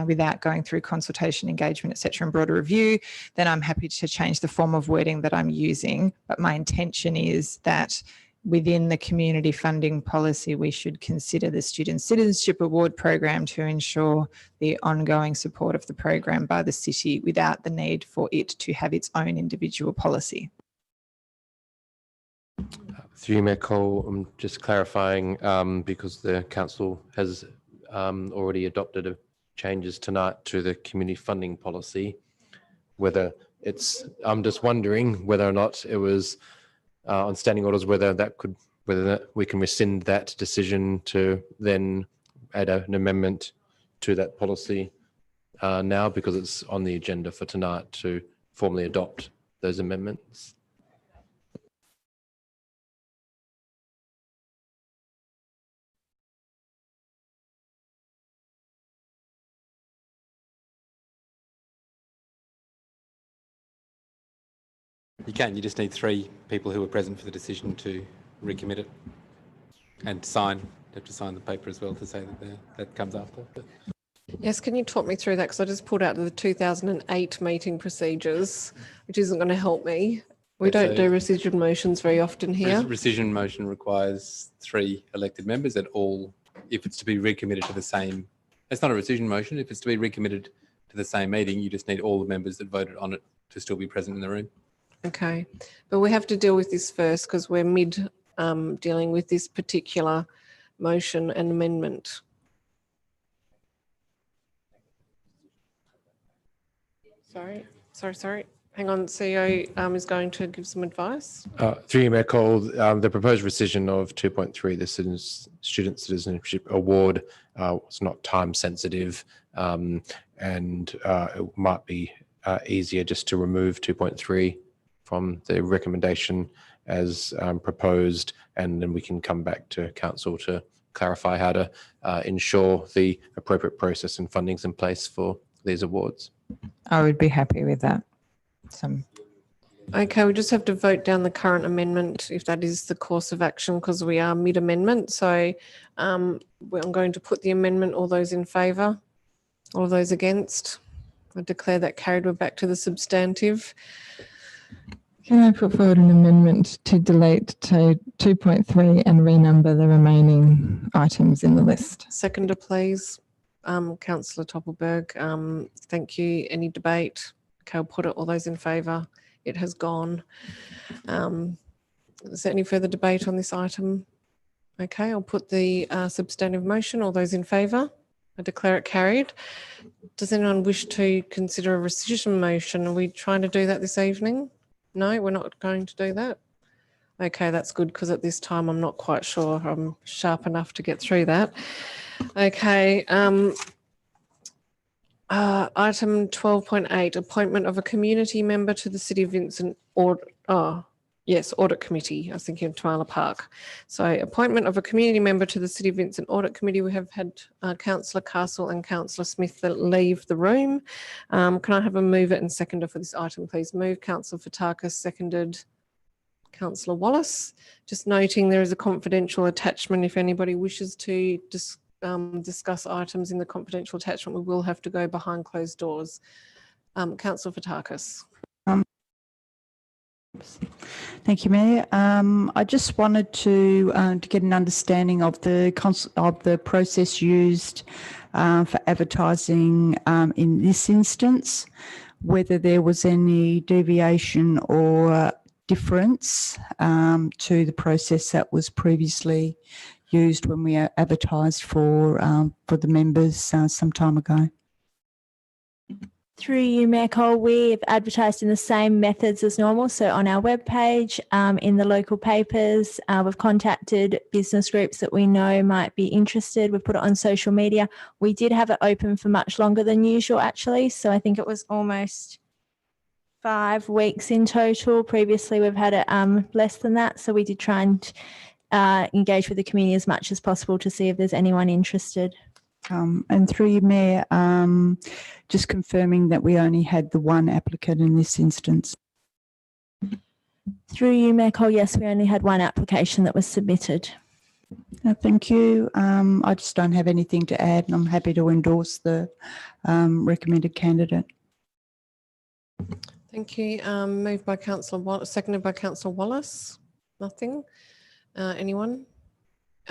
without going through consultation, engagement, etc., and broader review, then I'm happy to change the form of wording that I'm using. But my intention is that within the community funding policy, we should consider the Student Citizenship Award program to ensure the ongoing support of the program by the city without the need for it to have its own individual policy. Through you, Mayor Cole, I'm just clarifying because the council has already adopted changes tonight to the community funding policy. Whether it's, I'm just wondering whether or not it was on standing orders, whether we can rescind that decision to then add an amendment to that policy now, because it's on the agenda for tonight to formally adopt those amendments. You can, you just need 3 people who are present for the decision to recommit it and sign. You have to sign the paper as well to say that that comes after. But. Yes, can you talk me through that? Because I just pulled out the 2008 meeting procedures, which isn't going to help me. We don't do rescission motions very often here. Rescission motion requires 3 elected members at all, if it's to be recommitted to the same, it's not a rescission motion, if it's to be recommitted to the same meeting, you just need all the members that voted on it to still be present in the room. Okay, but we have to deal with this first because we're mid dealing with this particular motion and amendment. Sorry. Hang on, CEO is going to give some advice. Through you, Mayor Cole, the proposed rescission of 2.3, the Student Citizenship Award, was not time sensitive, and it might be easier just to remove 2.3 from the recommendation as proposed, and then we can come back to council to clarify how to ensure the appropriate process and funding's in place for these awards. I would be happy with that. Okay, we just have to vote down the current amendment if that is the course of action, because we are mid-amendment. So I'm going to put the amendment. All those in favour? All those against? I declare that carried. We're back to the substantive. Can I put forward an amendment to delete to 2.3 and renumber the remaining items in the list? Seconder, please. Councillor Topberg. Thank you. Any debate? Okay, I'll put it. All those in favour? It has gone. Is there any further debate on this item? Okay, I'll put the substantive motion. All those in favour? I declare it carried. Does anyone wish to consider a rescission motion? Are we trying to do that this evening? No, we're not going to do that. Okay, that's good, because at this time I'm not quite sure I'm sharp enough to get through that. Okay, item 12.8, appointment of a community member to the City of Vincent Audit Committee. I was thinking of Tamala Park. So appointment of a community member to the City of Vincent Audit Committee. We have had Councillor Castle and Councillor Smith that leave the room. Can I have a mover and seconder for this item, please? Move Councillor Fotakis, seconded Councillor Wallace. Just noting there is a confidential attachment. If anybody wishes to discuss items in the confidential attachment, we will have to go behind closed doors. Councillor Fotakis. Thank you, Mayor. I just wanted to get an understanding of the process used for advertising in this instance, whether there was any deviation or difference to the process that was previously used when we advertised for the members some time ago. Through you, Mayor Cole, we've advertised in the same methods as normal. So on our webpage, in the local papers, we've contacted business groups that we know might be interested. We've put it on social media. We did have it open for much longer than usual, actually. So I think it was almost 5 weeks in total. Previously, we've had it less than that. So we did try and engage with the community as much as possible to see if there's anyone interested. And through you, Mayor, just confirming that we only had the one applicant in this instance. Through you, Mayor Cole, yes, we only had one application that was submitted. Thank you. I just don't have anything to add, and I'm happy to endorse the recommended candidate. Thank you. Moved by Councillor Wallace, seconded by Councillor Wallace. Nothing. Anyone?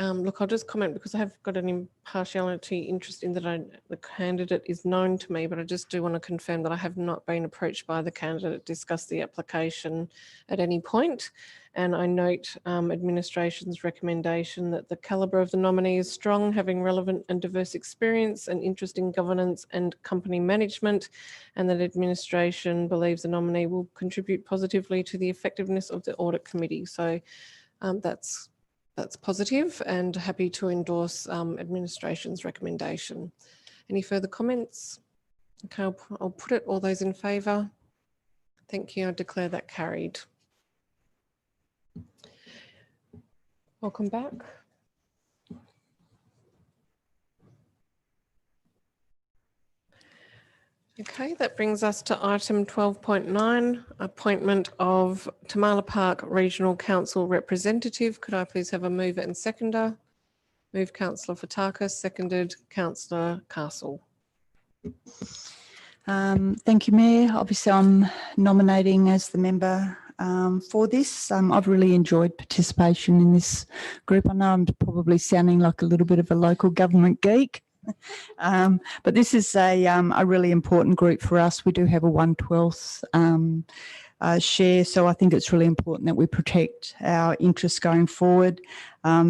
Look, I'll just comment because I have got an impartiality interest in that the candidate is known to me, but I just do want to confirm that I have not been approached by the candidate to discuss the application at any point. And I note administration's recommendation that the calibre of the nominee is strong, having relevant and diverse experience and interest in governance and company management, and that administration believes the nominee will contribute positively to the effectiveness of the audit committee. So that's positive and happy to endorse administration's recommendation. Any further comments? Okay, I'll put it. All those in favour? Thank you. I declare that carried. Welcome back. Okay, that brings us to item 12.9, appointment of Tamala Park Regional Council representative. Could I please have a mover and seconder? Move Councillor Fotakis, seconded Councillor Castle. Thank you, Mayor. Obviously, I'm nominating as the member for this. I've really enjoyed participation in this group. I know I'm probably sounding like a little bit of a local government geek. But this is a really important group for us. We do have a 1/12 share, so I think it's really important that we protect our interests going forward.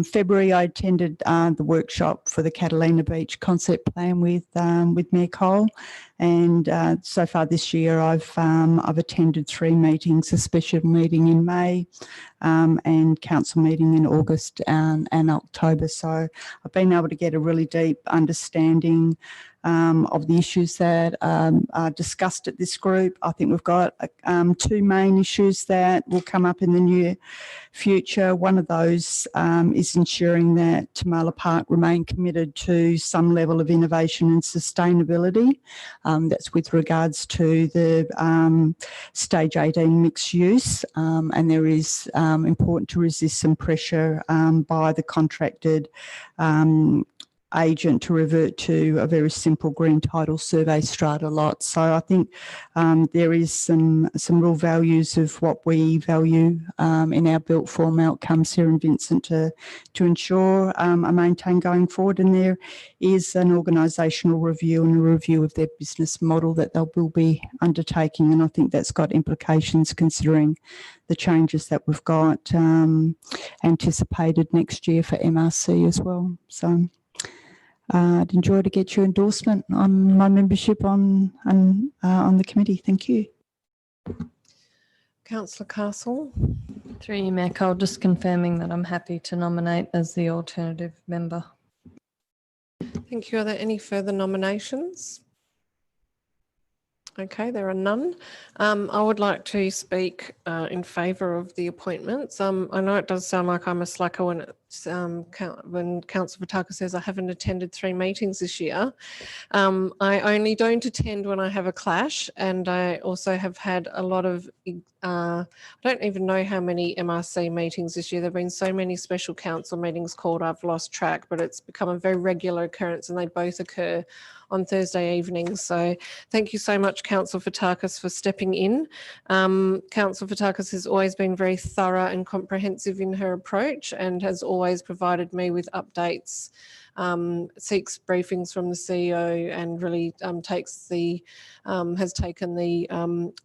February, I attended the workshop for the Catalina Beach concept plan with Mayor Cole, and so far this year I've attended 3 meetings: a special meeting in May, and council meeting in August and October. So I've been able to get a really deep understanding of the issues that are discussed at this group. I think we've got 2 main issues that will come up in the near future. One of those is ensuring that Tamala Park remain committed to some level of innovation and sustainability. That's with regards to the stage 18 mixed use, and there is important to resist some pressure by the contracted agent to revert to a very simple green title survey strata lot. So I think there is some real values of what we value in our built form outcomes here in Vincent to ensure are maintained going forward. And there is an organisational review and a review of their business model that they will be undertaking, and I think that's got implications considering the changes that we've got anticipated next year for MRC as well. So I'd enjoy to get your endorsement on my membership on the committee. Thank you. Councillor Castle. Through you, Mayor Cole, just confirming that I'm happy to nominate as the alternative member. Thank you. Are there any further nominations? Okay, there are none. I would like to speak in favour of the appointments. I know it does sound like I'm a slacker when when Councillor Fataka says I haven't attended 3 meetings this year. I only don't attend when I have a clash, and I also have had a lot of, I don't even know how many MRC meetings this year. There have been so many special council meetings called, I've lost track, but it's become a very regular occurrence, and they both occur on Thursday evenings. So thank you so much, Councillor Fotakis, for stepping in. Councillor Fotakis has always been very thorough and comprehensive in her approach, and has always provided me with updates, seeks briefings from the CEO, and really has taken the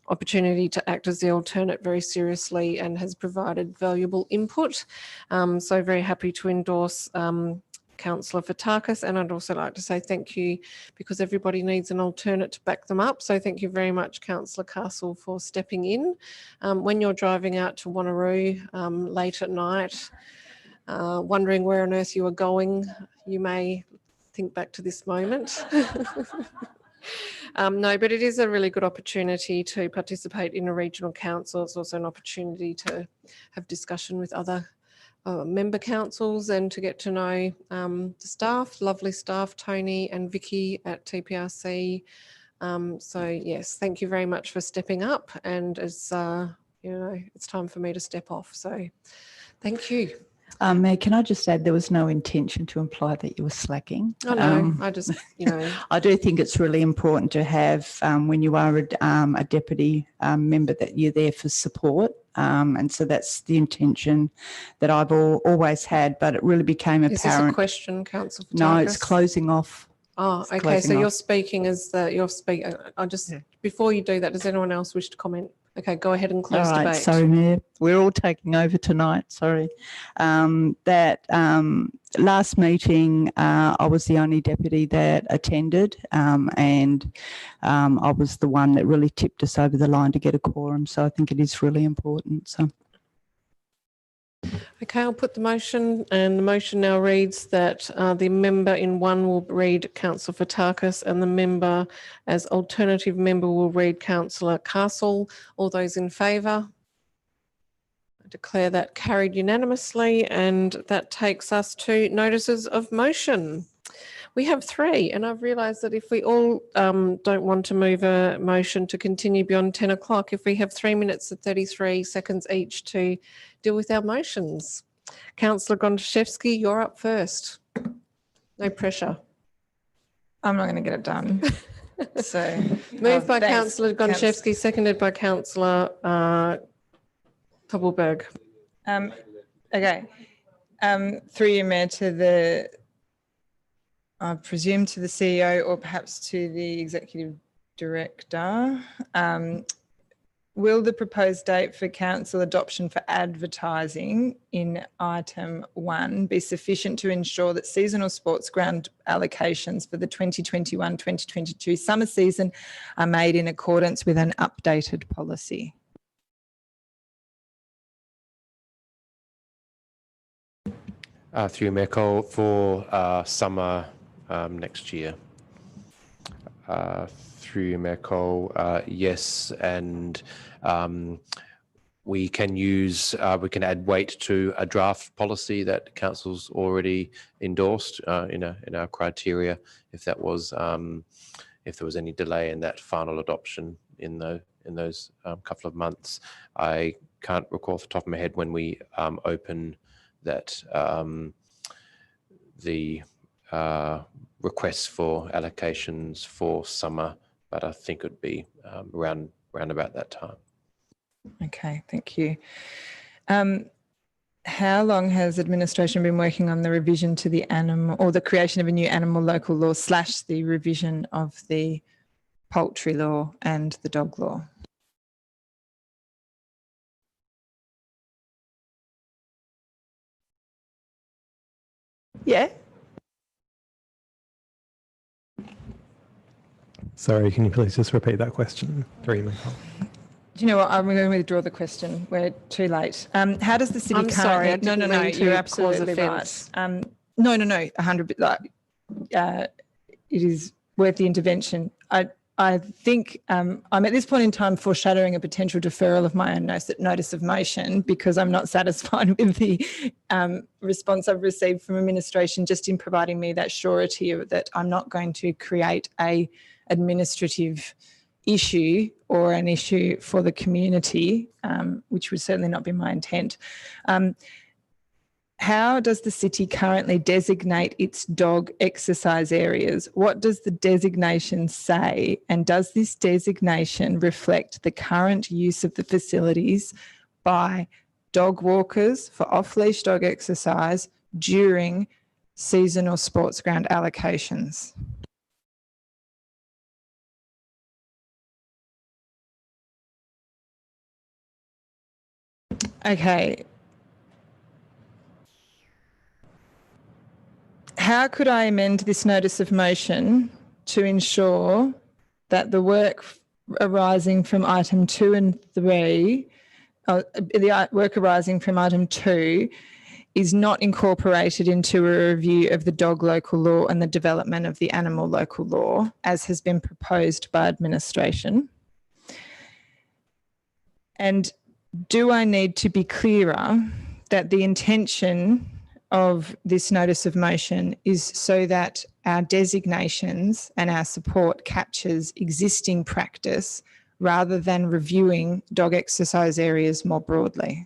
opportunity to act as the alternate very seriously, and has provided valuable input. So very happy to endorse Councillor Fotakis, and I'd also like to say thank you, because everybody needs an alternate to back them up. So thank you very much, Councillor Castle, for stepping in. When you're driving out to Wanneroo late at night, wondering where on earth you are going, you may think back to this moment. No, but it is a really good opportunity to participate in a regional council. It's also an opportunity to have discussion with other member councils, and to get to know the staff, lovely staff, Tony and Vicky at TPRC. So yes, thank you very much for stepping up, and as you know, it's time for me to step off. So thank you. Mayor, can I just add, there was no intention to imply that you were slacking. Oh no, I just, you know. I do think it's really important to have, when you are a deputy member, that you're there for support. And so that's the intention that I've always had, but it really became apparent. Is this a question, Councillor Fotakis? No, it's closing off. Oh, okay. So you're speaking as you're speaking. I just, before you do that, does anyone else wish to comment? Okay, go ahead and close All right, debate. sorry, Mayor. We're all taking over tonight. Sorry. Last meeting, I was the only deputy that attended, and I was the one that really tipped us over the line to get a quorum. So I think it is really important. So. Okay, I'll put the motion, and the motion now reads that the member in 1 will read Councillor Fotakis, and the member as alternative member will read Councillor Castle. All those in favour? I declare that carried unanimously, and that takes us to notices of motion. We have 3, and I've realised that if we all don't want to move a motion to continue beyond 10 o'clock, if we have 3 minutes and 33 seconds each to deal with our motions. Councillor Gontaszewski, you're up first. No pressure. I'm not going to get it done. So moved by thanks, Councillor Gontaszewski, seconded by Councillor Tobelberg. Okay. Through you, Mayor, to the, I presume to the CEO, or perhaps to the Executive Director. Will the proposed date for council adoption for advertising in item 1 be sufficient to ensure that seasonal sports ground allocations for the 2021-2022 summer season are made in accordance with an updated policy? Through Mayor Cole, for summer next year. Through Mayor Cole, yes, and we can add weight to a draft policy that council's already endorsed in our criteria. If there was any delay in that final adoption in those couple of months, I can't recall off the top of my head when we open that the requests for allocations for summer, but I think it would be around about that time. Okay, thank you. How long has administration been working on the revision to the animal, or the creation of a new animal local law / the revision of the poultry law and the dog law? Yeah. Sorry, can you please just repeat that question? Do you know what? I'm going to withdraw the question. We're too late. How does the city I'm sorry, I No, didn't mean to you're cause absolutely right. offence. No, 100%. It is worth the intervention. I think I'm at this point in time foreshadowing a potential deferral of my own notice of motion because I'm not satisfied with the response I've received from administration just in providing me that surety that I'm not going to create a administrative issue or an issue for the community, which would certainly not be my intent. How does the city currently designate its dog exercise areas? What does the designation say? And does this designation reflect the current use of the facilities by dog walkers for off-leash dog exercise during seasonal sports ground allocations? Okay. How could I amend this notice of motion to ensure that the work arising from item 2 and 3, the work arising from item 2 is not incorporated into a review of the dog local law and the development of the animal local law, as has been proposed by administration? And do I need to be clearer that the intention of this notice of motion is so that our designations and our support captures existing practice rather than reviewing dog exercise areas more broadly?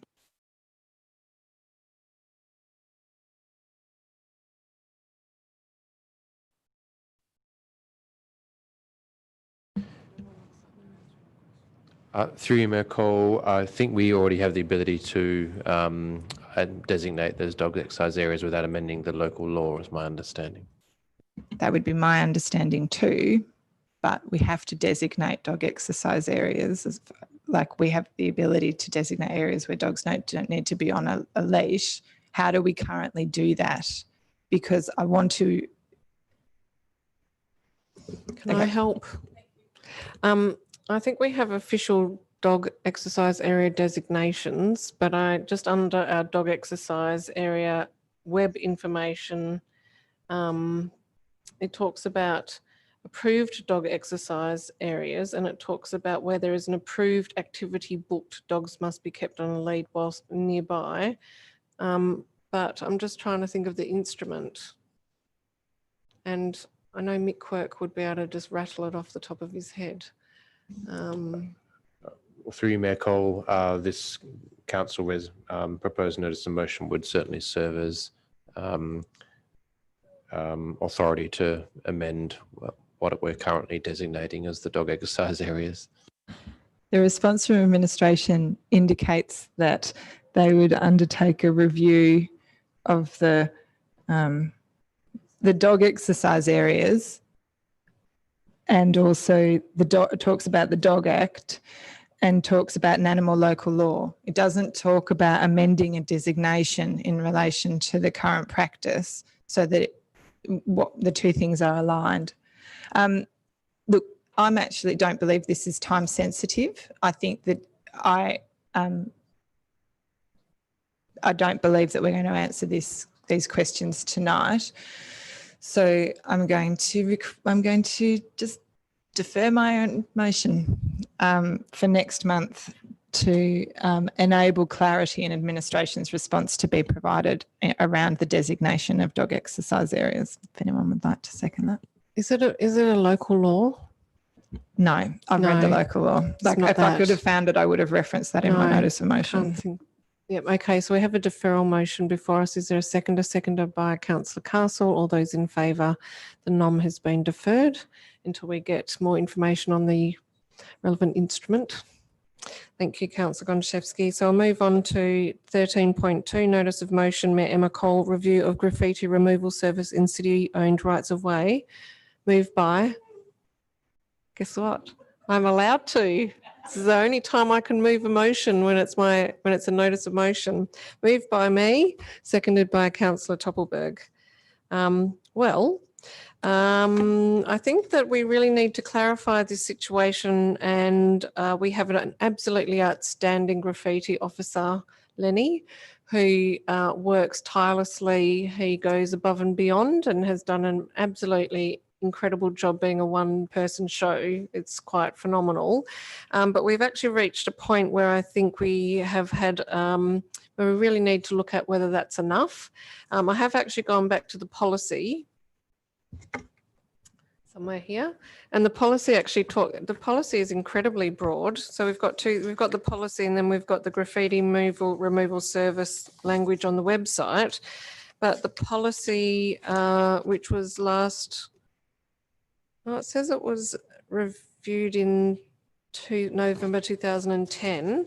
Through you, Mayor Cole, I think we already have the ability to designate those dog exercise areas without amending the local law, is my understanding. That would be my understanding too, but we have to designate dog exercise areas. Like we have the ability to designate areas where dogs don't need to be on a leash. How do we currently do that? Because I want to... Can I help? I think we have official dog exercise area designations, but just under our dog exercise area web information, it talks about approved dog exercise areas, and it talks about where there is an approved activity booked, dogs must be kept on a lead whilst nearby. But I'm just trying to think of the instrument. And I know Mick Quirk would be able to just rattle it off the top of his head. Through you, Mayor Cole, this council proposed notice of motion would certainly serve as authority to amend what we're currently designating as the dog exercise areas. The response from administration indicates that they would undertake a review of the dog exercise areas, and also talks about the Dog Act and talks about an animal local law. It doesn't talk about amending a designation in relation to the current practice so that the two things are aligned. Look, I actually don't believe this is time sensitive. I think that I don't believe that we're going to answer these questions tonight. So I'm going to just defer my own motion for next month to enable clarity in administration's response to be provided around the designation of dog exercise areas. If anyone would like to second that. Is it a local law? No, I've read the local law. Like if I could have found it, I would have referenced that in my notice of motion. Yep. Okay. So we have a deferral motion before us. Is there a seconder? Seconded by Councillor Castle. All those in favour? The nom has been deferred until we get more information on the relevant instrument. Thank you, Councillor Gontaszewski. So I'll move on to 13.2, notice of motion, Mayor Emma Cole, review of graffiti removal service in city-owned rights of way. Moved by, guess what? I'm allowed to. This is the only time I can move a motion when it's a notice of motion. Moved by me, seconded by Councillor Toppelberg. I think that we really need to clarify this situation, and we have an absolutely outstanding graffiti officer, Lenny, who works tirelessly. He goes above and beyond and has done an absolutely incredible job being a one-person show. It's quite phenomenal. But we've actually reached a point where I think we have had, where we really need to look at whether that's enough. I have actually gone back to the policy somewhere here, and the policy actually the policy is incredibly broad. So we've got the policy, and then we've got the graffiti removal service language on the website. But the policy, which was it says it was reviewed in November 2010,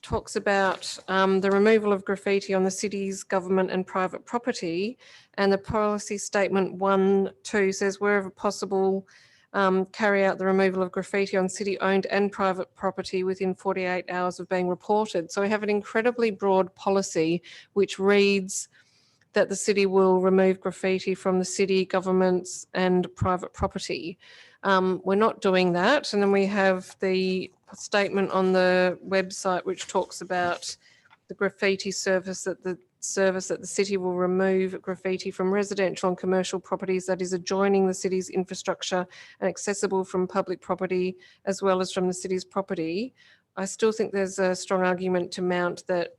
talks about the removal of graffiti on the city's government and private property. And the policy statement 1.2 says, wherever possible, carry out the removal of graffiti on city-owned and private property within 48 hours of being reported. So we have an incredibly broad policy which reads that the city will remove graffiti from the city, governments and private property. We're not doing that. And then we have the statement on the website which talks about the graffiti service that the city will remove graffiti from residential and commercial properties that is adjoining the city's infrastructure and accessible from public property as well as from the city's property. I still think there's a strong argument to mount that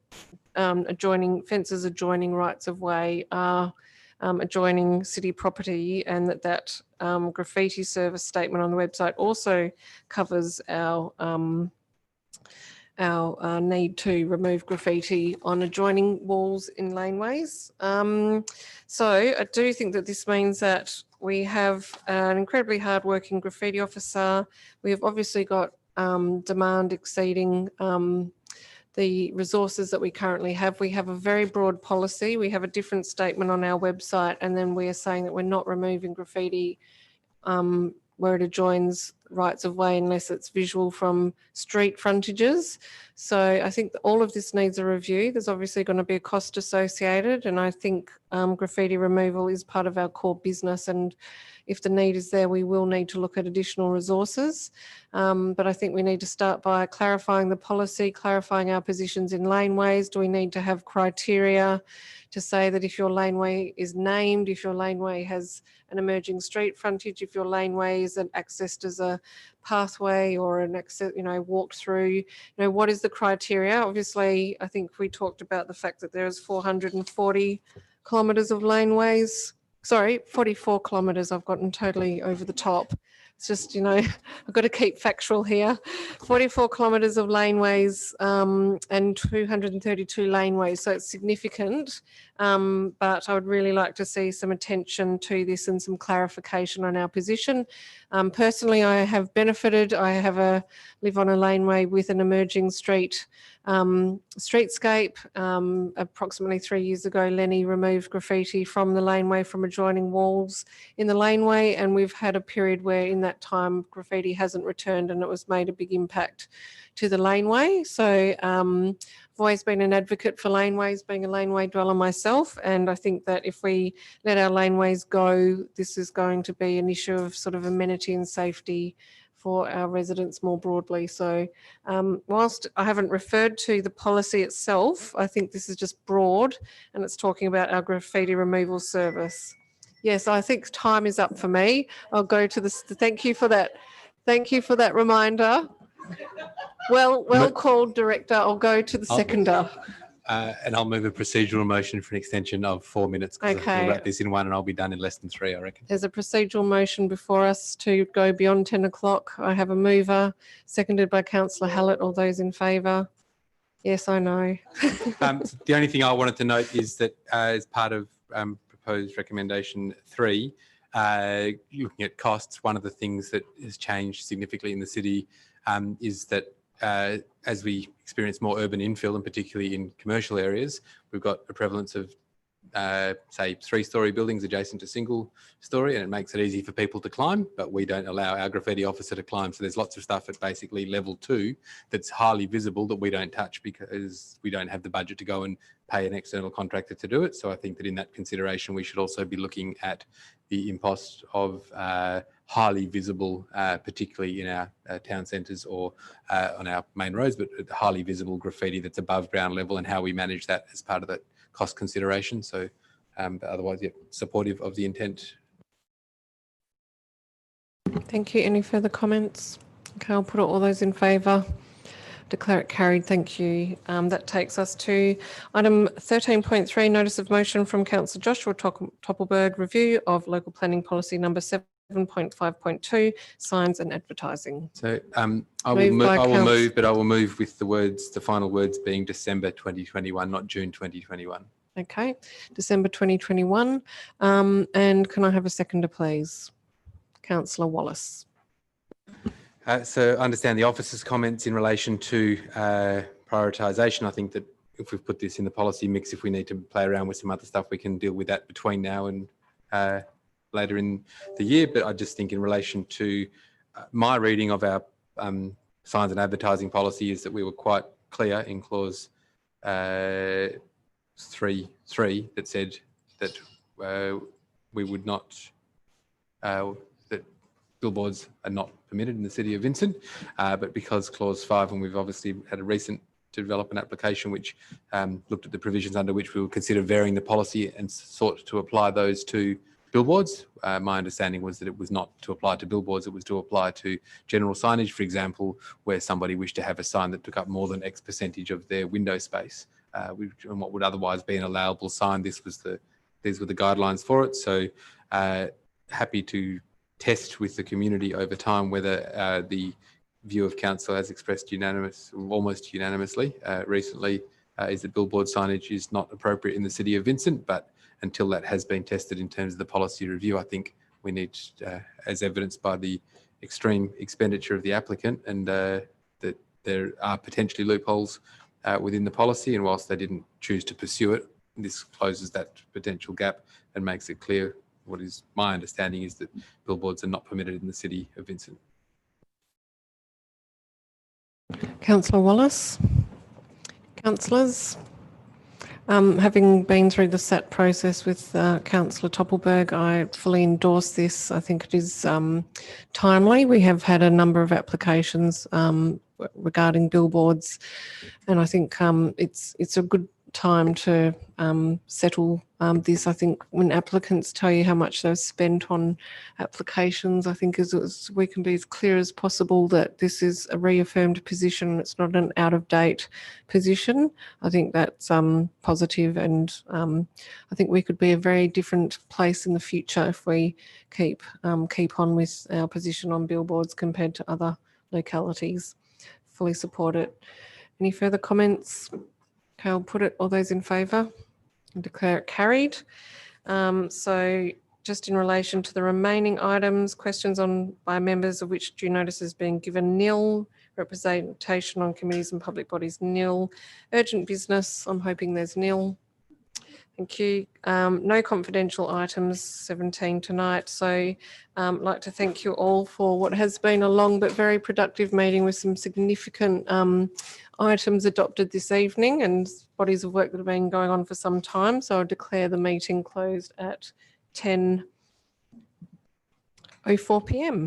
fences adjoining rights of way are adjoining city property, and that graffiti service statement on the website also covers our need to remove graffiti on adjoining walls in laneways. So I do think that this means that we have an incredibly hardworking graffiti officer. We have obviously got demand exceeding the resources that we currently have. We have a very broad policy. We have a different statement on our website, and then we are saying that we're not removing graffiti where it adjoins rights of way unless it's visual from street frontages. So I think all of this needs a review. There's obviously going to be a cost associated, and I think graffiti removal is part of our core business, and if the need is there, we will need to look at additional resources. But I think we need to start by clarifying the policy, clarifying our positions in laneways. Do we need to have criteria to say that if your laneway is named, if your laneway has an emerging street frontage, if your laneway is accessed as a pathway or an access, walk through, what is the criteria? Obviously, I think we talked about the fact that there's 440 kilometres of laneways. Sorry, 44 kilometres. I've gotten totally over the top. It's just, I've got to keep factual here. 44 kilometres of laneways and 232 laneways. So it's significant, but I would really like to see some attention to this and some clarification on our position. Personally, I have benefited. I live on a laneway with an emerging streetscape. Approximately 3 years ago, Lenny removed graffiti from the laneway from adjoining walls in the laneway, and we've had a period where in that time graffiti hasn't returned, and it was made a big impact to the laneway. So I've always been an advocate for laneways, being a laneway dweller myself, and I think that if we let our laneways go, this is going to be an issue of sort of amenity and safety for our residents more broadly. So whilst I haven't referred to the policy itself, I think this is just broad, and it's talking about our graffiti removal service. Yes, I think time is up for me. I'll go to this. Thank you for that. Thank you for that reminder. Well called, Director. I'll go to the seconder. And I'll move a procedural motion for an extension of 4 minutes. Okay. We'll wrap this in one and I'll be done in less than 3, I reckon. There's a procedural motion before us to go beyond 10 o'clock. I have a mover, seconded by Councillor Hallett. All those in favour? Yes, I know. The only thing I wanted to note is that as part of proposed recommendation 3, looking at costs, one of the things that has changed significantly in the city is that as we experience more urban infill, and particularly in commercial areas, we've got a prevalence of, say, 3-storey buildings adjacent to single-storey, and it makes it easy for people to climb, but we don't allow our graffiti officer to climb. So there's lots of stuff at basically level 2 that's highly visible that we don't touch because we don't have the budget to go and pay an external contractor to do it. So I think that in that consideration, we should also be looking at the impost of highly visible, particularly in our town centres or on our main roads, but highly visible graffiti that's above ground level, and how we manage that as part of that cost consideration. So but otherwise, yeah, supportive of the intent Thank you. Any further comments? Okay, I'll put all those in favour. Declare it carried. Thank you. That takes us to item 13.3, notice of motion from Councillor Joshua Toppelberg, review of local planning policy number 7.5.2, signs and advertising. So Moved I by will move, but I will move with the final words being December 2021, not June 2021. Okay, December 2021. And can I have a seconder, please? Councillor Wallace. So I understand the officer's comments in relation to prioritisation. I think that if we've put this in the policy mix, if we need to play around with some other stuff, we can deal with that between now and later in the year. But I just think in relation to my reading of our signs and advertising policy is that we were quite clear in clause 3.3 that said that we would not, that billboards are not permitted in the City of Vincent, but because clause 5, and we've obviously had a recent develop an application which looked at the provisions under which we would consider varying the policy and sought to apply those to billboards. My understanding was that it was not to apply to billboards, it was to apply to general signage, for example, where somebody wished to have a sign that took up more than X percentage of their window space, and what would otherwise be an allowable sign. These were the guidelines for it. So happy to test with the community over time whether the view of council has expressed almost unanimously recently is that billboard signage is not appropriate in the City of Vincent, but until that has been tested in terms of the policy review, I think we need, as evidenced by the extreme expenditure of the applicant, and that there are potentially loopholes within the policy, and whilst they didn't choose to pursue it, this closes that potential gap and makes it clear. What is my understanding is that billboards are not permitted in the City of Vincent. Councillor Wallace. Councillors, having been through the SAT process with Councillor Toppelberg, I fully endorse this. I think it is timely. We have had a number of applications regarding billboards, and I think it's a good time to settle this. I think when applicants tell you how much they've spent on applications, I think as we can be as clear as possible that this is a reaffirmed position. It's not an out-of-date position. I think that's positive, and I think we could be a very different place in the future if we keep on with our position on billboards compared to other localities. Fully support it. Any further comments? Okay, I'll put it, all those in favour and declare it carried. So just in relation to the remaining items, questions on by members of which due notice has been given, nil. Representation on committees and public bodies, nil. Urgent business, I'm hoping there's nil. Thank you. No confidential items, 17 tonight. So I'd like to thank you all for what has been a long but very productive meeting with some significant items adopted this evening and bodies of work that have been going on for some time. So I'll declare the meeting closed at 10:04 p.m.